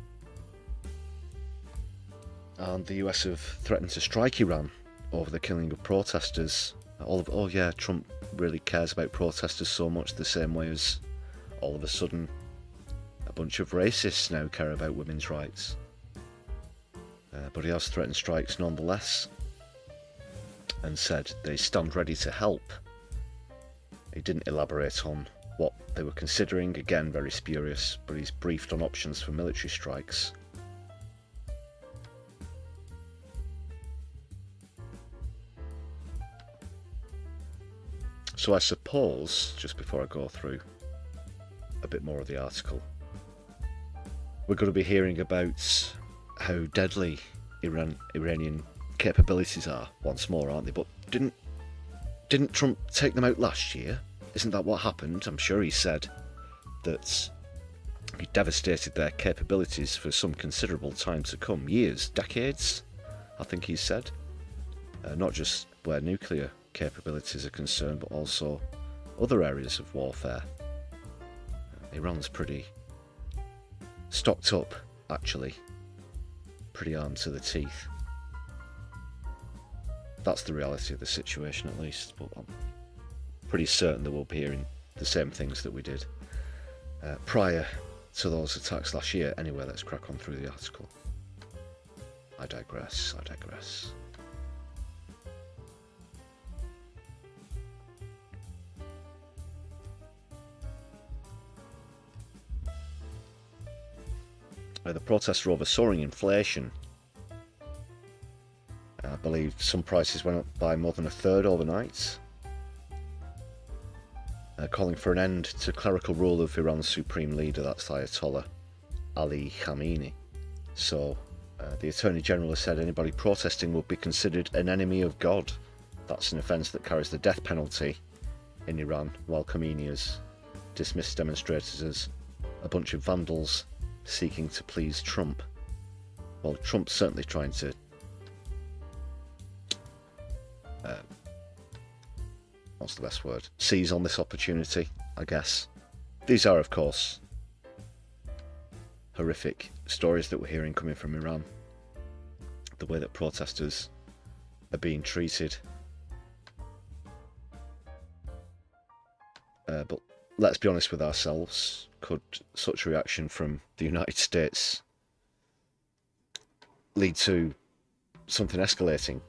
And the US have threatened to strike Iran over the killing of protesters. Oh yeah, Trump really cares about protesters so much, the same way as all of a sudden a bunch of racists now care about women's rights. But he has threatened strikes nonetheless and said they stand ready to help. He didn't elaborate on what they were considering, again very spurious, but he's briefed on options for military strikes. So I suppose, just before I go through a bit more of the article, we're going to be hearing about how deadly Iranian capabilities are once more, aren't they? But didn't Trump take them out last year? Isn't that what happened? I'm sure he said that he devastated their capabilities for some considerable time to come. Years, decades, I think he said. Not just where nuclear capabilities are concerned, but also other areas of warfare. Iran's pretty stocked up, actually. Pretty armed to the teeth. That's the reality of the situation, at least, but I'm pretty certain that we'll be hearing the same things that we did prior to those attacks last year. Anyway, let's crack on through the article. I digress. The protests are over soaring inflation. I believe some prices went up by more than a third overnight. Calling for an end to clerical rule of Iran's supreme leader, that's Ayatollah Ali Khamenei. So the Attorney General has said anybody protesting will be considered an enemy of God. That's an offence that carries the death penalty in Iran, while Khamenei has dismissed demonstrators as a bunch of vandals seeking to please Trump. Well, Trump's certainly trying to what's the best word? Seize on this opportunity, I guess. These are, of course, horrific stories that we're hearing coming from Iran. The way that protesters are being treated. But let's be honest with ourselves. Could such a reaction from the United States lead to something escalating?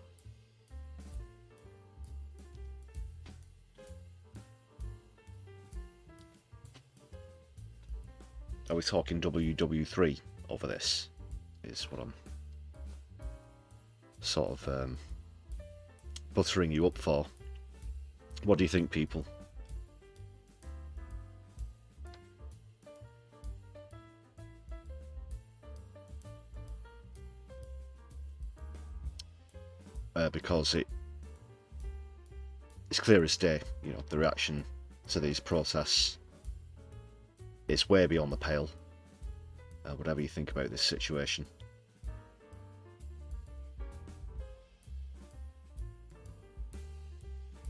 Are we talking WW3 over this? Is what I'm sort of buttering you up for. What do you think, people? because it's clear as day, you know, the reaction to these protests is way beyond the pale, whatever you think about this situation.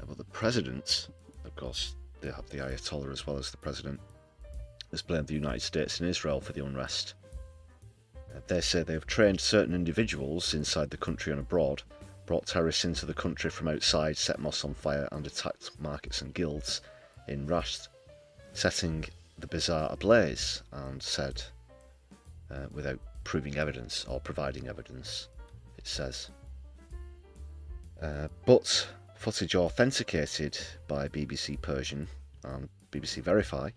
But the president, of course, they have the Ayatollah as well as the president, has blamed the United States and Israel for the unrest. They say they've trained certain individuals inside the country and abroad, brought terrorists into the country from outside, set mosques on fire and attacked markets and guilds in Rasht, setting the bazaar ablaze, and said, without proving evidence or providing evidence, it says. But footage authenticated by BBC Persian and BBC Verify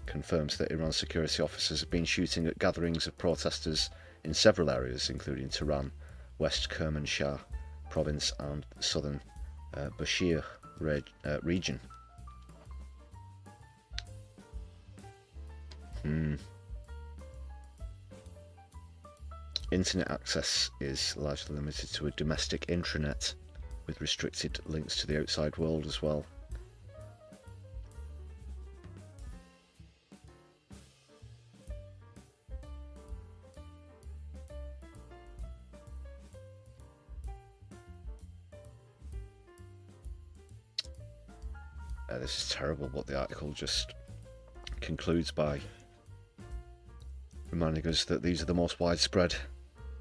confirms that Iran's security officers have been shooting at gatherings of protesters in several areas, including Tehran, West Kermanshah province and southern Bashir region. Internet access is largely limited to a domestic intranet, with restricted links to the outside world as well. This is terrible, but the article just concludes by reminding us that these are the most widespread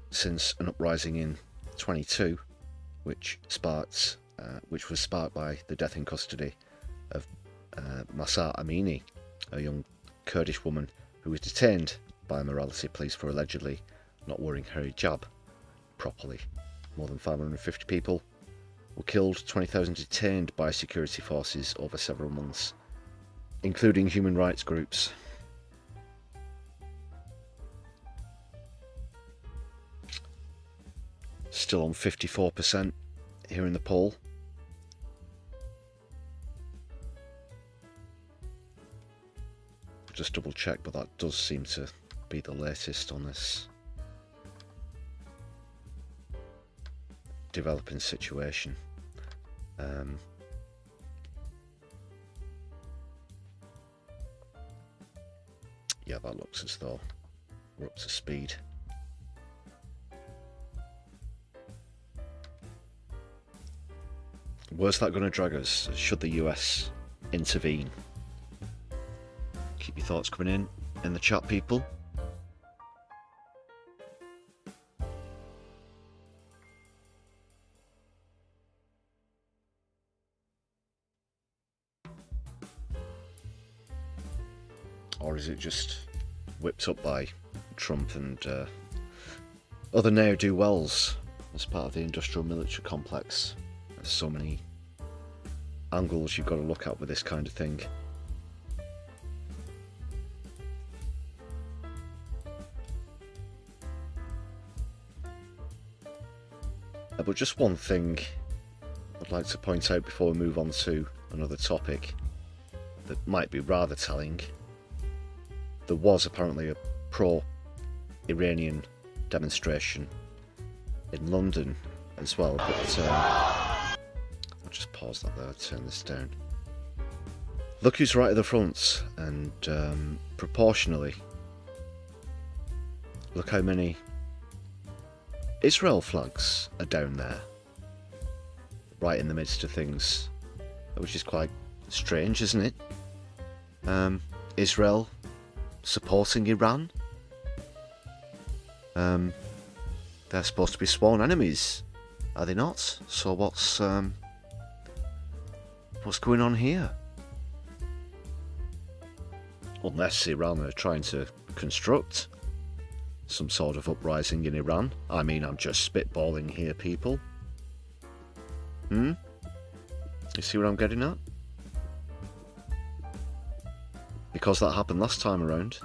since an uprising in 22, which was sparked by the death in custody of Mahsa Amini, a young Kurdish woman who was detained by morality police for allegedly not wearing her hijab properly. More than 550 people were killed, 20,000 detained by security forces over several months, including human rights groups. Still on 54% here in the poll. Just double check, but that does seem to be the latest on this developing situation. Yeah, that looks as though we're up to speed. Where's that going to drag us? Should the US intervene? Keep your thoughts coming in the chat, people. Or is it just whipped up by Trump and other ne'er-do-wells as part of the industrial military complex? There's so many angles you've got to look at with this kind of thing. But just one thing I'd like to point out before we move on to another topic that might be rather telling. There was apparently a pro-Iranian demonstration in London as well, but I'll just pause that there, turn this down. Look who's right at the front, and proportionally, look how many Israel flags are down there, right in the midst of things, which is quite strange, isn't it? Israel supporting Iran. They're supposed to be sworn enemies, are they not? So what's going on here? Unless Iran are trying to construct some sort of uprising in Iran. I mean, I'm just spitballing here, people. You see what I'm getting at? Because that happened last time around.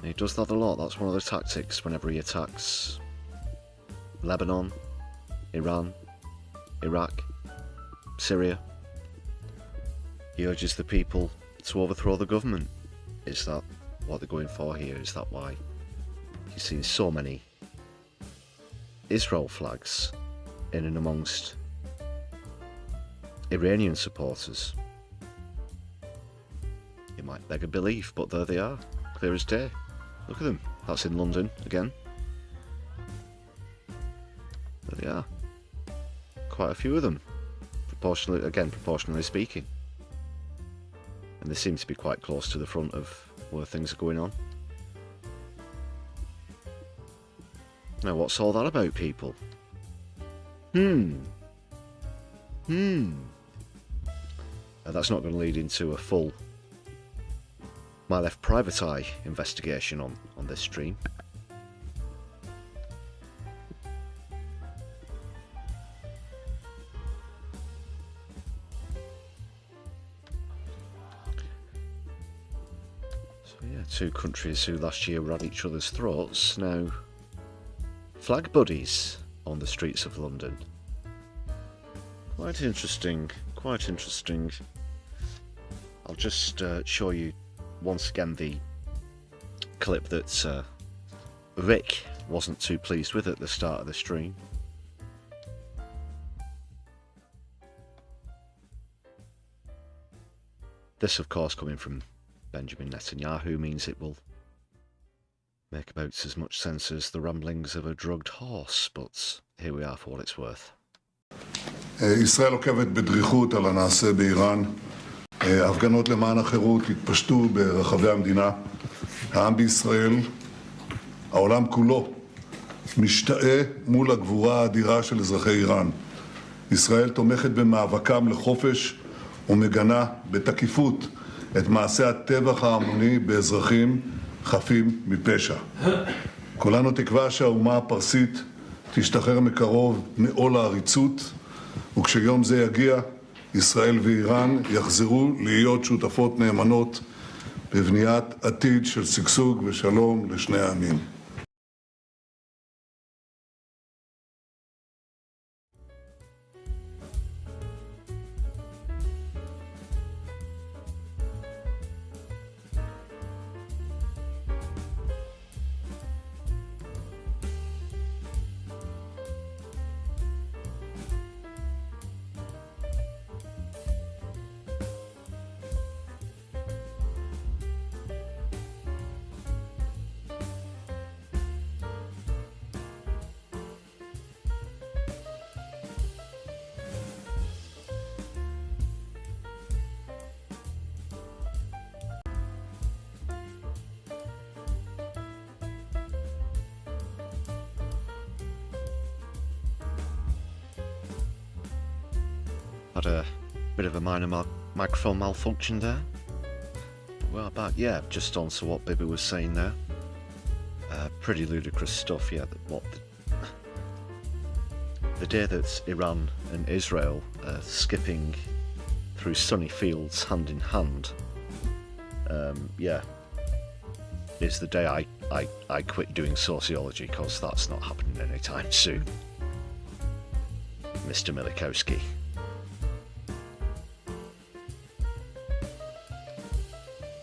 He does that a lot. That's one of the tactics whenever he attacks Lebanon, Iran, Iraq, Syria. He urges the people to overthrow the government. Is that what they're going for here? Is that why you've seen so many Israel flags in and amongst Iranian supporters. You might beg a belief, but there they are, clear as day. Look at them. That's in London again. There they are. Quite a few of them, proportionally speaking. And they seem to be quite close to the front of where things are going on. Now, what's all that about, people? That's not going to lead into a full My Left Private Eye investigation on this stream. So yeah, two countries who last year were at each other's throats, now flag buddies on the streets of London. Quite interesting, quite interesting. I'll just show you once again the clip that Rick wasn't too pleased with at the start of the stream. This, of course, coming from Benjamin Netanyahu, means it will make about as much sense as the ramblings of a drugged horse, but here we are for what it's worth. ישראל עוקבת בדריכות על הנעשה באיראן. הפגנות למען החירות התפשטו ברחבי המדינה. העם בישראל, העולם כולו, משתאה מול הגבורה האדירה של אזרחי איראן. ישראל תומכת במאבקם לחופש ומגנה בתקיפות את מעשה הטבח ההמוני באזרחים חפים מפשע. כולנו תקווה שהאומה הפרסית תשתחרר מקרוב מעול העריצות, וכשיום זה יגיע, ישראל ואיראן יחזרו להיות שותפות נאמנות בבניית עתיד של שגשוג ושלום לשני העמים. Had a bit of a minor microphone malfunction there. Well, back, yeah, just on to what Bibby was saying there. Pretty ludicrous stuff, yeah. The day that Iran and Israel are skipping through sunny fields hand in hand, yeah, is the day I quit doing sociology, because that's not happening anytime soon. Mr. Milikowski.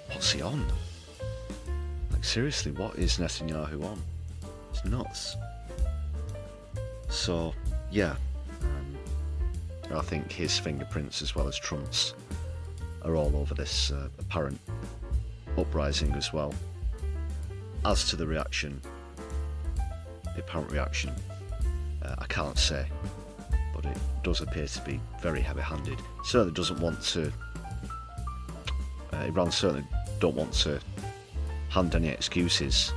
What's he on? Like, seriously, what is Netanyahu on? It's nuts. So, yeah, I think his fingerprints as well as Trump's are all over this apparent uprising as well. As to the reaction, the apparent reaction, I can't say, but it does appear to be very heavy-handed. Certainly doesn't want to, Iran certainly don't want to hand any excuses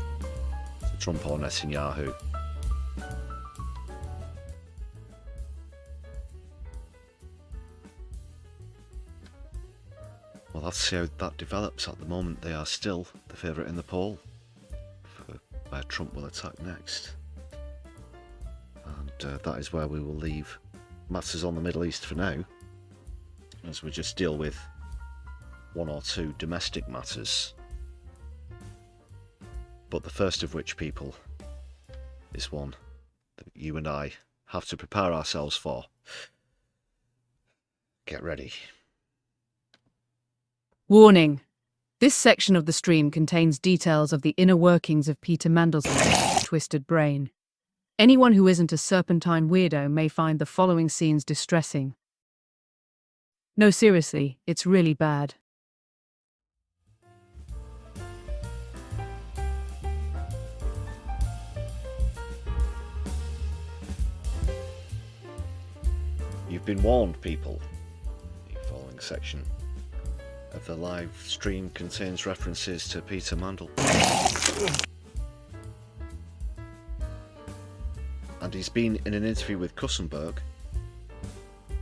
to Trump or Netanyahu. Well, let's see how that develops. At the moment, they are still the favourite in the poll for where Trump will attack next. And that is where we will leave matters on the Middle East for now, as we just deal with one or two domestic matters. But the first of which, people, is one that you and I have to prepare ourselves for. Get ready. Warning. This section of the stream contains details of the inner workings of Peter Mandelson's twisted brain. Anyone who isn't a serpentine weirdo may find the following scenes distressing. No, seriously, it's really bad. You've been warned, people. The following section of the live stream contains references to Peter Mandel. And he's been in an interview with Kussenberg.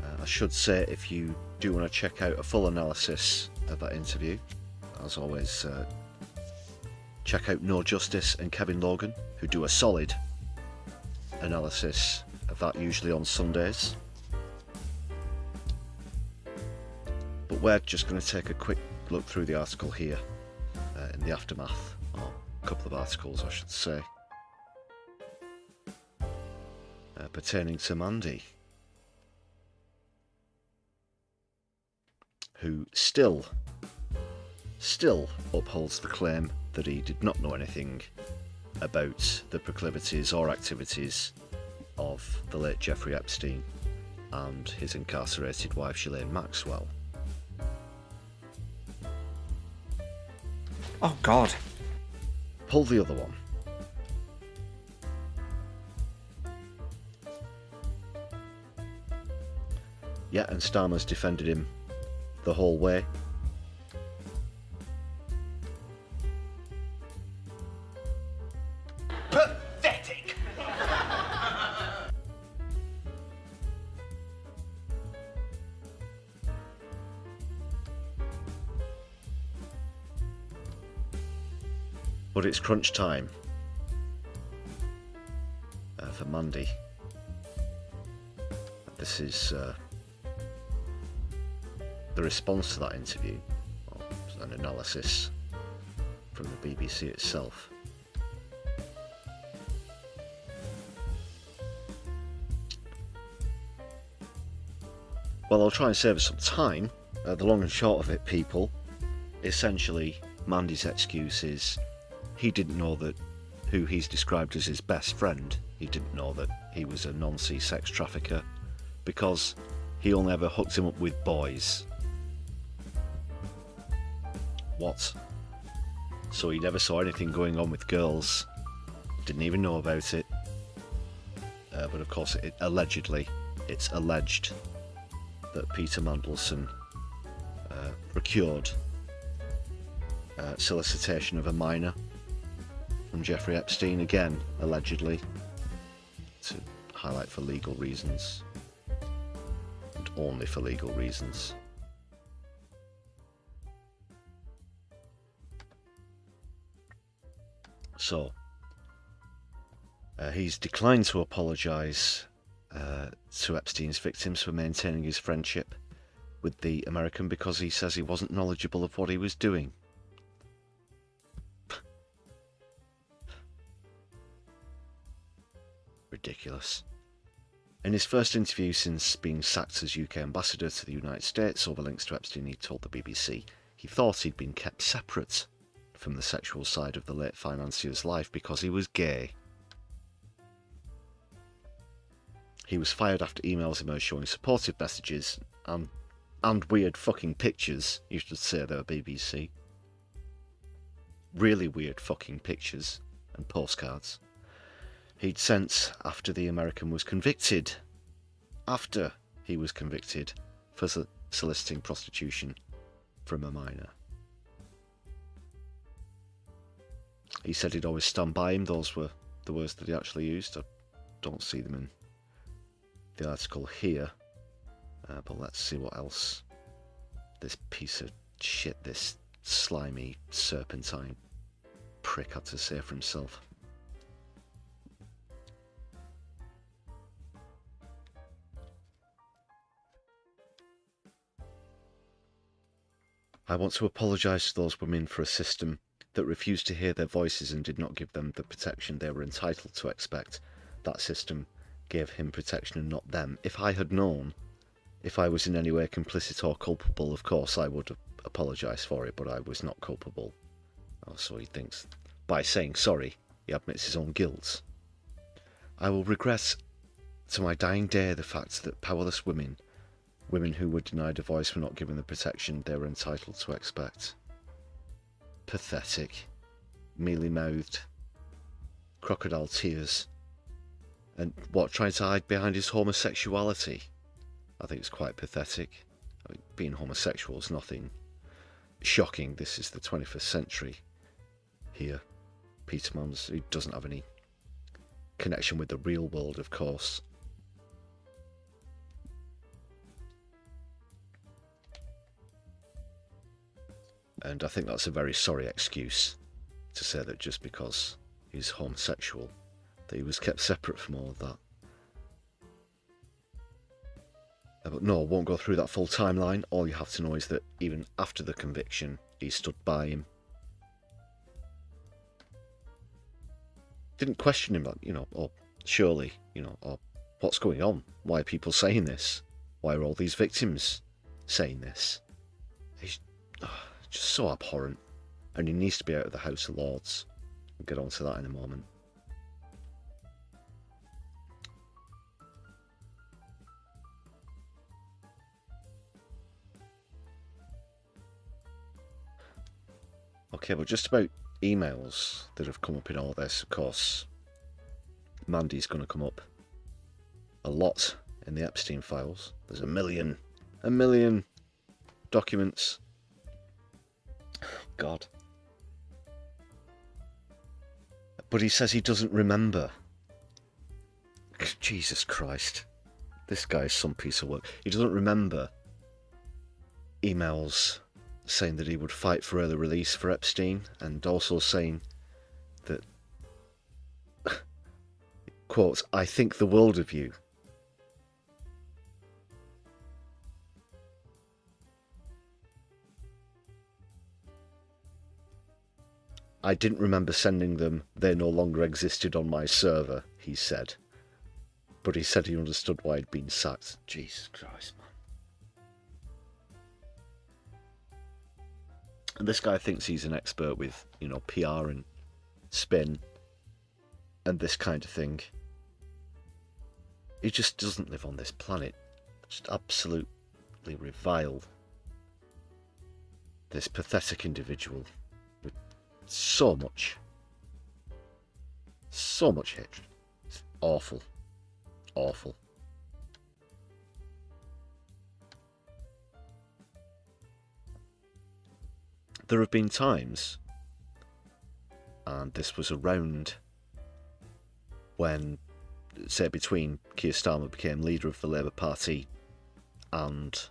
I should say, if you do want to check out a full analysis of that interview, as always, check out No Justice and Kevin Logan, who do a solid analysis of that, usually on Sundays. But we're just going to take a quick look through the article here, in the aftermath, or a couple of articles I should say, pertaining to Mandy, who still upholds the claim that he did not know anything about the proclivities or activities of the late Jeffrey Epstein and his incarcerated wife Ghislaine Maxwell. Oh, God. Pull the other one. Yeah, and Starmer's defended him the whole way. Pathetic! But it's crunch time for Mandy. This is the response to that interview, or an analysis from the BBC itself. Well, I'll try and save us some time. The long and short of it, people, essentially Mandy's excuse is he didn't know that who he's described as his best friend, he didn't know that he was a non-C sex trafficker because he only ever hooked him up with boys. What? So he never saw anything going on with girls, didn't even know about it, but of course it's alleged that Peter Mandelson procured solicitation of a minor from Jeffrey Epstein, again allegedly, to highlight for legal reasons, and only for legal reasons. So, he's declined to apologise to Epstein's victims for maintaining his friendship with the American because he says he wasn't knowledgeable of what he was doing. Ridiculous. In his first interview since being sacked as UK ambassador to the United States over links to Epstein, he told the BBC he thought he'd been kept separate from the sexual side of the late financier's life because he was gay. He was fired after emails emerged showing supportive messages and weird fucking pictures. You should say they were BBC. Really weird fucking pictures and postcards he'd sent after the American was convicted. After he was convicted for soliciting prostitution from a minor. He said he'd always stand by him. Those were the words that he actually used. I don't see them in the article here. But let's see what else this piece of shit, this slimy serpentine prick had to say for himself. I want to apologise to those women for a system that refused to hear their voices and did not give them the protection they were entitled to expect. That system gave him protection and not them. If I had known, if I was in any way complicit or culpable, of course I would apologise for it, but I was not culpable. Oh, so he thinks, by saying sorry, he admits his own guilt. I will regret to my dying day the fact that powerless women who were denied a voice, were not given the protection they were entitled to expect. Pathetic. Mealy-mouthed. Crocodile tears. And what, trying to hide behind his homosexuality? I think it's quite pathetic. I mean, being homosexual is nothing shocking. This is the 21st century here. Peterman's, who doesn't have any connection with the real world, of course. And I think that's a very sorry excuse to say that just because he's homosexual, that he was kept separate from all of that. But no, I won't go through that full timeline. All you have to know is that even after the conviction, he stood by him. Didn't question him, oh, surely, oh, what's going on? Why are people saying this? Why are all these victims saying this? He's just so abhorrent. And he needs to be out of the House of Lords. We'll get on to that in a moment. Okay, but just about emails that have come up in all this, of course, Mandy's going to come up a lot in the Epstein files. There's a million documents. God. But he says he doesn't remember. Jesus Christ. This guy is some piece of work. He doesn't remember emails saying that he would fight for early release for Epstein, and also saying that, quote, I think the world of you. I didn't remember sending them. They no longer existed on my server, he said. But he said he understood why he'd been sacked. Jesus Christ, man. And this guy thinks he's an expert with, PR and spin and this kind of thing. He just doesn't live on this planet. Just absolutely revile this pathetic individual with so much hatred. It's awful. Awful. There have been times, and this was around when, say, between Keir Starmer became leader of the Labour Party and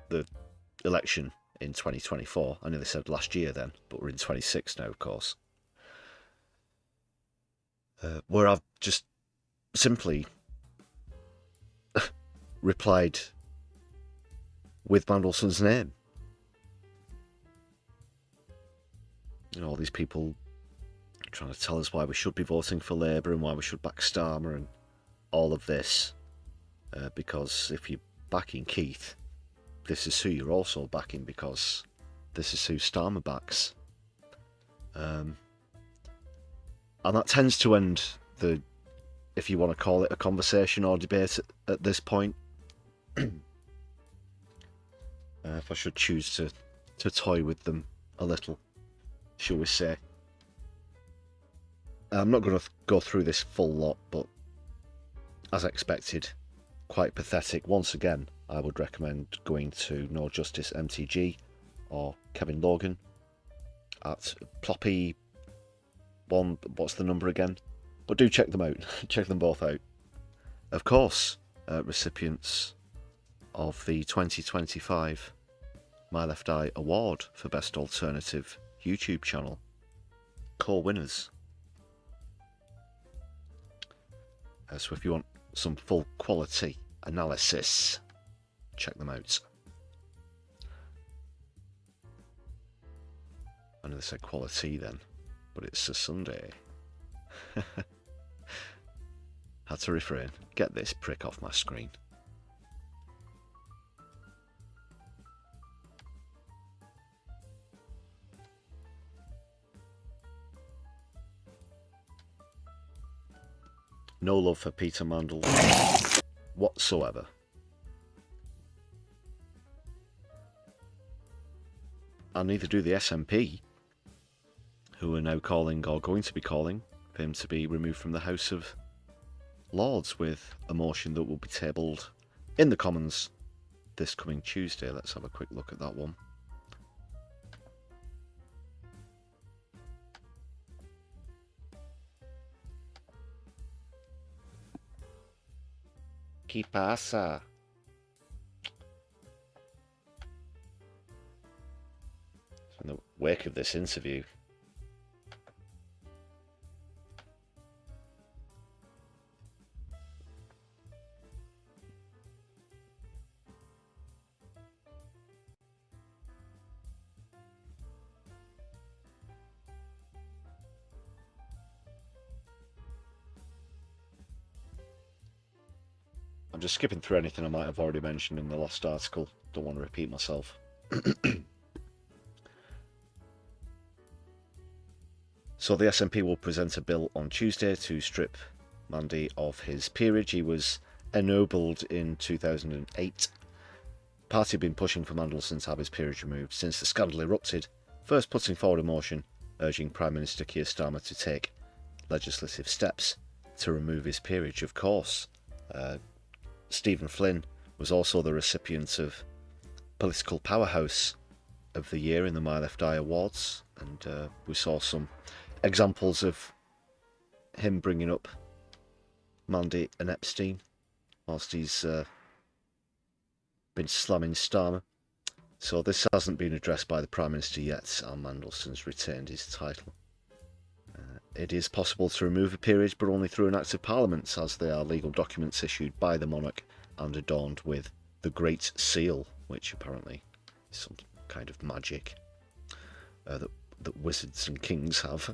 the election in 2024. I nearly said last year then, but we're in 26 now, of course. Where I've just simply replied with Mandelson's name. All these people trying to tell us why we should be voting for Labour and why we should back Starmer and all of this. Because if you're backing Keith, this is who you're also backing, because this is who Starmer backs. And that tends to end the, if you want to call it a conversation or debate at this point. If I should choose to toy with them a little, shall we say. I'm not going to go through this full lot, but as expected, quite pathetic. Once again, I would recommend going to No Justice MTG or Kevin Logan at Ploppy one. What's the number again? But do check them out. Check them both out. Of course, recipients of the 2025 My Left Eye Award for Best Alternative YouTube Channel. Co-winners. So if you want some full quality analysis, check them out. I know they said quality then, but it's a Sunday. Had to refrain. Get this prick off my screen. No love for Peter Mandel whatsoever. And neither do the SNP, who are now calling, or going to be calling, for him to be removed from the House of Lords with a motion that will be tabled in the Commons this coming Tuesday. Let's have a quick look at that one. ¿Qué pasa? In the wake of this interview, I'm just skipping through anything I might have already mentioned in the last article. Don't want to repeat myself. So the SNP will present a bill on Tuesday to strip Mandy of his peerage. He was ennobled in 2008. Party have been pushing for Mandelson to have his peerage removed since the scandal erupted, first putting forward a motion urging Prime Minister Keir Starmer to take legislative steps to remove his peerage. Of course, Stephen Flynn was also the recipient of Political Powerhouse of the Year in the My Lefty Awards, and we saw some examples of him bringing up Mandy and Epstein whilst he's been slamming Starmer. So this hasn't been addressed by the Prime Minister yet, and Mandelson's retained his title. It is possible to remove a peerage, but only through an Act of Parliament, as they are legal documents issued by the monarch and adorned with the Great Seal, which apparently is some kind of magic that wizards and kings have.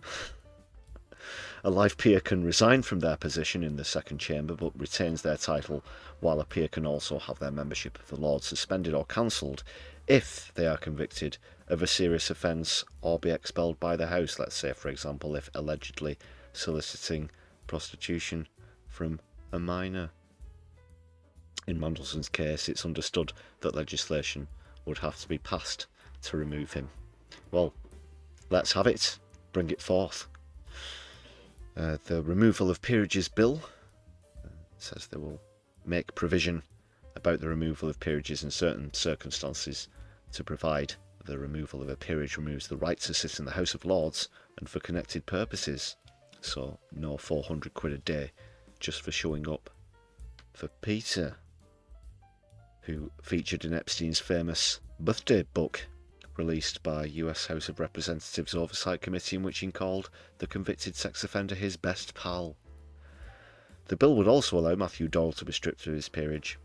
A life peer can resign from their position in the second chamber, but retains their title, while a peer can also have their membership of the Lords suspended or cancelled if they are convicted of a serious offence or be expelled by the House. Let's say, for example, if allegedly soliciting prostitution from a minor. In Mandelson's case, it's understood that legislation would have to be passed to remove him. Well, let's have it. Bring it forth. The removal of peerages bill says they will make provision about the removal of peerages in certain circumstances to provide the removal of a peerage removes the right to sit in the House of Lords and for connected purposes. So no 400 quid a day just for showing up for Peter, who featured in Epstein's famous birthday book released by US House of Representatives Oversight Committee, in which he called the convicted sex offender his best pal. The bill would also allow Matthew Doyle to be stripped of his peerage.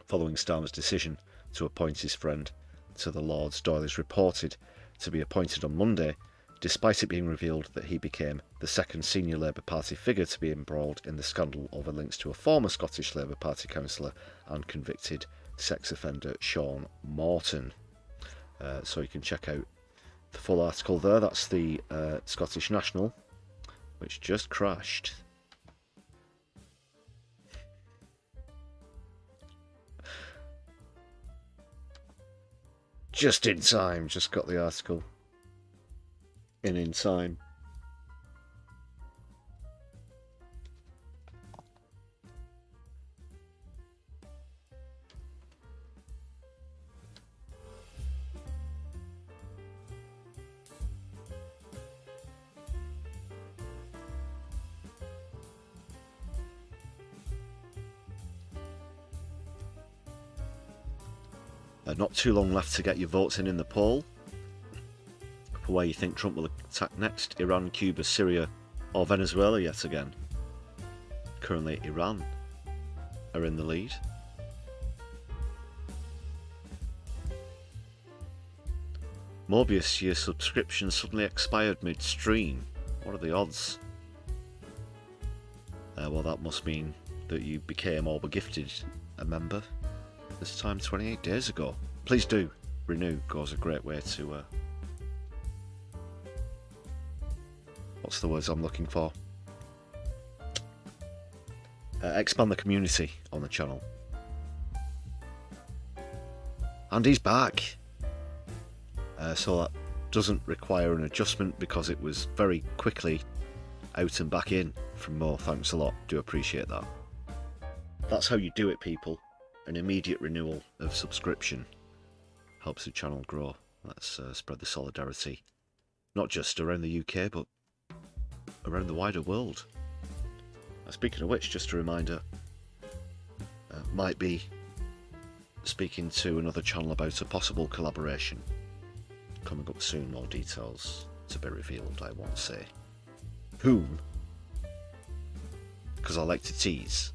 Following Starmer's decision to appoint his friend to the Lords, Doyle is reported to be appointed on Monday, despite it being revealed that he became the second senior Labour Party figure to be embroiled in the scandal over links to a former Scottish Labour Party councillor and convicted sex offender Sean Morton. So you can check out the full article there. That's the Scottish National, which just crashed. Just in time, just got the article in time. Not too long left to get your votes in the poll for where you think Trump will attack next. Iran, Cuba, Syria or Venezuela yet again. Currently Iran are in the lead. Mobius, your subscription suddenly expired mid-stream. What are the odds? Well, that must mean that you became or were gifted a member this time 28 days ago. Please do renew. Goes a great way to what's the words I'm looking for? expand the community on the channel. And he's back. So that doesn't require an adjustment because it was very quickly out and back in from Mo. Thanks a lot, do appreciate that. That's how you do it, people. An immediate renewal of subscription helps the channel grow. Let's spread the solidarity, not just around the UK, but around the wider world. Speaking of which, just a reminder, might be speaking to another channel about a possible collaboration. Coming up soon, more details to be revealed, I won't say. Whom? Because I like to tease.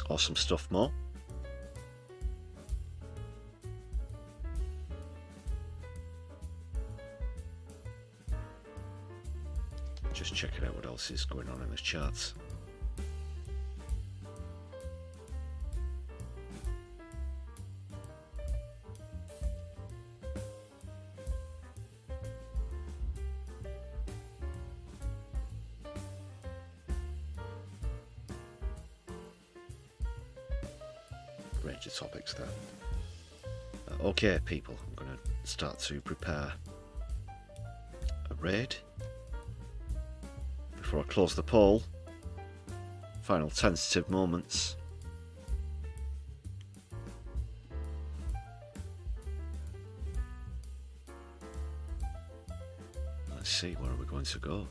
Awesome stuff, Mo. Just checking out what else is going on in the charts. Range of topics there. Okay, people, I'm going to start to prepare a raid. Before I close the poll, final tentative moments. Let's see, where are we going to go?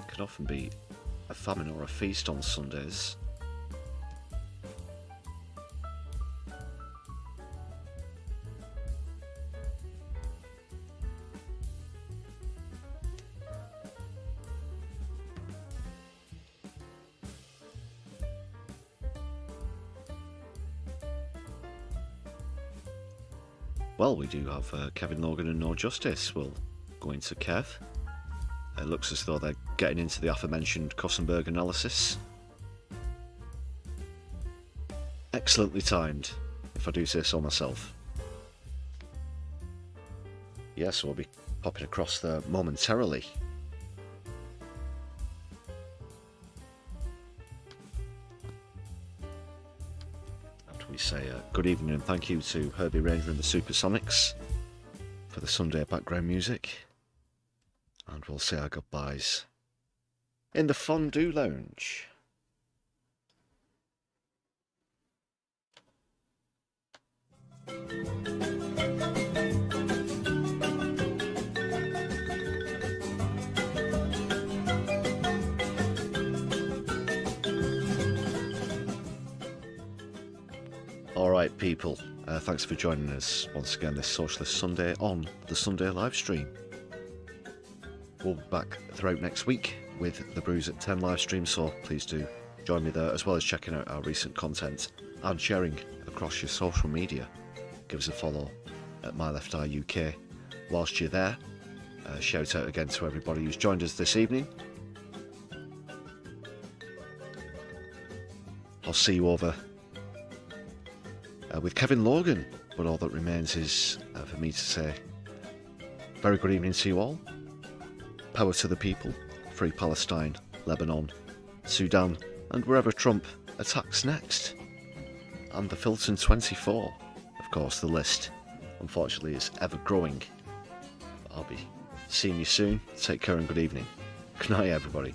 It can often be a famine or a feast on Sundays. Well, we do have Kevin Logan and No Justice. We'll go into Kev. It looks as though they're getting into the aforementioned Kossenberg analysis. Excellently timed, if I do say so myself. Yes, we'll be popping across there momentarily. We say good evening and thank you to Herbie Ranger and the Supersonics for the Sunday background music, and we'll say our goodbyes in the Fondue Lounge. Alright people, thanks for joining us once again this Socialist Sunday on the Sunday Livestream. We'll be back throughout next week with the Brews at 10 livestream, so please do join me there, as well as checking out our recent content and sharing across your social media. Give us a follow at My Left Eye UK. Whilst you're there, shout out again to everybody who's joined us this evening. I'll see you over with Kevin Logan, but all that remains is for me to say very good evening to you all. Power to the people, free Palestine, Lebanon, Sudan, and wherever Trump attacks next. And the Filton 24, of course. The list, unfortunately, is ever growing. But I'll be seeing you soon. Take care and good evening. Good night, everybody.